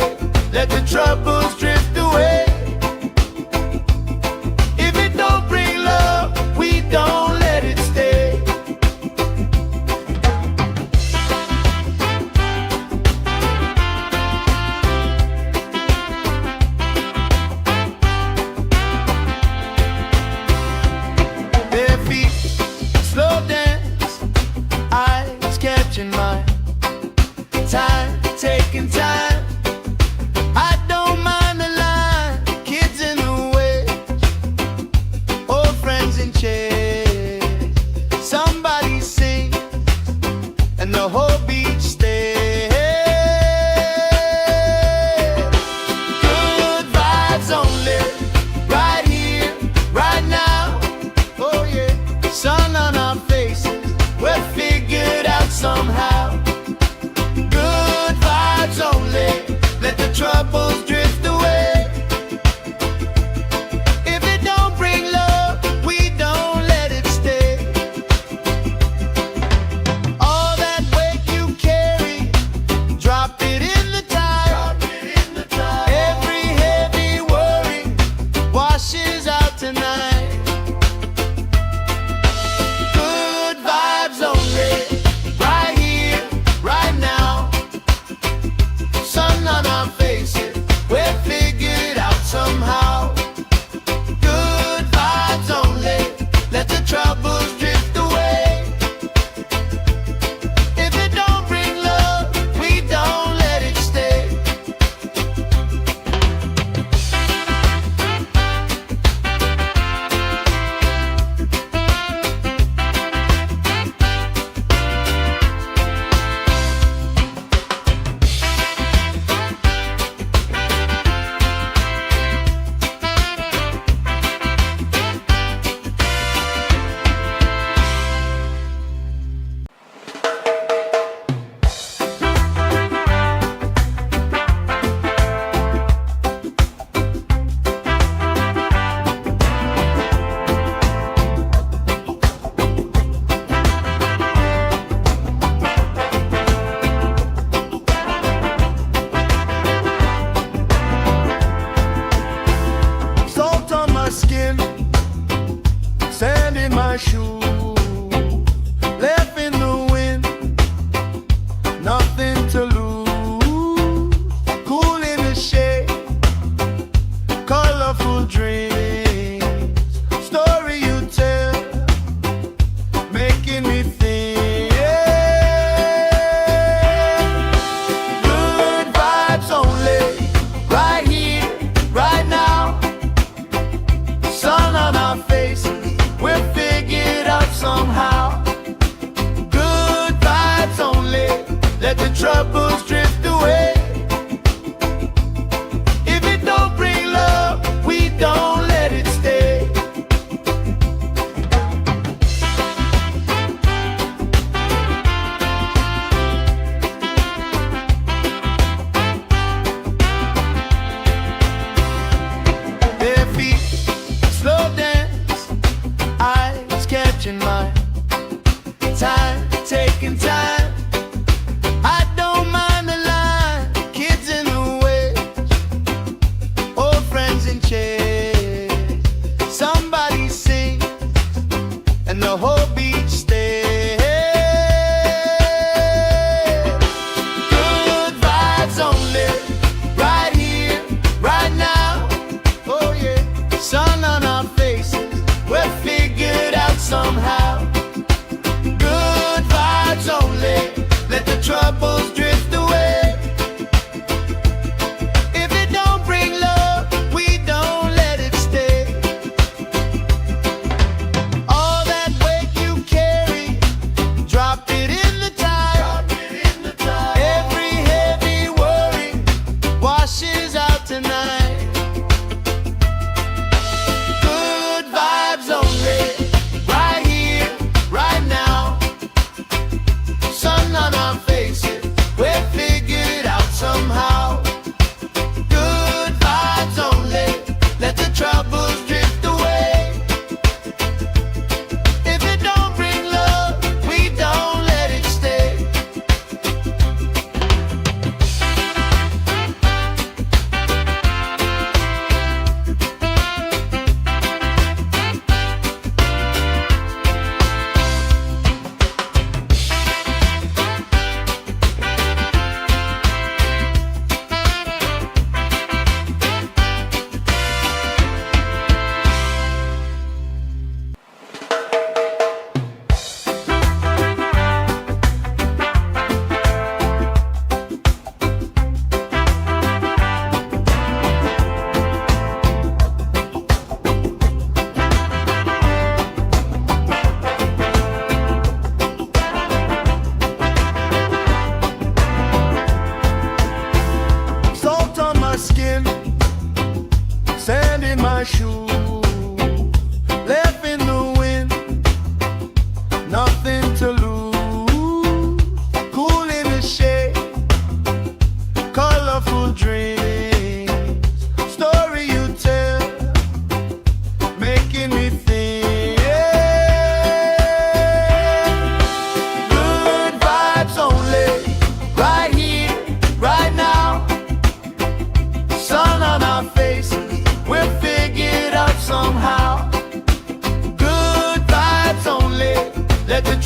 let the troubles drift away. If it don't bring love, we don't let it stay. Bare feet, slow dance, eyes catching mine. Time, taking time. I don't mind the line, kids in the way, old friends in chairs. Somebody sings, and the whole beach stays. Good vibes only, right here, right now. Oh yeah, sun on our faces, we're figured out somehow.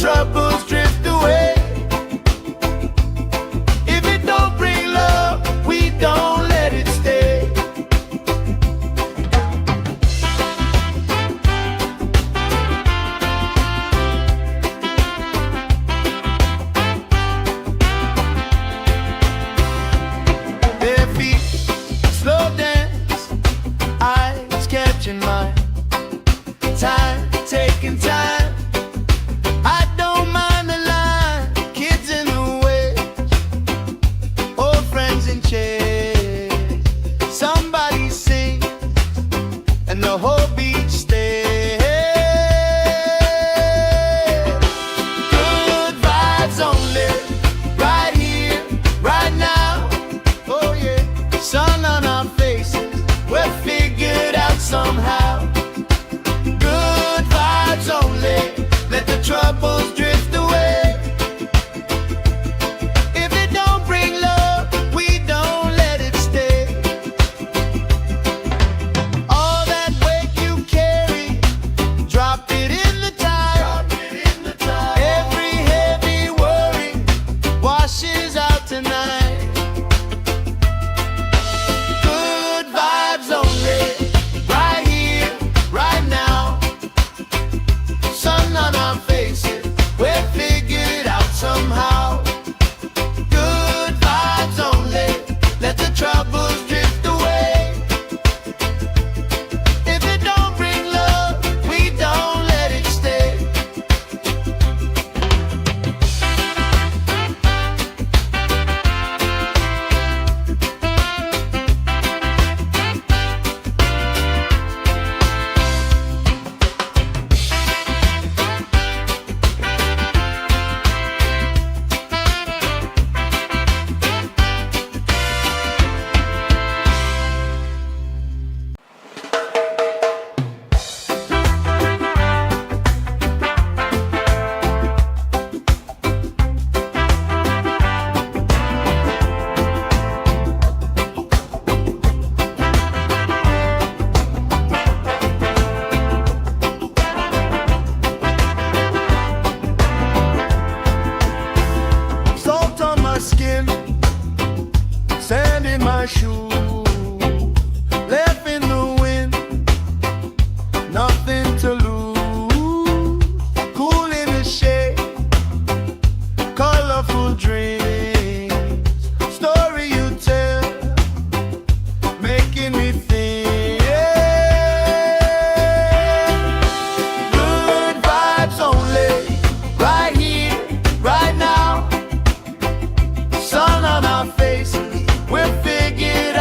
troubles drift away. If it don't bring love, we don't let it stay. Bare feet, slow dance, eyes catching mine. Time, taking time. I don't mind the line. Kids in the way, old friends in chairs. Somebody sings and the whole beach stays. Good vibes only, right here, right now. Oh yeah, sun on our faces, we're figured out somehow. Good vibes only, let the troubles drift away. If it don't bring love, we don't let it stay. All that weight you carry, drop it in the tide. Every heavy worry washes out tonight. Good vibes only, right here, right now. Sun on our faces, we're figured out somehow. Good vibes only, let the troubles drift away. If it don't bring love, we don't let it stay. Salt on my skin, sand in my shoes, left in the wind, nothing to lose. Cool in the shade, colorful dreams, story you tell, making me think. Good vibes only, right here, right now. Sun on our faces, we're figured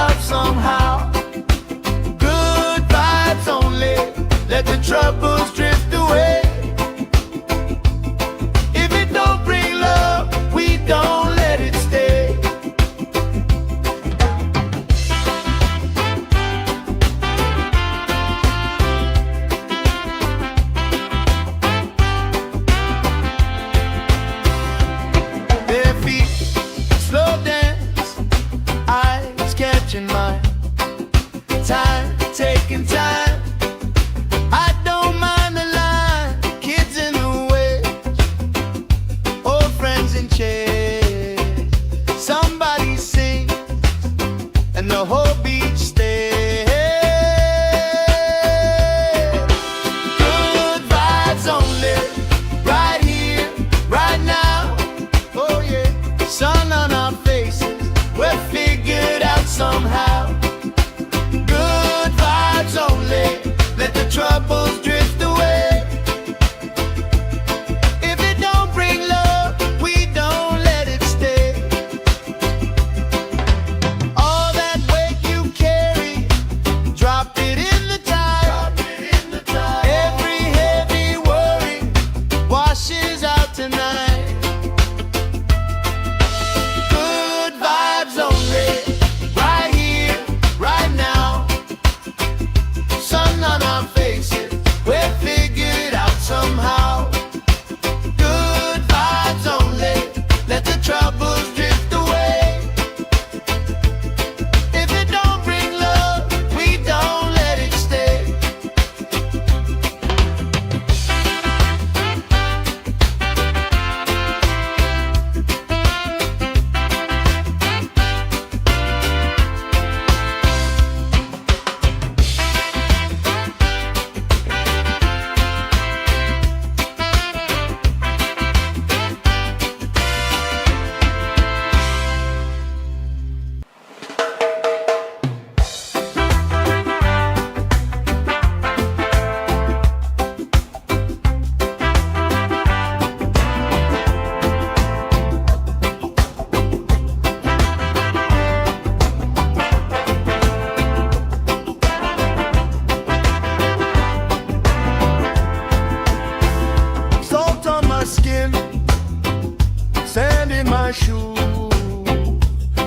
our shoes,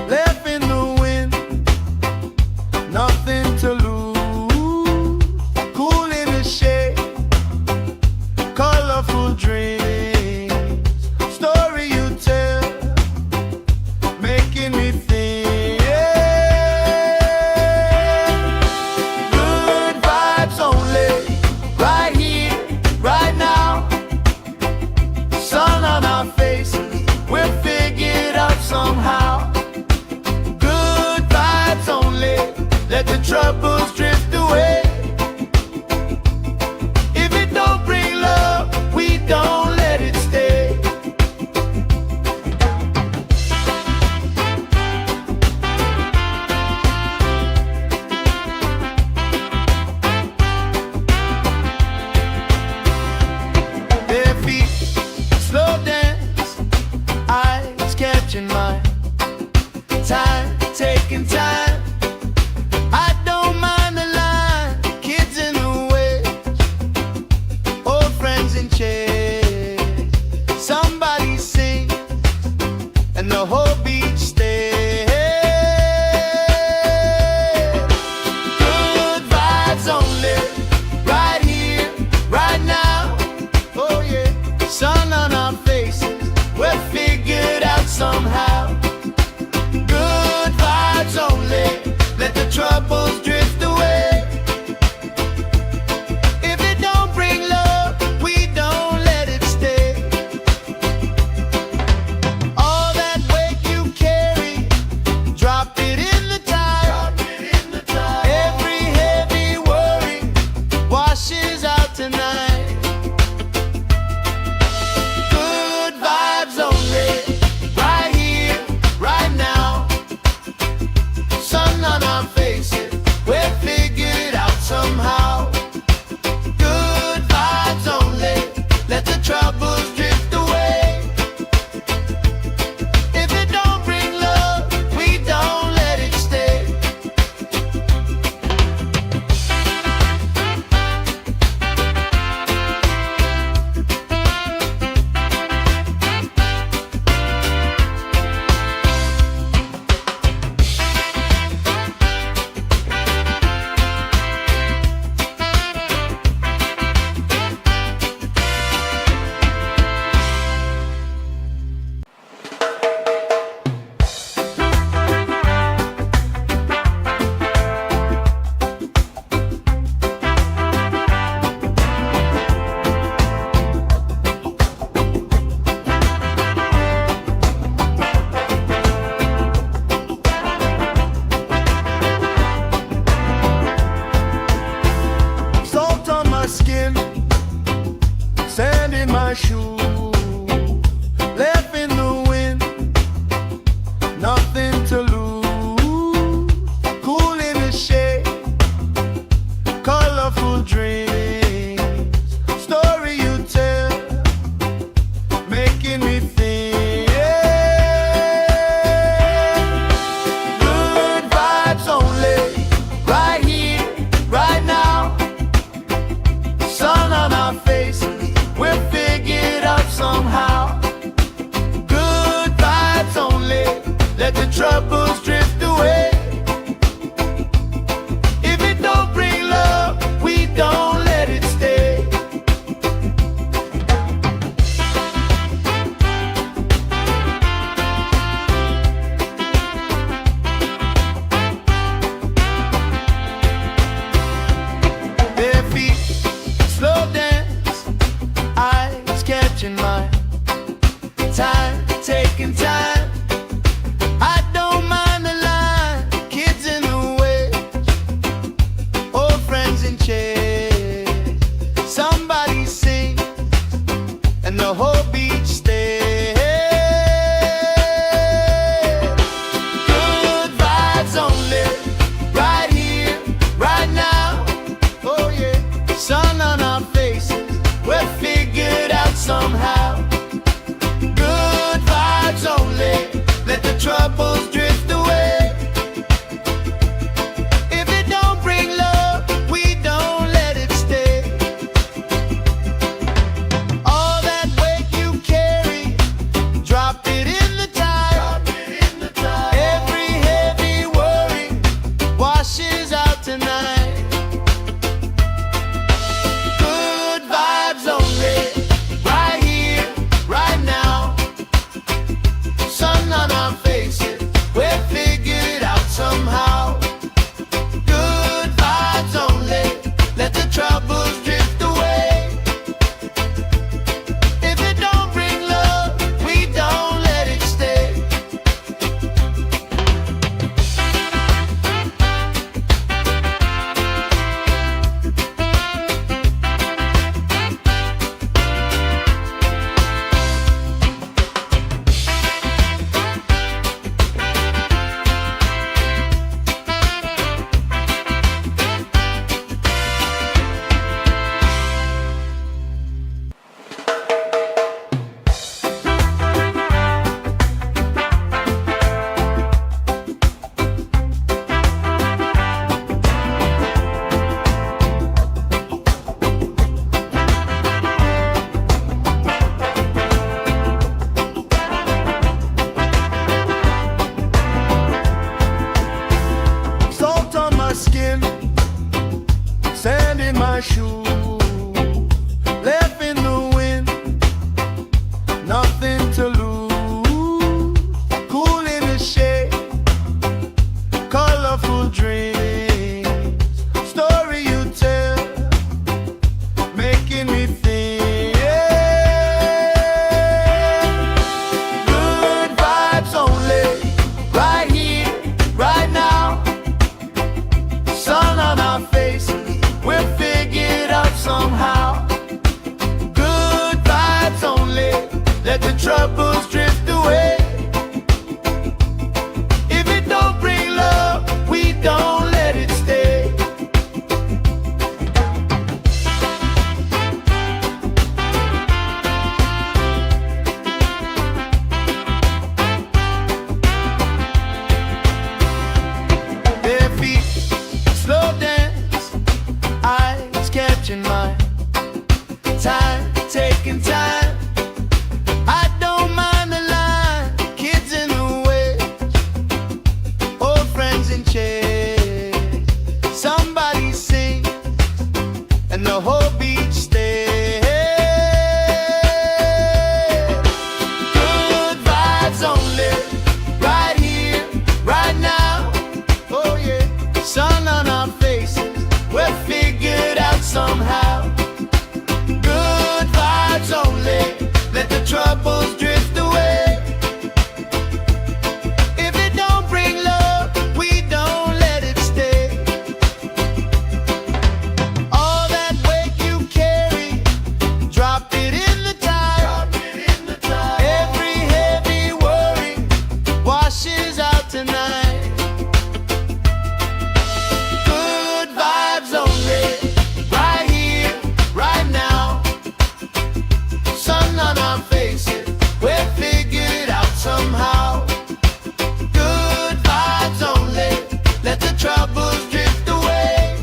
left in the wind, nothing to lose. Cool in the shade, colorful dreams, story you tell, making me think. Good vibes only, right here, right now. Sun on our faces, we'll figure it out somehow. Good vibes only, let the troubles drift away. If it don't bring love, we don't let it stay. Their feet slow dance, eyes catching mine, time taking time. I don't mind the line, kids in the way, old friends in chairs. Somebody sings and the whole beach stays. Good vibes only, right here, right now. Oh yeah, sun on our faces, we'll figure it out somehow. Good vibes only, let the troubles drift away. If it don't bring love, we don't let it stay. All that weight you carry, drop it in the tide. Every heavy worry washes out tonight. Good vibes only, right here, right now. Sun on our faces, let the troubles drift away. If it don't bring love, we don't let it stay. Bare feet, slow dance, eyes catching mine. Time, taking time. I don't mind the line. Kids in the way, old friends in chairs. Somebody sings and the whole beach stays. Good vibes only, right here, right now. Oh yeah, sun on our faces, we're figured out somehow. Good vibes only, let the troubles drift away. If it don't bring love, we don't let it stay. All that weight you carry, drop it in the tide. Every heavy worry washes out tonight. Good vibes only, right here, right now. Sun on our faces, we're figured out somehow. Good vibes only, let the troubles drift away.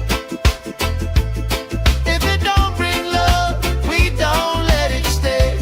If it don't bring love, we don't let it stay.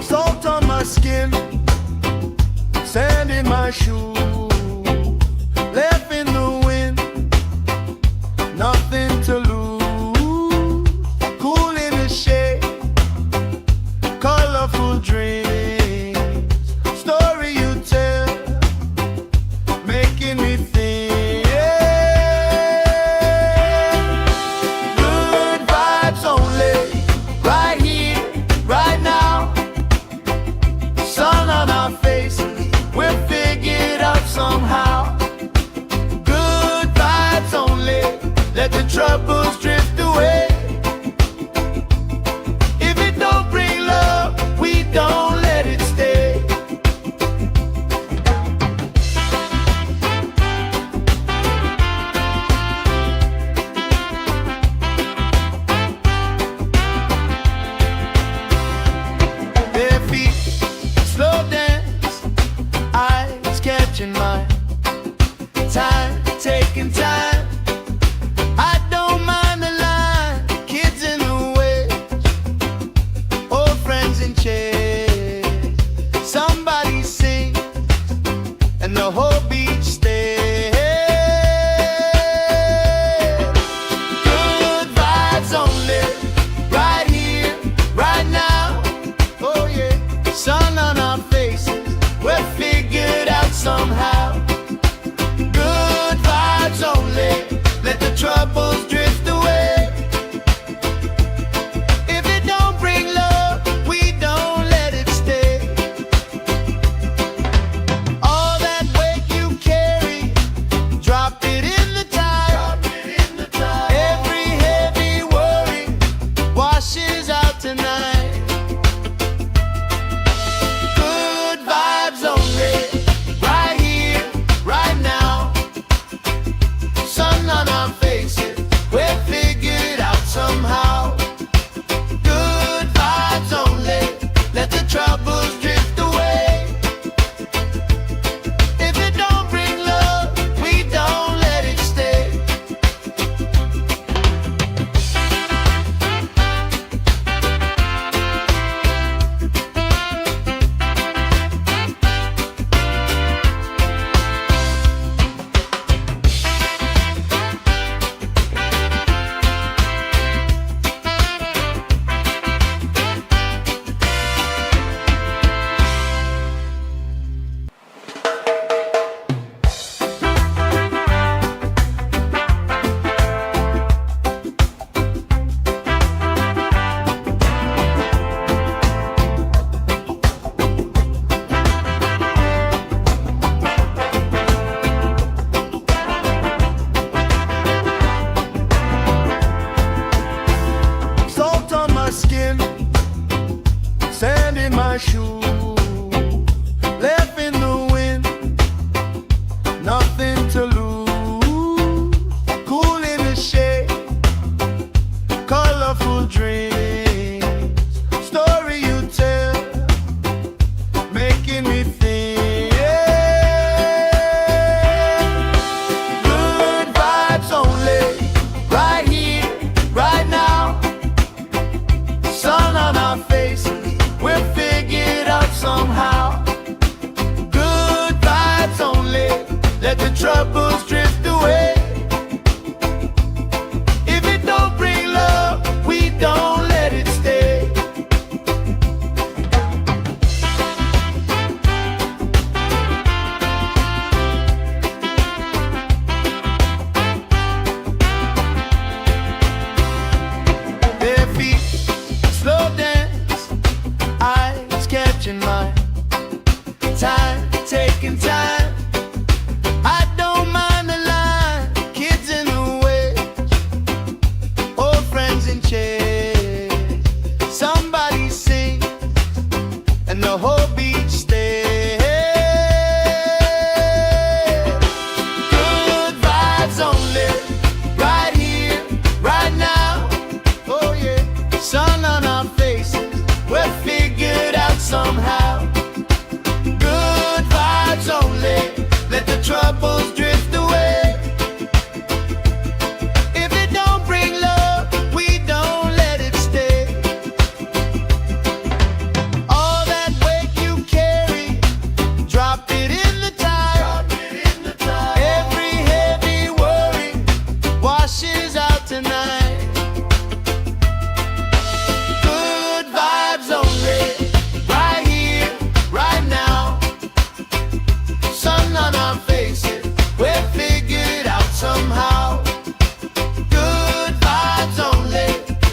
Salt on my skin, sand in my shoes, left in the wind, nothing to lose. Cool in the shade, colorful dreams, story you tell, making me think. Good vibes only, right here, right now. Sun on our faces, we're figured sand in my shoe, left in the wind, nothing to lose. Cool in the shade, colorful dreams, story you tell, making me think. Good vibes only, right here, right now. Sun on our faces, we'll figure it out somehow. Good vibes only, let the troubles drift away. If it don't bring love, we don't let it stay. Their feet slow dance, eyes catching mine, time taking time. I don't mind the line, kids in the way, old friends in chairs. Somebody sings and the whole beach stays. Good vibes only, right here, right now. Oh yeah, sun on our faces, we'll figure it out somehow. Good vibes only, let the troubles drift away. If it don't bring love, we don't let it stay. All that weight you carry, drop it in the tide. Every heavy worry washes out tonight. Good vibes only, right here, right now. Sun on our faces, we'll figure it out somehow. Good vibes only,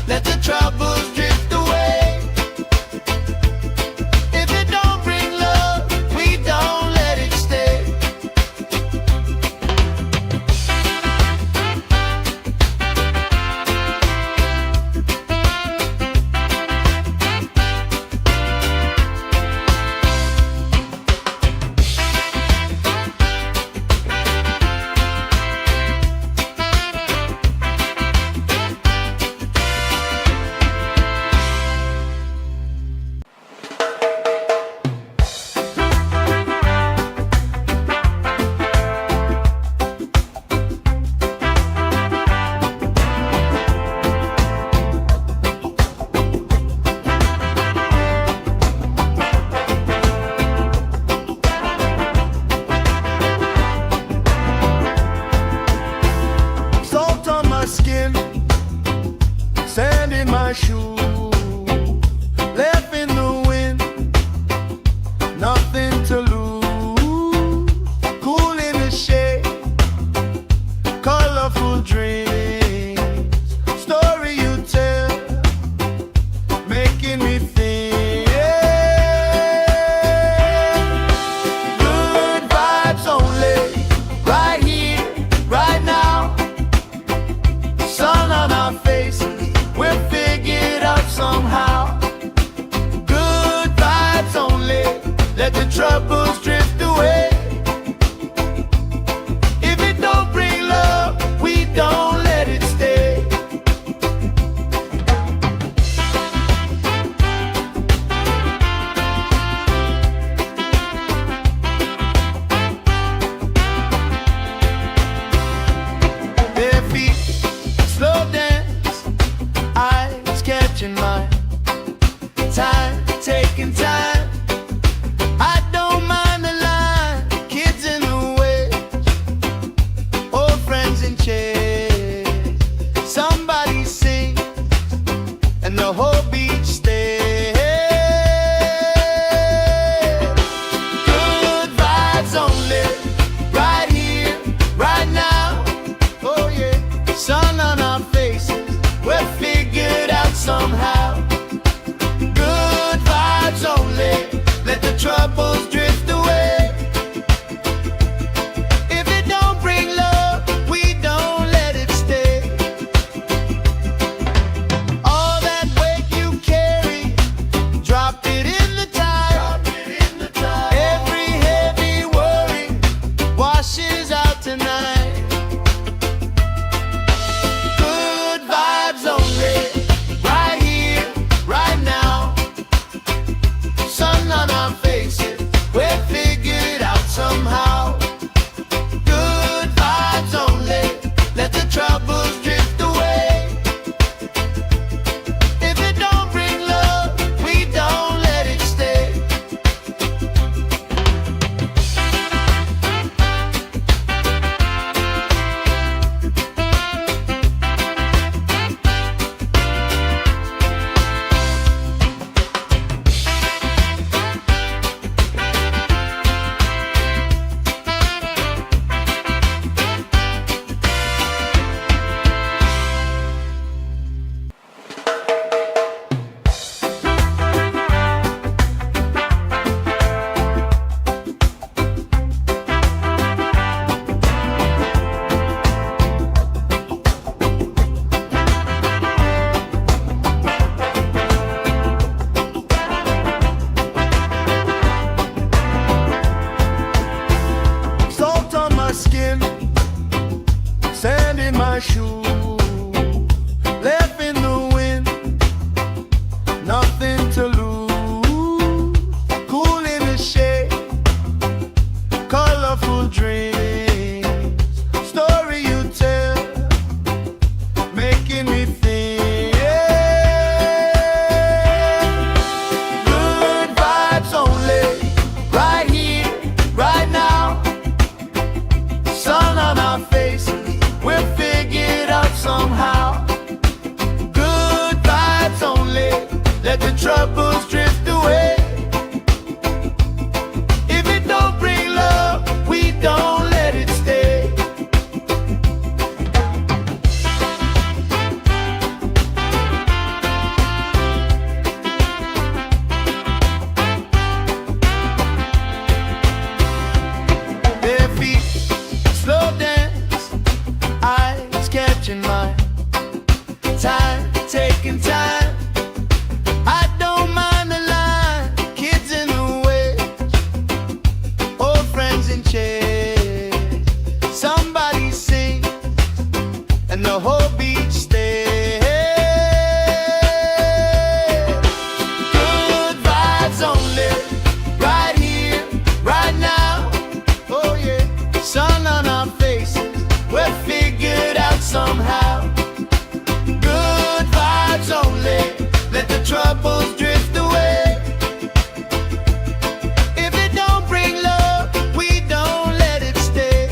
let the troubles drift away. If it don't bring love, we don't let it stay. Salt on my skin, sand in my shoe, left in the wind, nothing to lose. Cool in the shade, colorful dreams, story you tell, making me think. Good vibes only, right here, right now. Sun on our faces, we'll figure it out somehow. Good vibes only, let the troubles drift away. If it don't bring love, we don't let it stay. troubles drift away. If it don't bring love, we don't let it stay. Bare feet, slow dance, eyes catching mine. Time, taking time. I don't mind the line. Kids in the way, old friends in chairs. Somebody sings and the whole beach stays. Good vibes only, right here, right now. Oh yeah, sun on our faces, we're figured out somehow. Good vibes only, let the troubles drift away. If it don't bring love, we don't let it stay.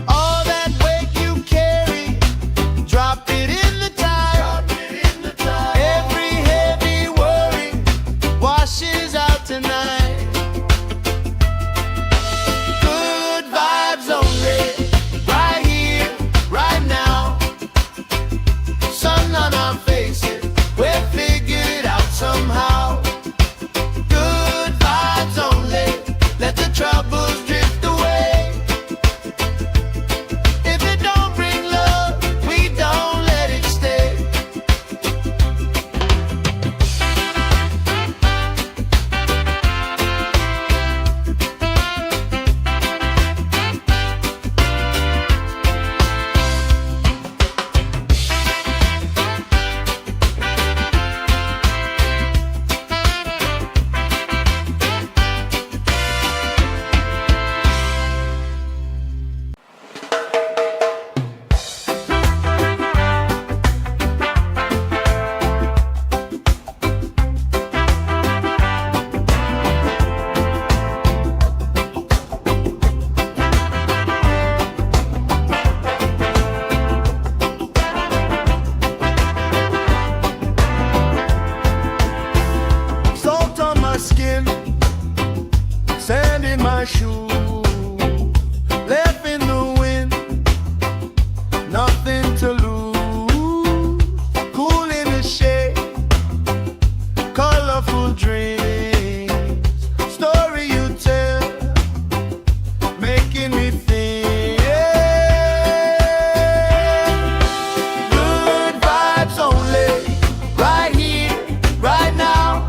All that weight you carry, drop it in the tide. Every heavy worry washes out tonight. Good vibes only, right here, right now. Sun on our faces, we're figured out somehow. Good vibes only, let the troubles drift away. If it don't bring love, we don't let it stay. Salt on my skin, sand in my shoes, left in the wind, nothing to lose. Cool in the shade, colorful dreams, story you tell, making me think. Good vibes only, right here, right now.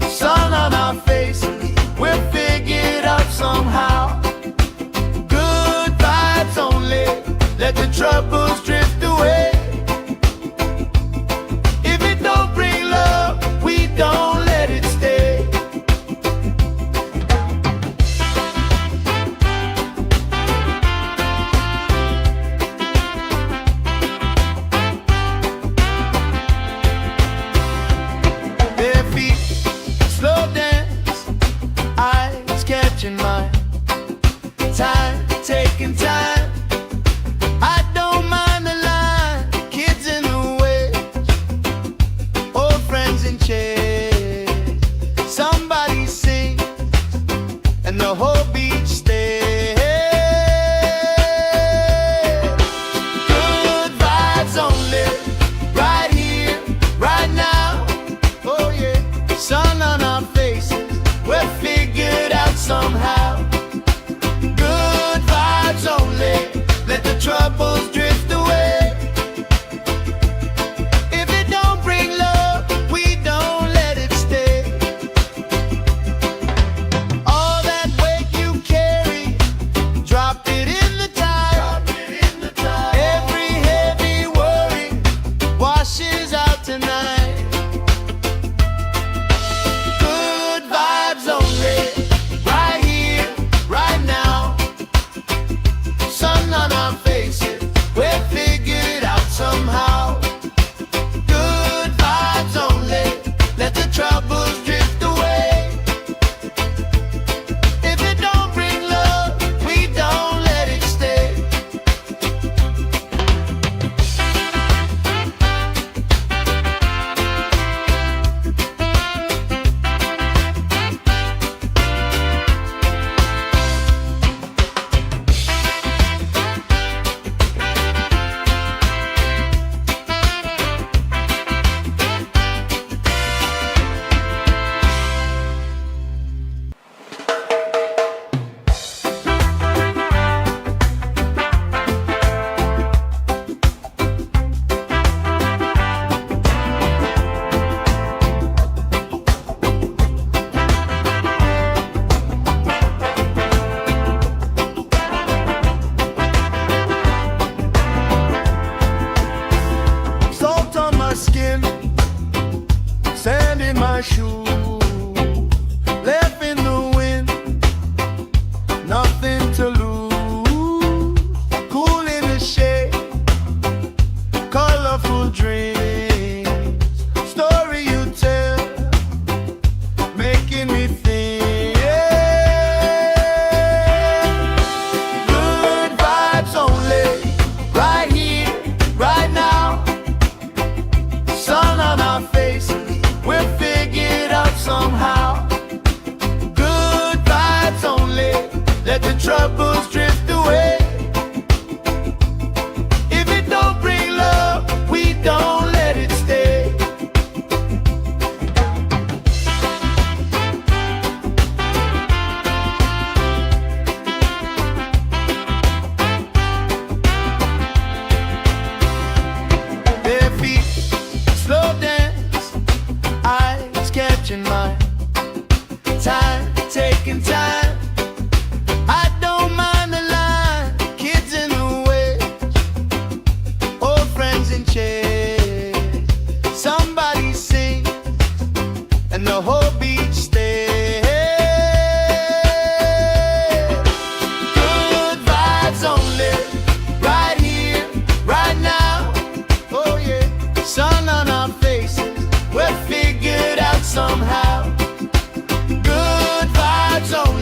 Sun on our faces, we're figured out somehow. Good vibes only, let the troubles drift away. If it don't bring love, we don't let it stay. Bare feet, slow dance, eyes catching mine. Time, taking time. I don't mind shoes, left in the wind, nothing to lose. Cool in the shade, colorful dreams, story you tell, making me think. Good vibes only, right here, right now. Sun on our faces, we're figured out somehow. Good vibes only, let the troubles drift away. If it don't bring love, we don't let it stay. Their feet slow dance, eyes catching mine, time taking time. I don't mind the line, kids in the way, old friends in chairs. Somebody sings and the whole beach stays. Good vibes only, right here, right now. Oh yeah, sun on our faces, we're figured out somehow. Good vibes only.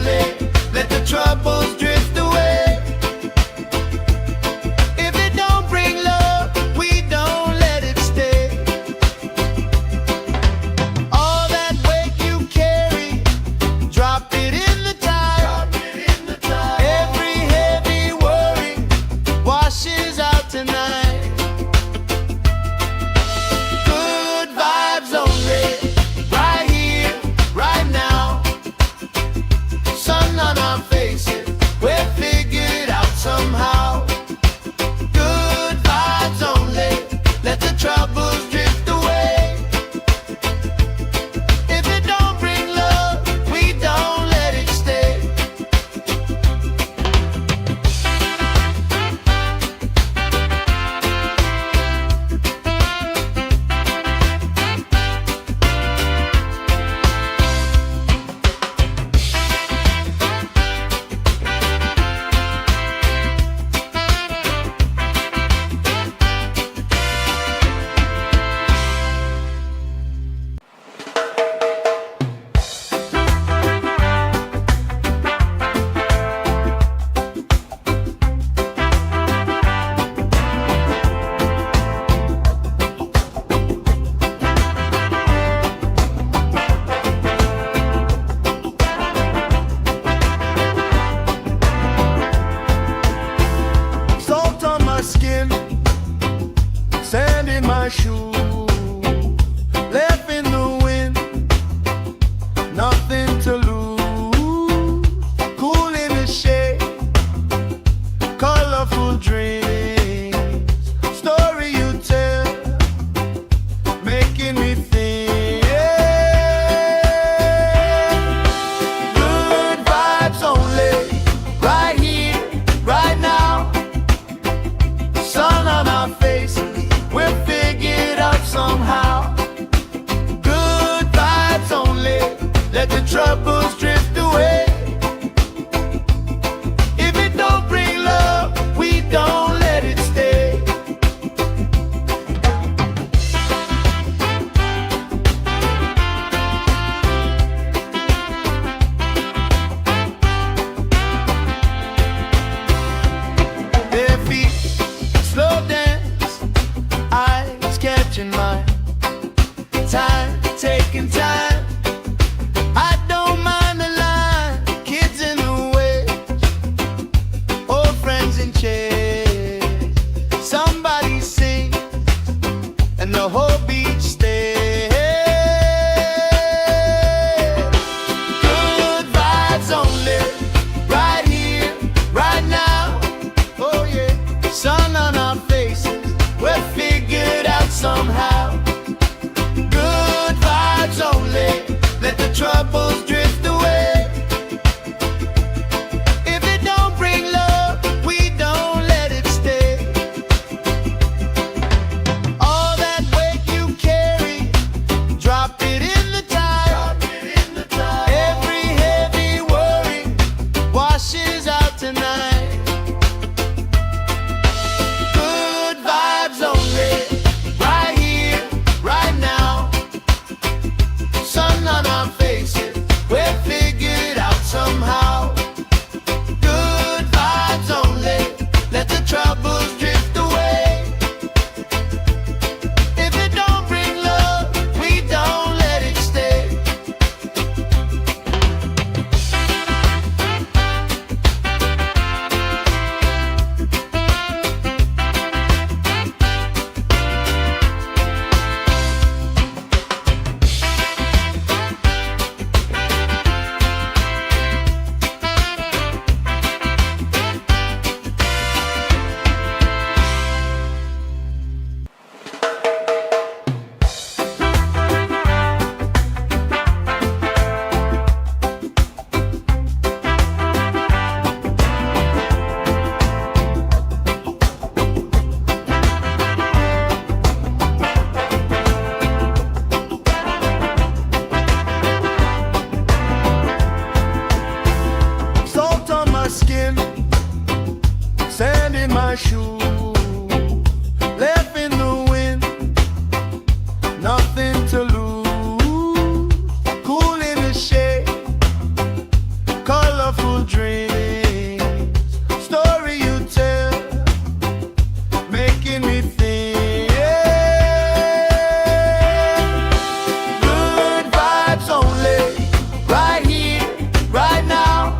nothing to lose. Cool in the shade, colorful dreams. Story you tell, making me think. Good vibes only, right here, right now.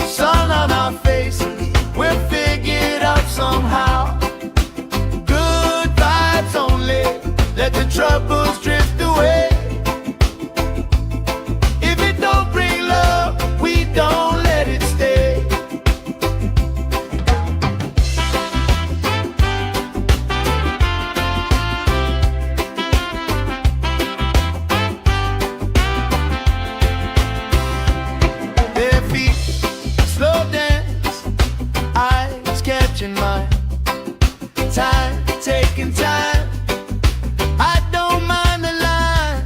Sun on our faces, we'll figure it out somehow. Good vibes only, let the troubles drift away. If it don't bring love, we don't let it stay. Bare feet, slow dance, eyes catching mine. Time, taking time. I don't mind the line.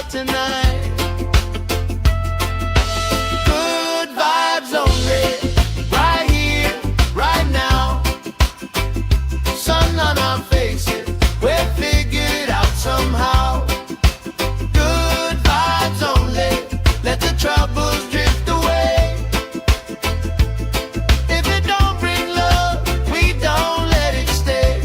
out tonight. Good vibes only, right here, right now. Sun on our faces, we're figured out somehow. Good vibes only, let the troubles drift away. If it don't bring love, we don't let it stay.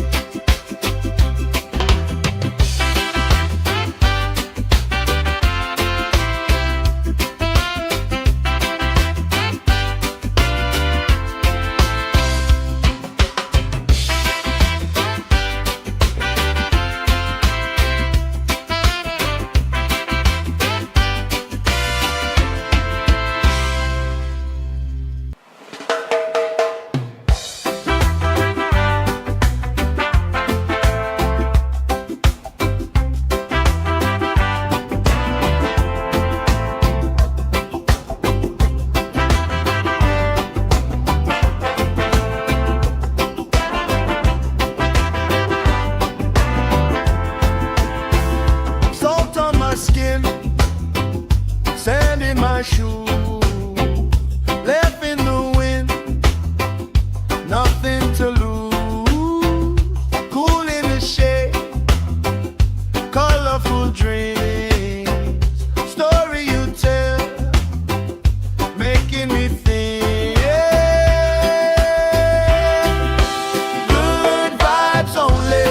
Salt on my skin, sand in my shoes, left in the wind, nothing to lose. Cool in the shade, colorful dreams, story you tell, making me think. Good vibes only,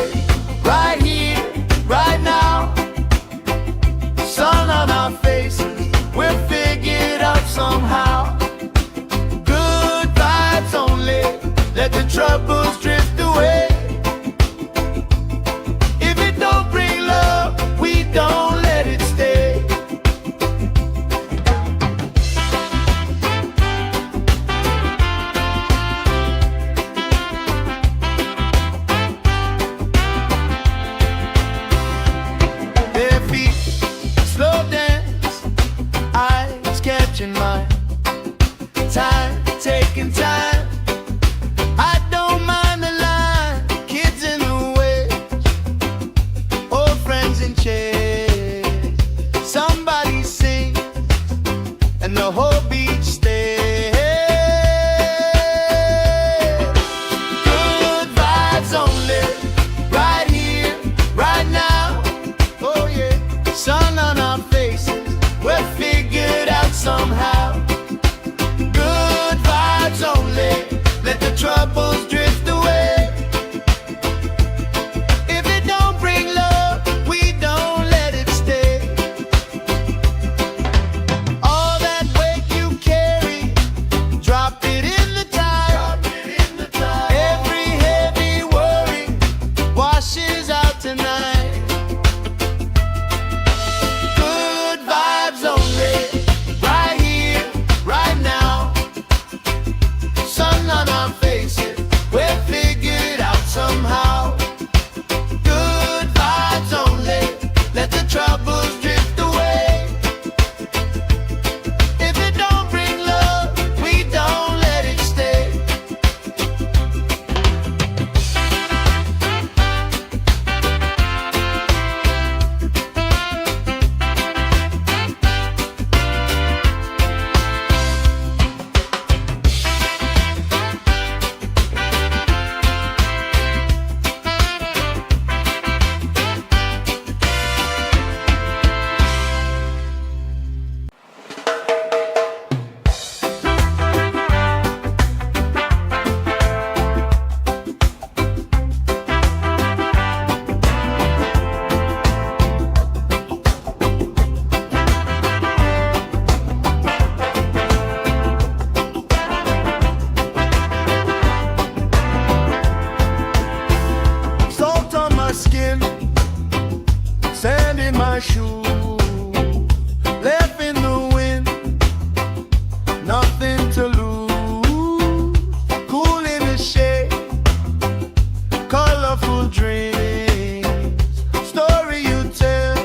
right here, right now. Sun on our faces, we're figured out somehow. Good vibes only, let the troubles drift away. If it don't bring love, we don't let it stay. Their feet slow dance, eyes catching mine. Time, taking time. I don't mind the line. Kids in the way, old friends in chairs. Somebody sings, and the whole beach stays. Good vibes only, right here, right now. Oh yeah, sun on our faces, we're figured out somehow. Good vibes only, let the troubles drift away. If it don't bring love, we don't let it stay. All that weight you carry, drop it in the tide. Every heavy worry washes out tonight. Good vibes only, right here, right now. Sun on our faces, we're figured out somehow. Good vibes only, let the troubles drift away. If it don't bring love, we don't let it stay. Salt on my skin, sand in my shoes, left in the wind, nothing to lose. Cool in the shade, colorful dreams, story you tell,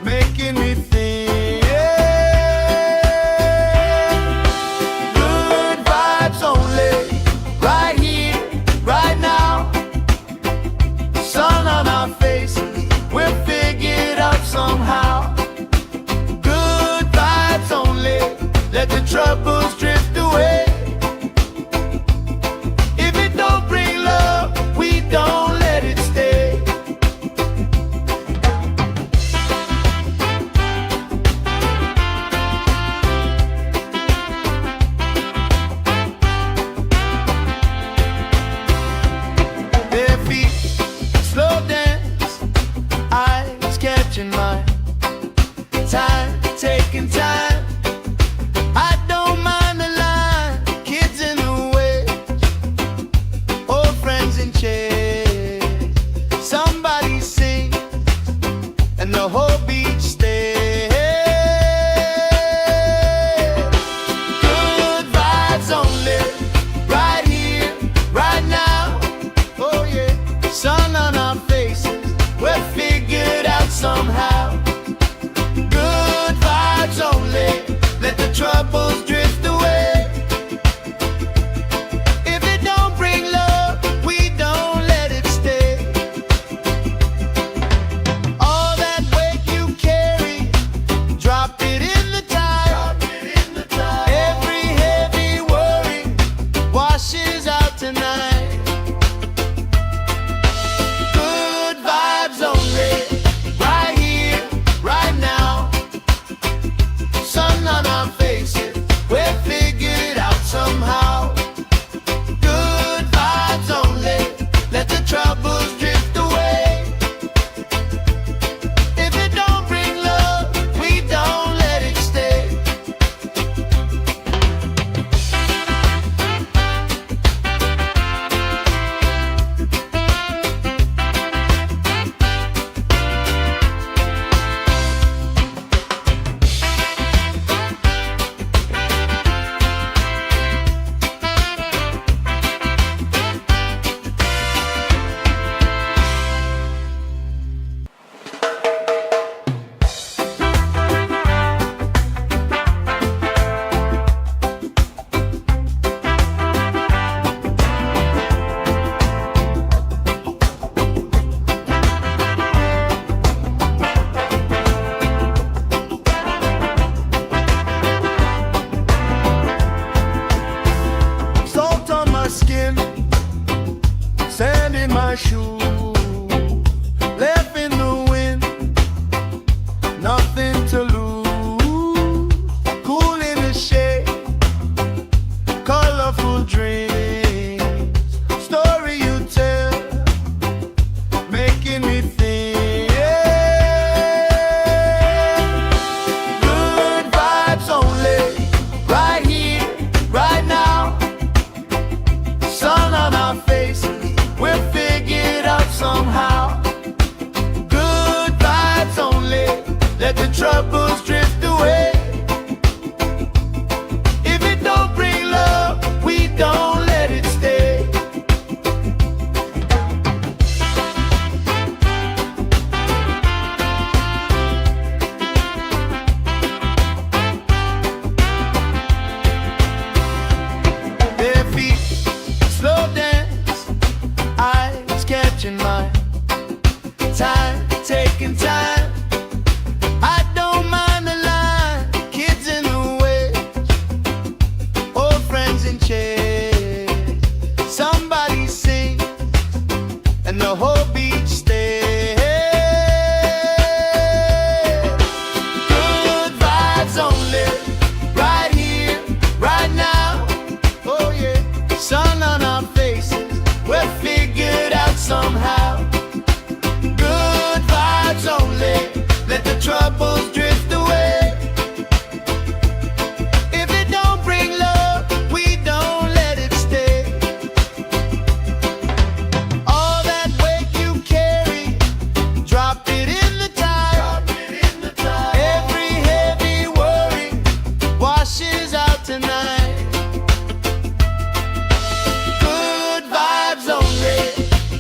making me think. Good vibes only, right here, right now. Sun on our faces, we're figured out somehow. troubles drift away. If it don't bring love, we don't let it stay. Their feet slow dance, eyes catching mine. Time, taking time. I don't mind the line. Kids in the way, old friends in chairs. Somebody sings and the whole beach stays. Good vibes only, right here, right now. Oh yeah, sun on our faces, we're figured out somehow. Only let the troubles drift away. If it don't bring love, we don't let it stay. All that weight you carry, drop it in the tide. Every heavy worry washes out tonight. Good vibes only, right here, right now. Sun on our faces, we're figured out somehow. Good vibes only, let the troubles drift away. If it don't bring love, we don't let it stay. Skin, sand in my shoes, left in the wind, nothing to lose. Cool in the shade, colorful dreams, story you tell, making me think. Good vibes only, right here, right now. Sun on our faces, we're figured out somehow. Good vibes only, let the troubles drift away. If it don't bring love, we don't let it stay. Their feet slow dance, eyes catching mine. Time, taking time. I don't mind the line. Kids in the way, old friends in chairs. Somebody sings and the whole beach stays. Good vibes only, right here, right now. Oh yeah, sun on our faces, we're figured out somehow. Good vibes only, let the troubles drift away. If it don't bring love, we don't let it stay. All that weight you carry, drop it in the tide. Every heavy worry washes out tonight. Good vibes only,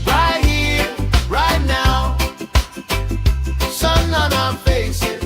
right here, right now. Sun on our faces,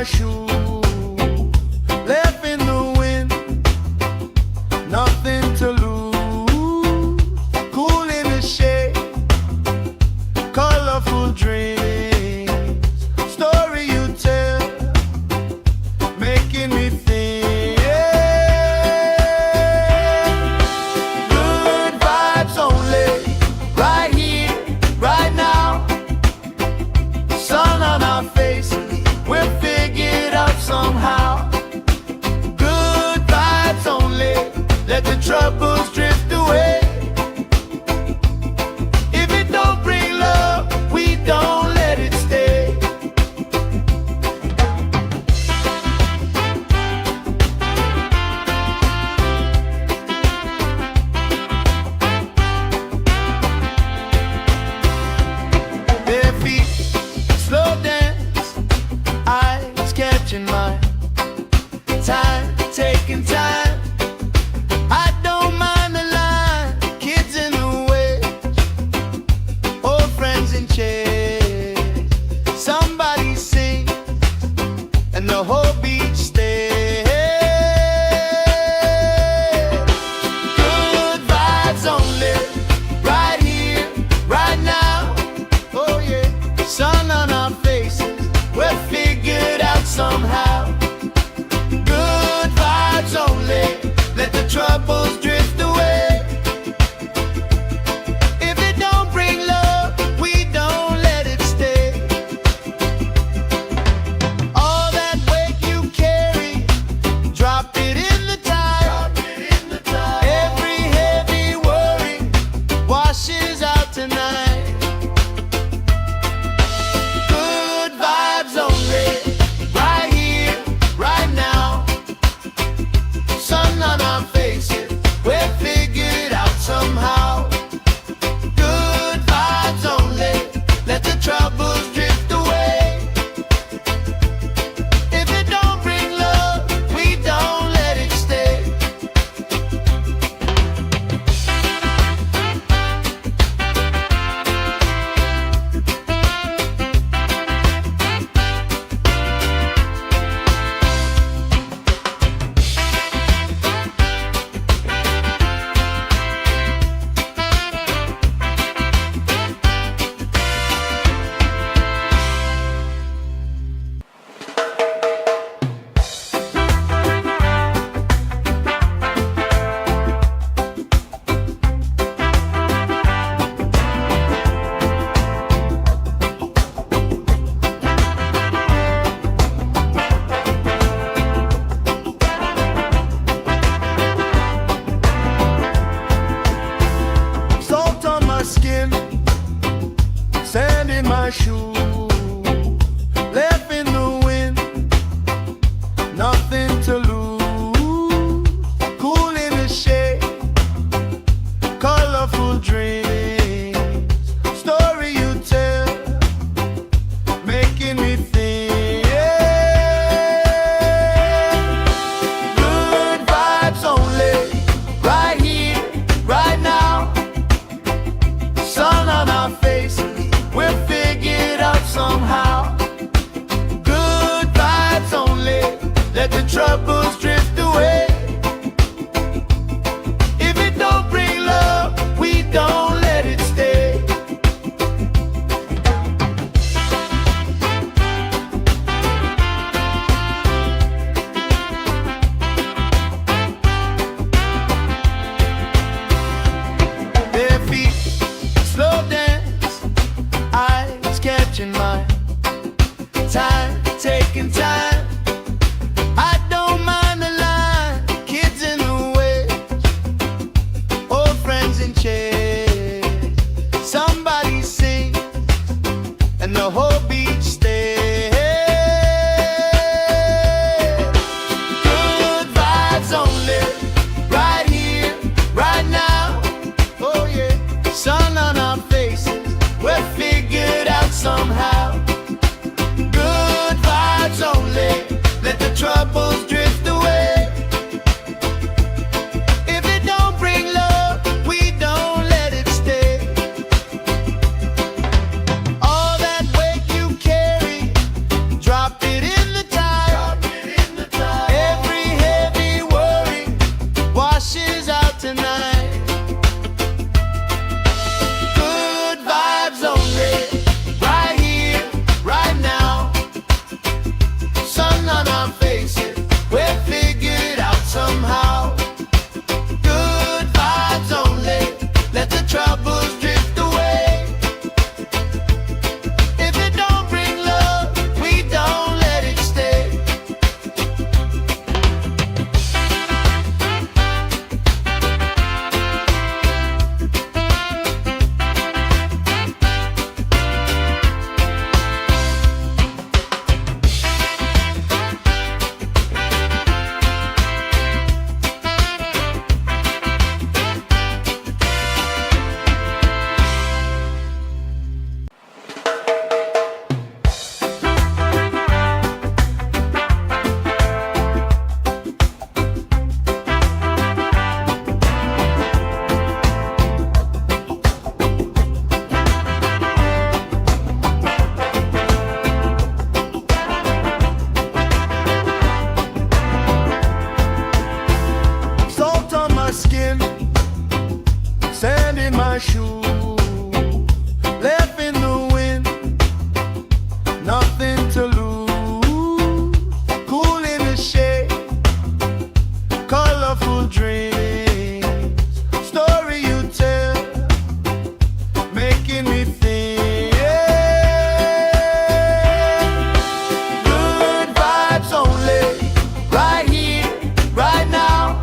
my shoe, left in the wind, nothing to lose. Cool in the shade, colorful dreams, story you tell, making me think. Good vibes only, right here, right now. Sun on our faces, we'll figure it out somehow. Good vibes only, let the troubles drift away. If it don't bring love, we don't let it stay. Bare feet, slow dance, eyes catching mine. Time, taking time. I don't mind the line. Kids in the way, old friends in chairs. Somebody sing, and the whole beach stays. Good vibes only, right here, right now. Oh yeah, sun on our faces, we'll figure it out somehow. Good vibes only, let the troubles drift away. If it don't bring love, we don't let it stay. All that weight you carry, drop it in the tide. Every heavy worry washes out tonight. Good vibes only, right here, right now. Sun on our faces, we'll figure it out somehow. Good vibes only, let the troubles drift away. If it don't bring love, we don't let it stay. Salt on my skin, sand in my shoe, left in the wind, nothing to lose. Cool in the shade, colorful dreams, story you tell, making me think. Good vibes only, right here, right now. Sun on our faces, we'll figure it out somehow. Good vibes only, let the troubles drift away. If it don't bring love, we don't let it stay. Bare feet, slow dance, eyes catching mine. Time, taking time. I don't mind the line. Kids in the way, old friends in chairs. Somebody sing, and the whole beach stays. Good vibes only, right here, right now. Oh yeah, sun on our faces, we'll figure it out somehow. Good vibes only, let the troubles drift away. If it don't bring love, we don't let it stay. All that weight you carry, drop it in the tide. making me think. Good vibes only, right here, right now.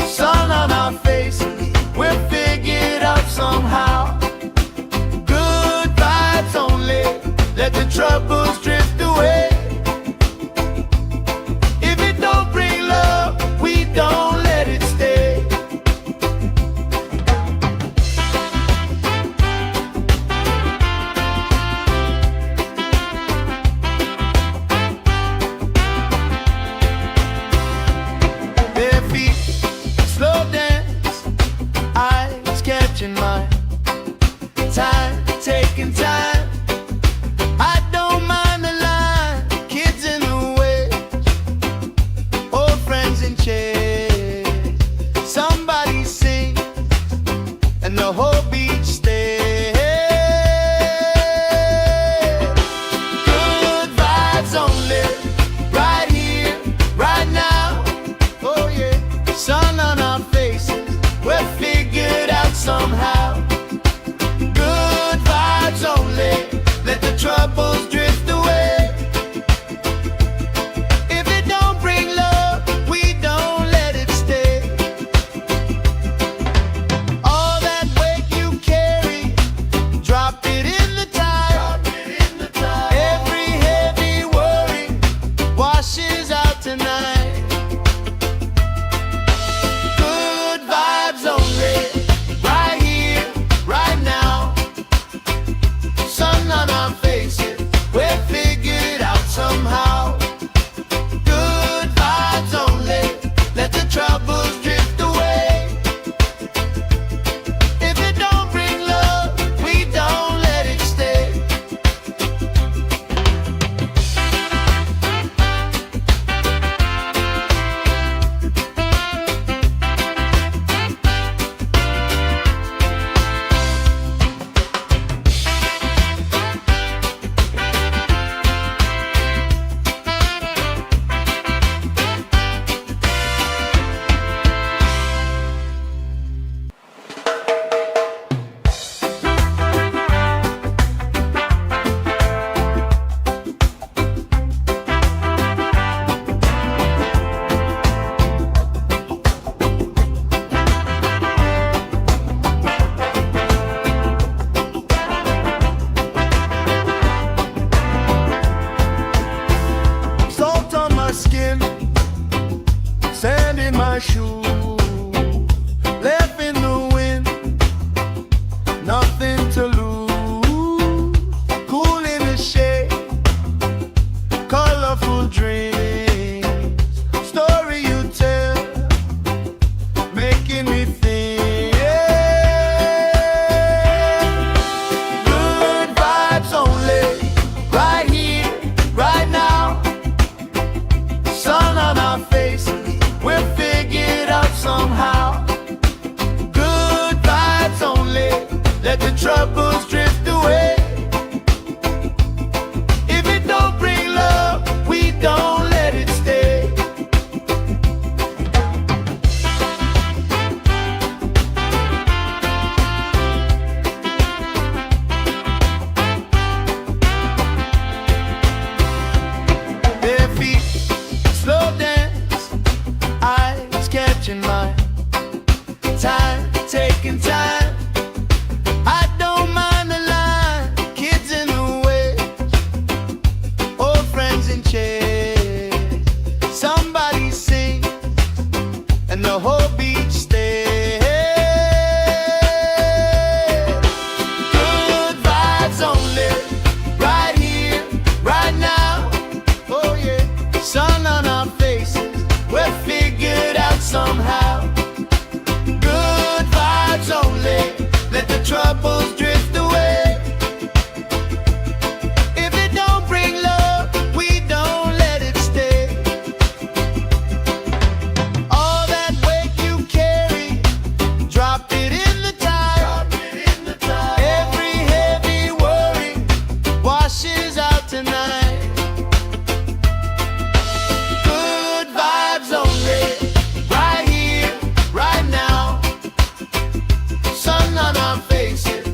Sun on our faces, we'll figure it out somehow. Good vibes only, let the troubles drift away. If it don't bring love, we don't let it stay. Bare feet, slow dance, eyes catching mine. Time, taking time. I don't mind the line. Kids in the way, old friends in chairs. Somebody sings and the whole beach stays. Good vibes only, right here, right now. Oh yeah, sun on our faces, we'll figure it out somehow. Good vibes only, let the troubles drift away. If it don't bring love, we don't let it stay. All that weight you carry, drop it in the tide. Every heavy worry washes out tonight. Good vibes only, right here, right now. Sun on our faces, we'll figure it out somehow. Good vibes only, let the troubles drift away. If it don't bring love, we don't let it stay. Salt on my skin, sand in my shoes, left in the wind, nothing to lose. Cool in the shade, colorful dreams, story you tell, making me think. Good vibes only, right here, right now. Sun on our faces, we'll figure it out somehow. Good vibes only, let the troubles drift away. If it don't bring love, we don't let it stay. Bare feet, slow dance, eyes catching mine. Time, taking time. I don't mind the line. Kids in the way, old friends in chairs. Somebody sings and the whole beach stays. Good vibes only, right here, right now. Oh yeah, sun on our faces, we'll figure it out somehow. Good vibes only, let the troubles drift away. If it don't bring love, we don't let it stay. All that weight you carry, drop it in the tide. Every heavy worry washes out tonight. Good vibes only, right here, right now. Sun on our faces,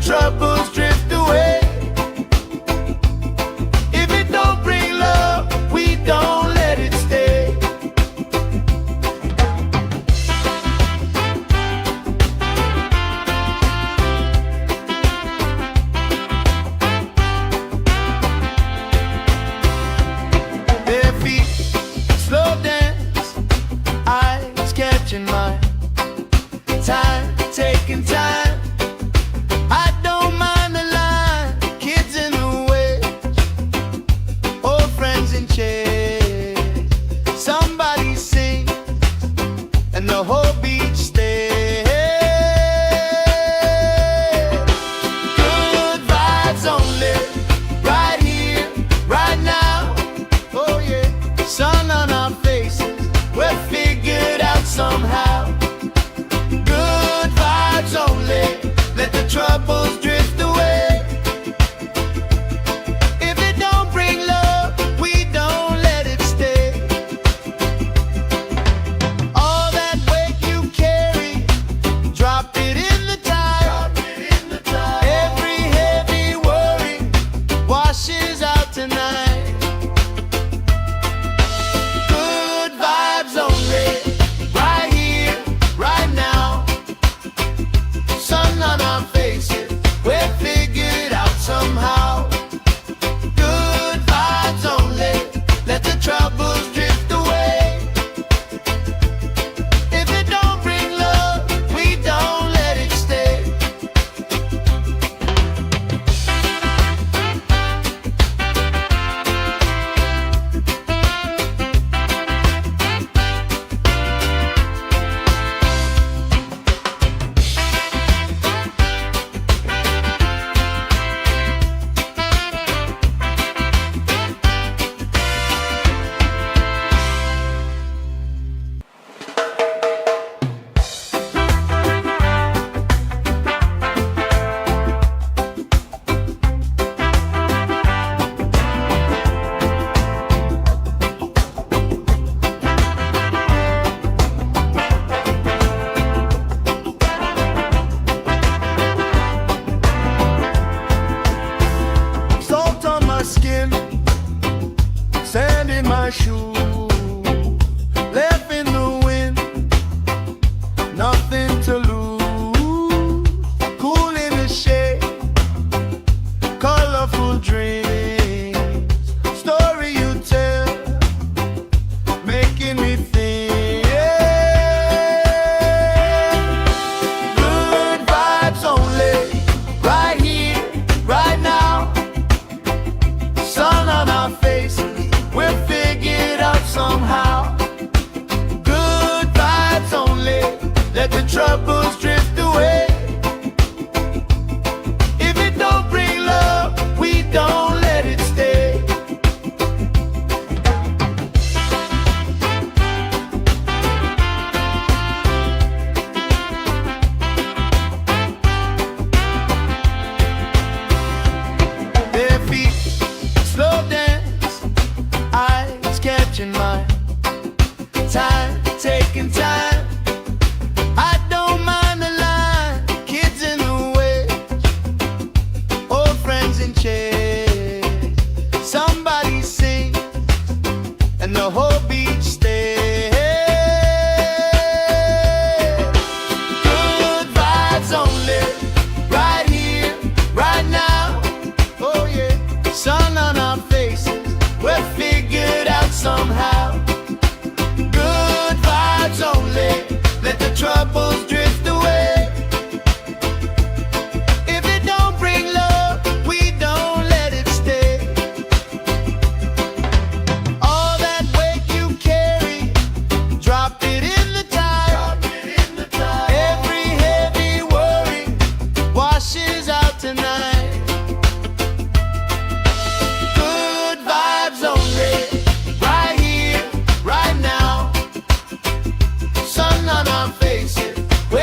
troubles drift away. If it don't bring love, we don't let it stay. Their feet slow dance, eyes catching mine. Time, taking time. I don't mind the line. Kids in the way, old friends in chairs. Somebody sing, and the whole beach stays. Good vibes only, right here, right now. Oh yeah, sun on our faces, we're figured out somehow. Good vibes only, let the troubles drift away. If it don't bring love, we don't let it stay. All that weight you carry, drop it in the tide. Every heavy worry washes out tonight. Good vibes only, right here, right now. Sun on our faces, we're figured out somehow. Good vibes only, let the troubles drift away. If it don't bring love, we don't let it stay. Salt on my skin, sand in my shoe, left in the wind, nothing to lose. Cool in the shade, colorful dreams, story you tell, making me think. Good vibes only, right here, right now. Sun on our faces, we're figured out somehow. Good vibes only, let the troubles drift away. If it don't bring love, we don't let it stay. Their feet slow dance, eyes catching mine. Time, taking time. I don't mind the line. Kids in the way, old friends in chairs. Somebody sing, and the whole beach stays. Good vibes only, right here, right now. Oh yeah, sun on our faces, we're figured out somehow. Good vibes only, let the troubles drift away. If it don't bring love, we don't let it stay. All that weight you carry, drop it in the tide. Every heavy worry washes out tonight. Good vibes only, right here, right now. Sun on our faces, we're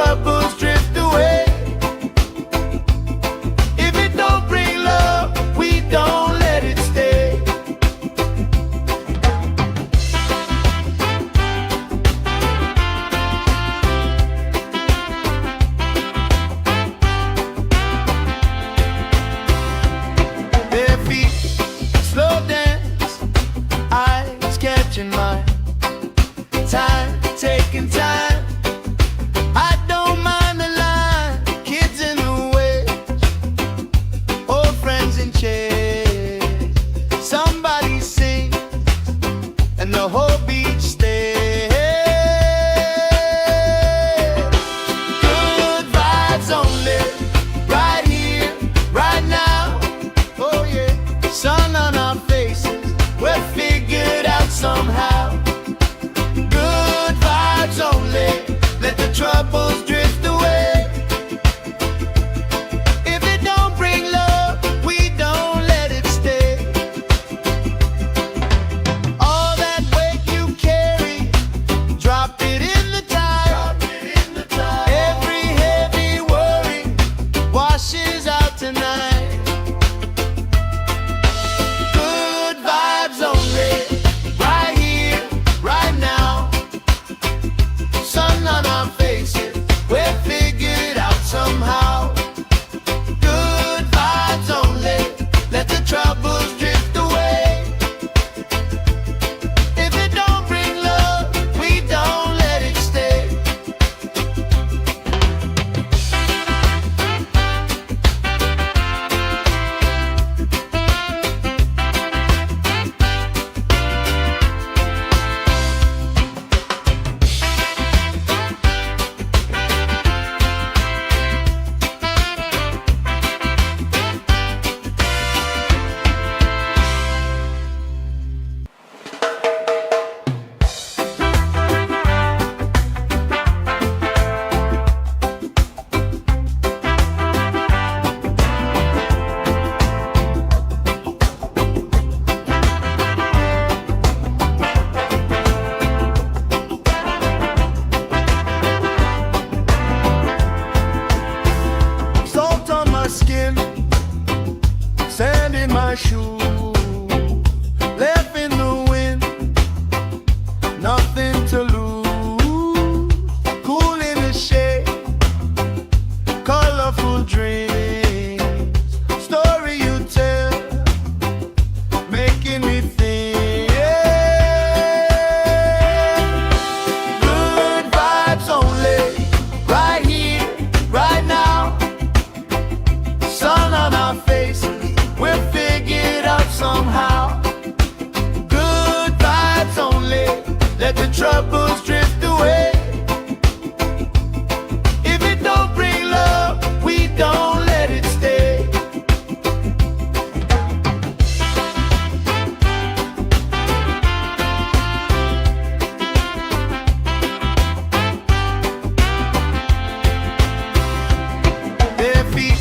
troubles drift away. If it don't bring love, we don't let it stay. Their feet slow dance, eyes catching mine. Time, taking time. I don't mind the line. Kids in the waves, old friends in chairs. Somebody sings and the whole beach stays. Good vibes only, right here, right now. Oh yeah, sun on our faces, we're figured out somehow. Good vibes only, let the troubles drift away. If it don't bring love, we don't let it stay. All that weight you carry, drop it in the tide. Every heavy worry washes out tonight. Good vibes only, right here, right now. Sun on our faces, we're figured out somehow. Good vibes only, let the troubles drift away. If it don't bring love, we don't let it stay. Salt on my skin, sand in my shoes, left in the wind, nothing to lose. Cool in the shade, colorful dreams, story you tell, making me think. Good vibes only, right here, right now. Sun on our faces, we're figured out somehow. Good vibes only, let the troubles drift away. If it don't bring love, we don't let it stay. Their feet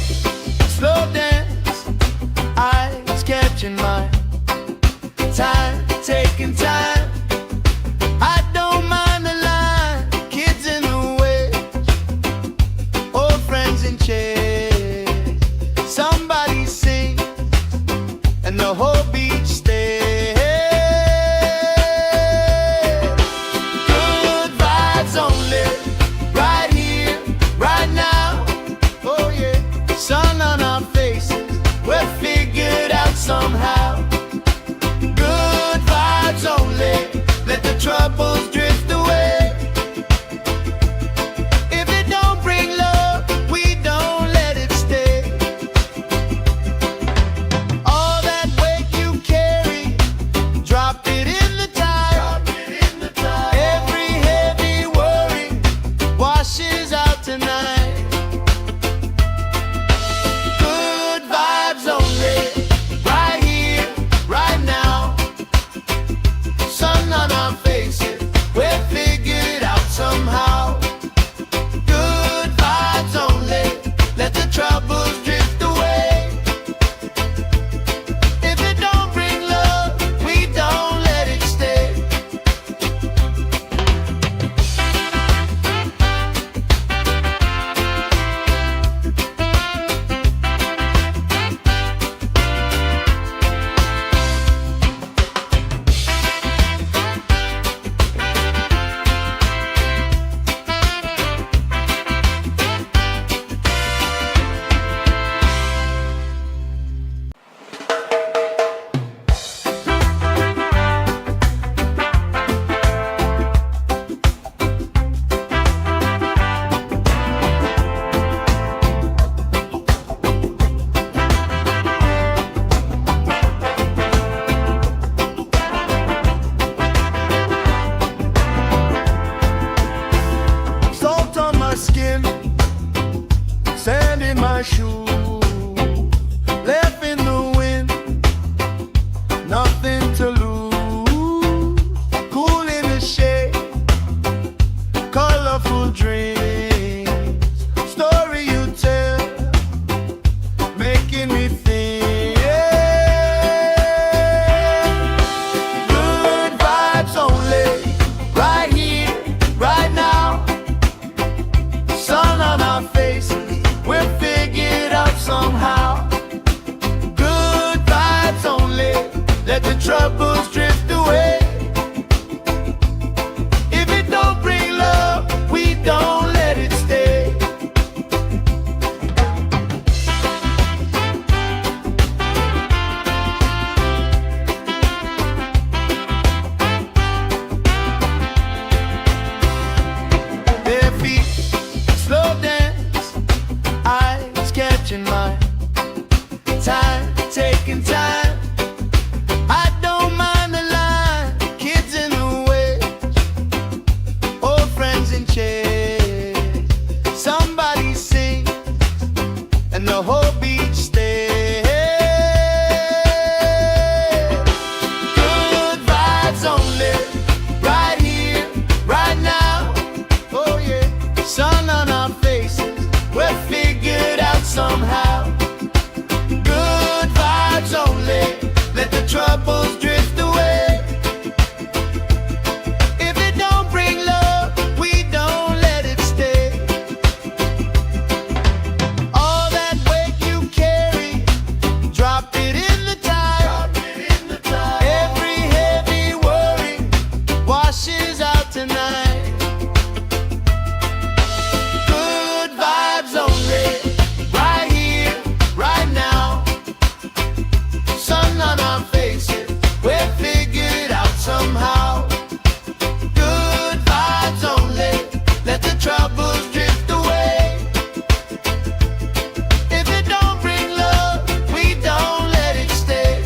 slow dance, eyes catching mine. Time, taking time. I don't mind the troubles drift away. If it don't bring love, we don't let it stay. All that weight you carry, drop it in the tide. Every heavy worry washes out tonight. Good vibes only, right here, right now. Sun on our faces, we're figured out somehow. Good vibes only, let the troubles drift away. If it don't bring love, we don't let it stay.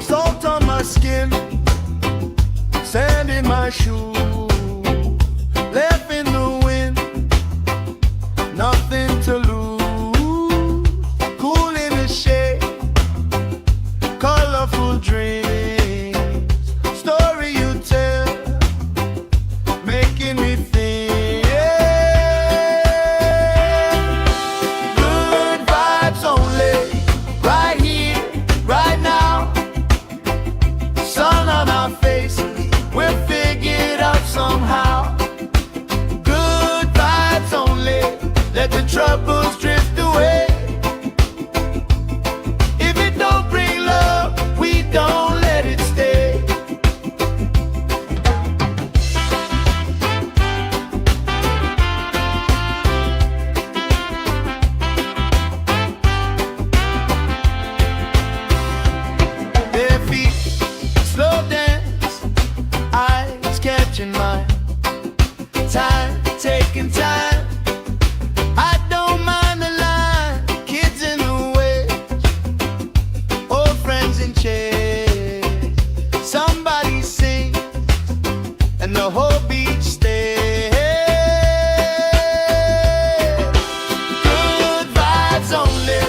Salt on my skin, sand in my shoe, left in the wind, nothing to lose. Cool in the shade, colorful dreams, story you tell, making me think. Good vibes only, right here, right now. Sun on our faces, we're figured out somehow. Good vibes only, let the troubles drift away. If it don't bring love, we don't let it stay. Bare feet, slow dance, eyes catching mine. Time, taking time. I don't mind the line, kids in the way, old friends in chairs. Somebody sings, and the whole beach stays. Good vibes only,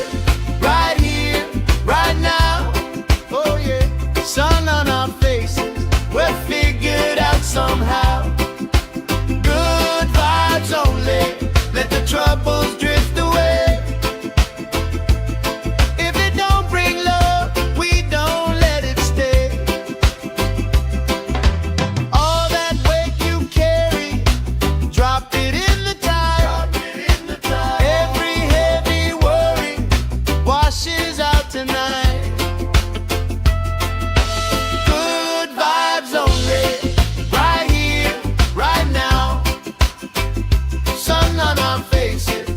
right here, right now. Oh yeah, sun on our faces, we're figured out somehow. Good vibes only, let the troubles drift away. If it don't bring love, we don't let it stay. All that weight you carry, drop it in the tide. Every heavy worry washes out tonight. Good vibes only, right here, right now. Sun on our faces,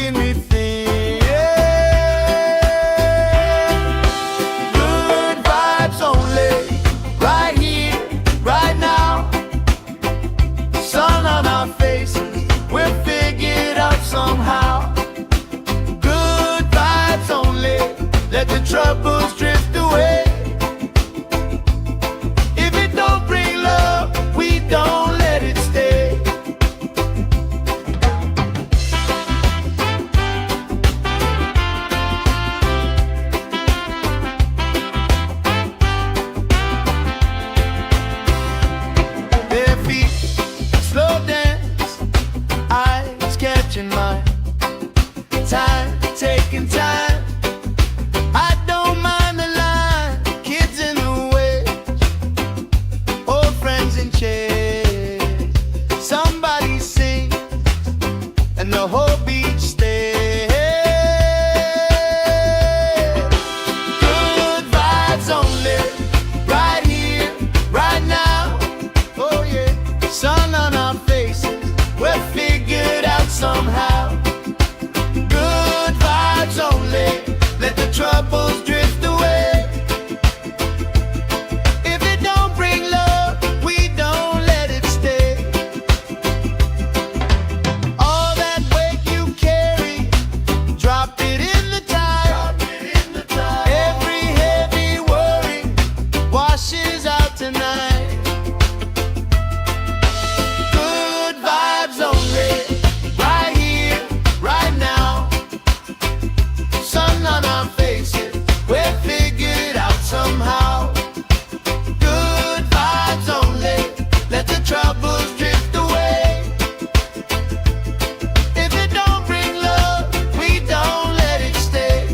making me think. Good vibes only, right here, right now. Sun on our faces, we'll figure it out somehow. Good vibes only, let the troubles drift away. If it don't bring love, we don't let it stay. Bare feet, slow dance, eyes catching mine. Time, taking time. I don't mind the line. Kids in the way, old friends in chairs. Somebody sing, and the whole beach stays. Good vibes only, right here, right now. Oh yeah, sun on our faces, we'll figure it out somehow. Good vibes only, let the troubles drift away. If it don't bring love, we don't let it stay. All that weight you carry, drop it in the tide. Every heavy worry washes out tonight. Good vibes only, right here, right now. Sun on our faces, we'll figure it out somehow. Good vibes only, let the troubles drift away. If it don't bring love, we don't let it stay.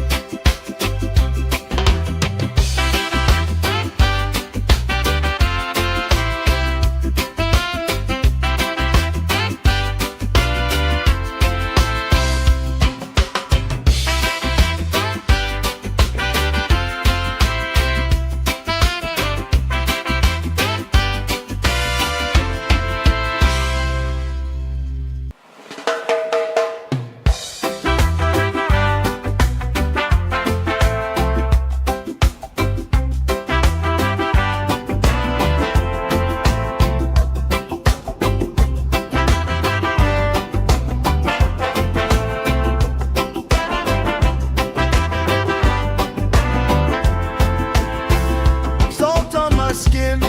Salt on my skin,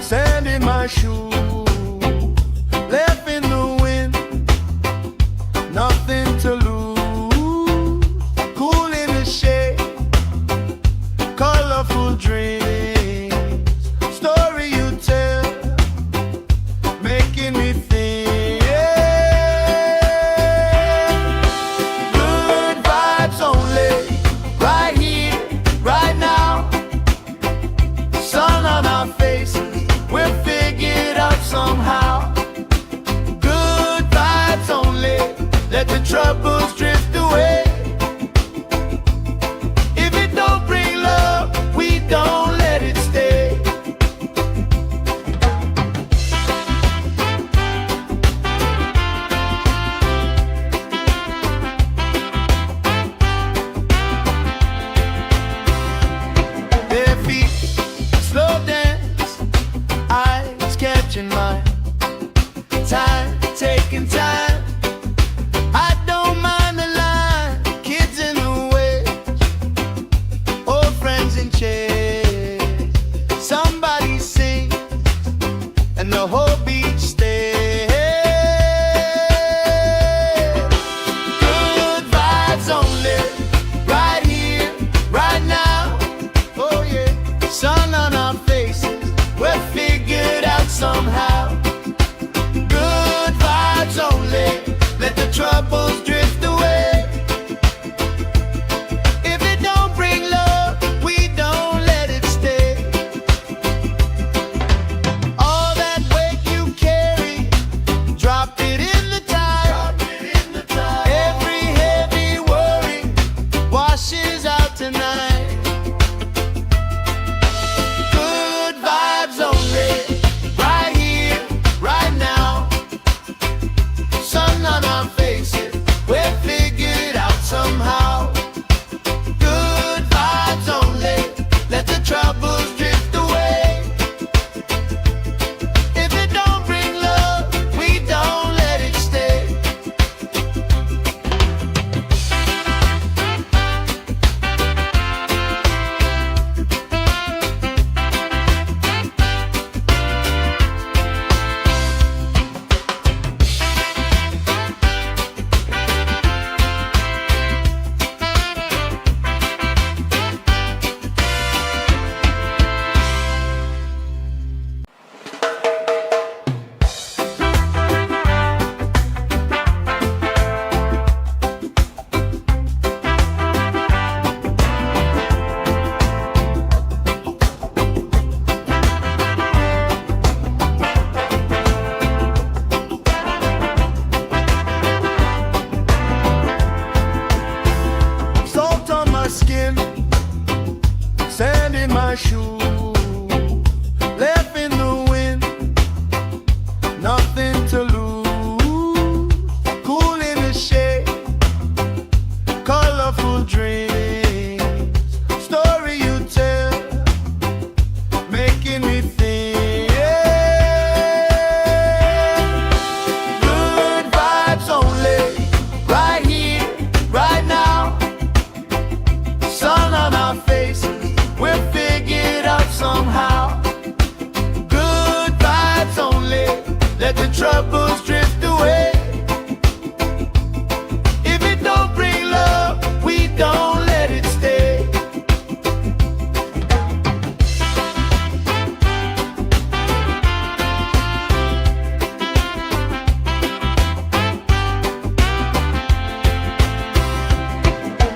sand in my shoes, left in the wind, nothing to lose. Cool in the shade, colorful dreams, story you tell, making me think. Good vibes only, right here, right now. Sun on our faces, we'll figure it out somehow. Good vibes only, let the troubles drift away. If it don't bring love, we don't let it stay. Bare feet, slow dance, eyes catching mine. Time, taking time. I don't mind my shoe, left in the wind, nothing to lose. Cool in the shade, colorful dreams, story you tell, making me think. Good vibes only, right here, right now. Sun on our faces, we're figured out somehow. Good vibes only, let the troubles drift away. If it don't bring love, we don't let it stay.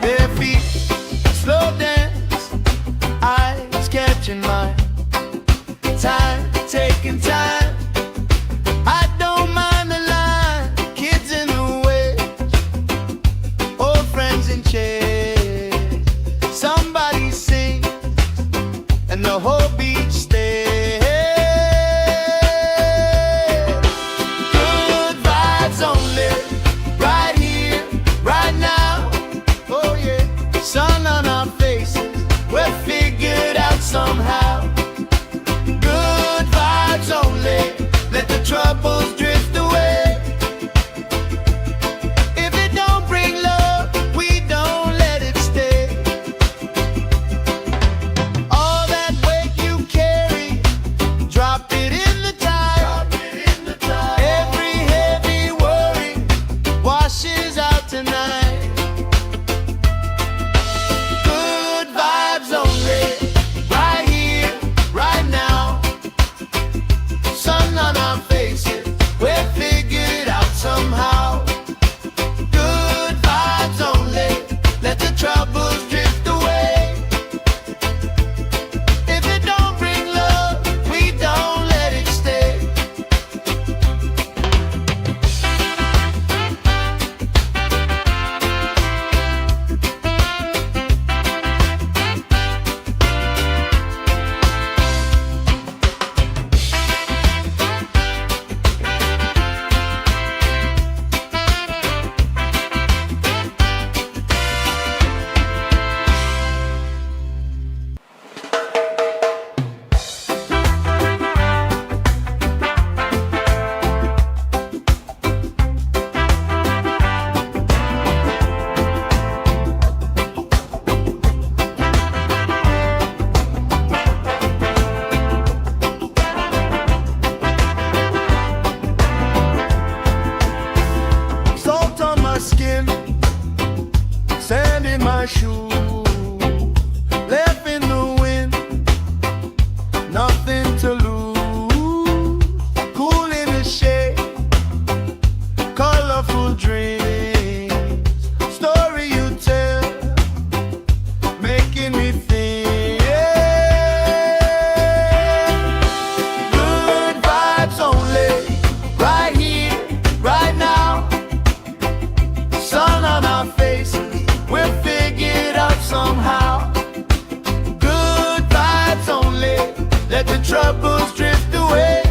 Bare feet, slow dance, eyes catching mine. Time, taking time. I don't mind the line. Kids in the way, old friends in chairs. Somebody sing, and the whole beach stays. Good vibes only, right here, right now. Oh yeah, sun on our faces, we're figured out somehow. Good vibes only, let the troubles drift away. If it don't bring love, we don't let it stay. All that weight you carry, drop it in the tide. Every heavy worry washes out tonight. Good vibes only, right here, right now. Sun on our faces, we're figured out somehow. Good vibes only, let the troubles drift away. If it don't bring love, we don't let it stay. Salt on my skin, sand in my shoe, left in the wind, nothing to lose. Cool in the shade, colorful dreams, story you tell, making me think. Good vibes only, right here, right now. Sun on our faces, we're figured out somehow. Good vibes only, let the troubles drift away.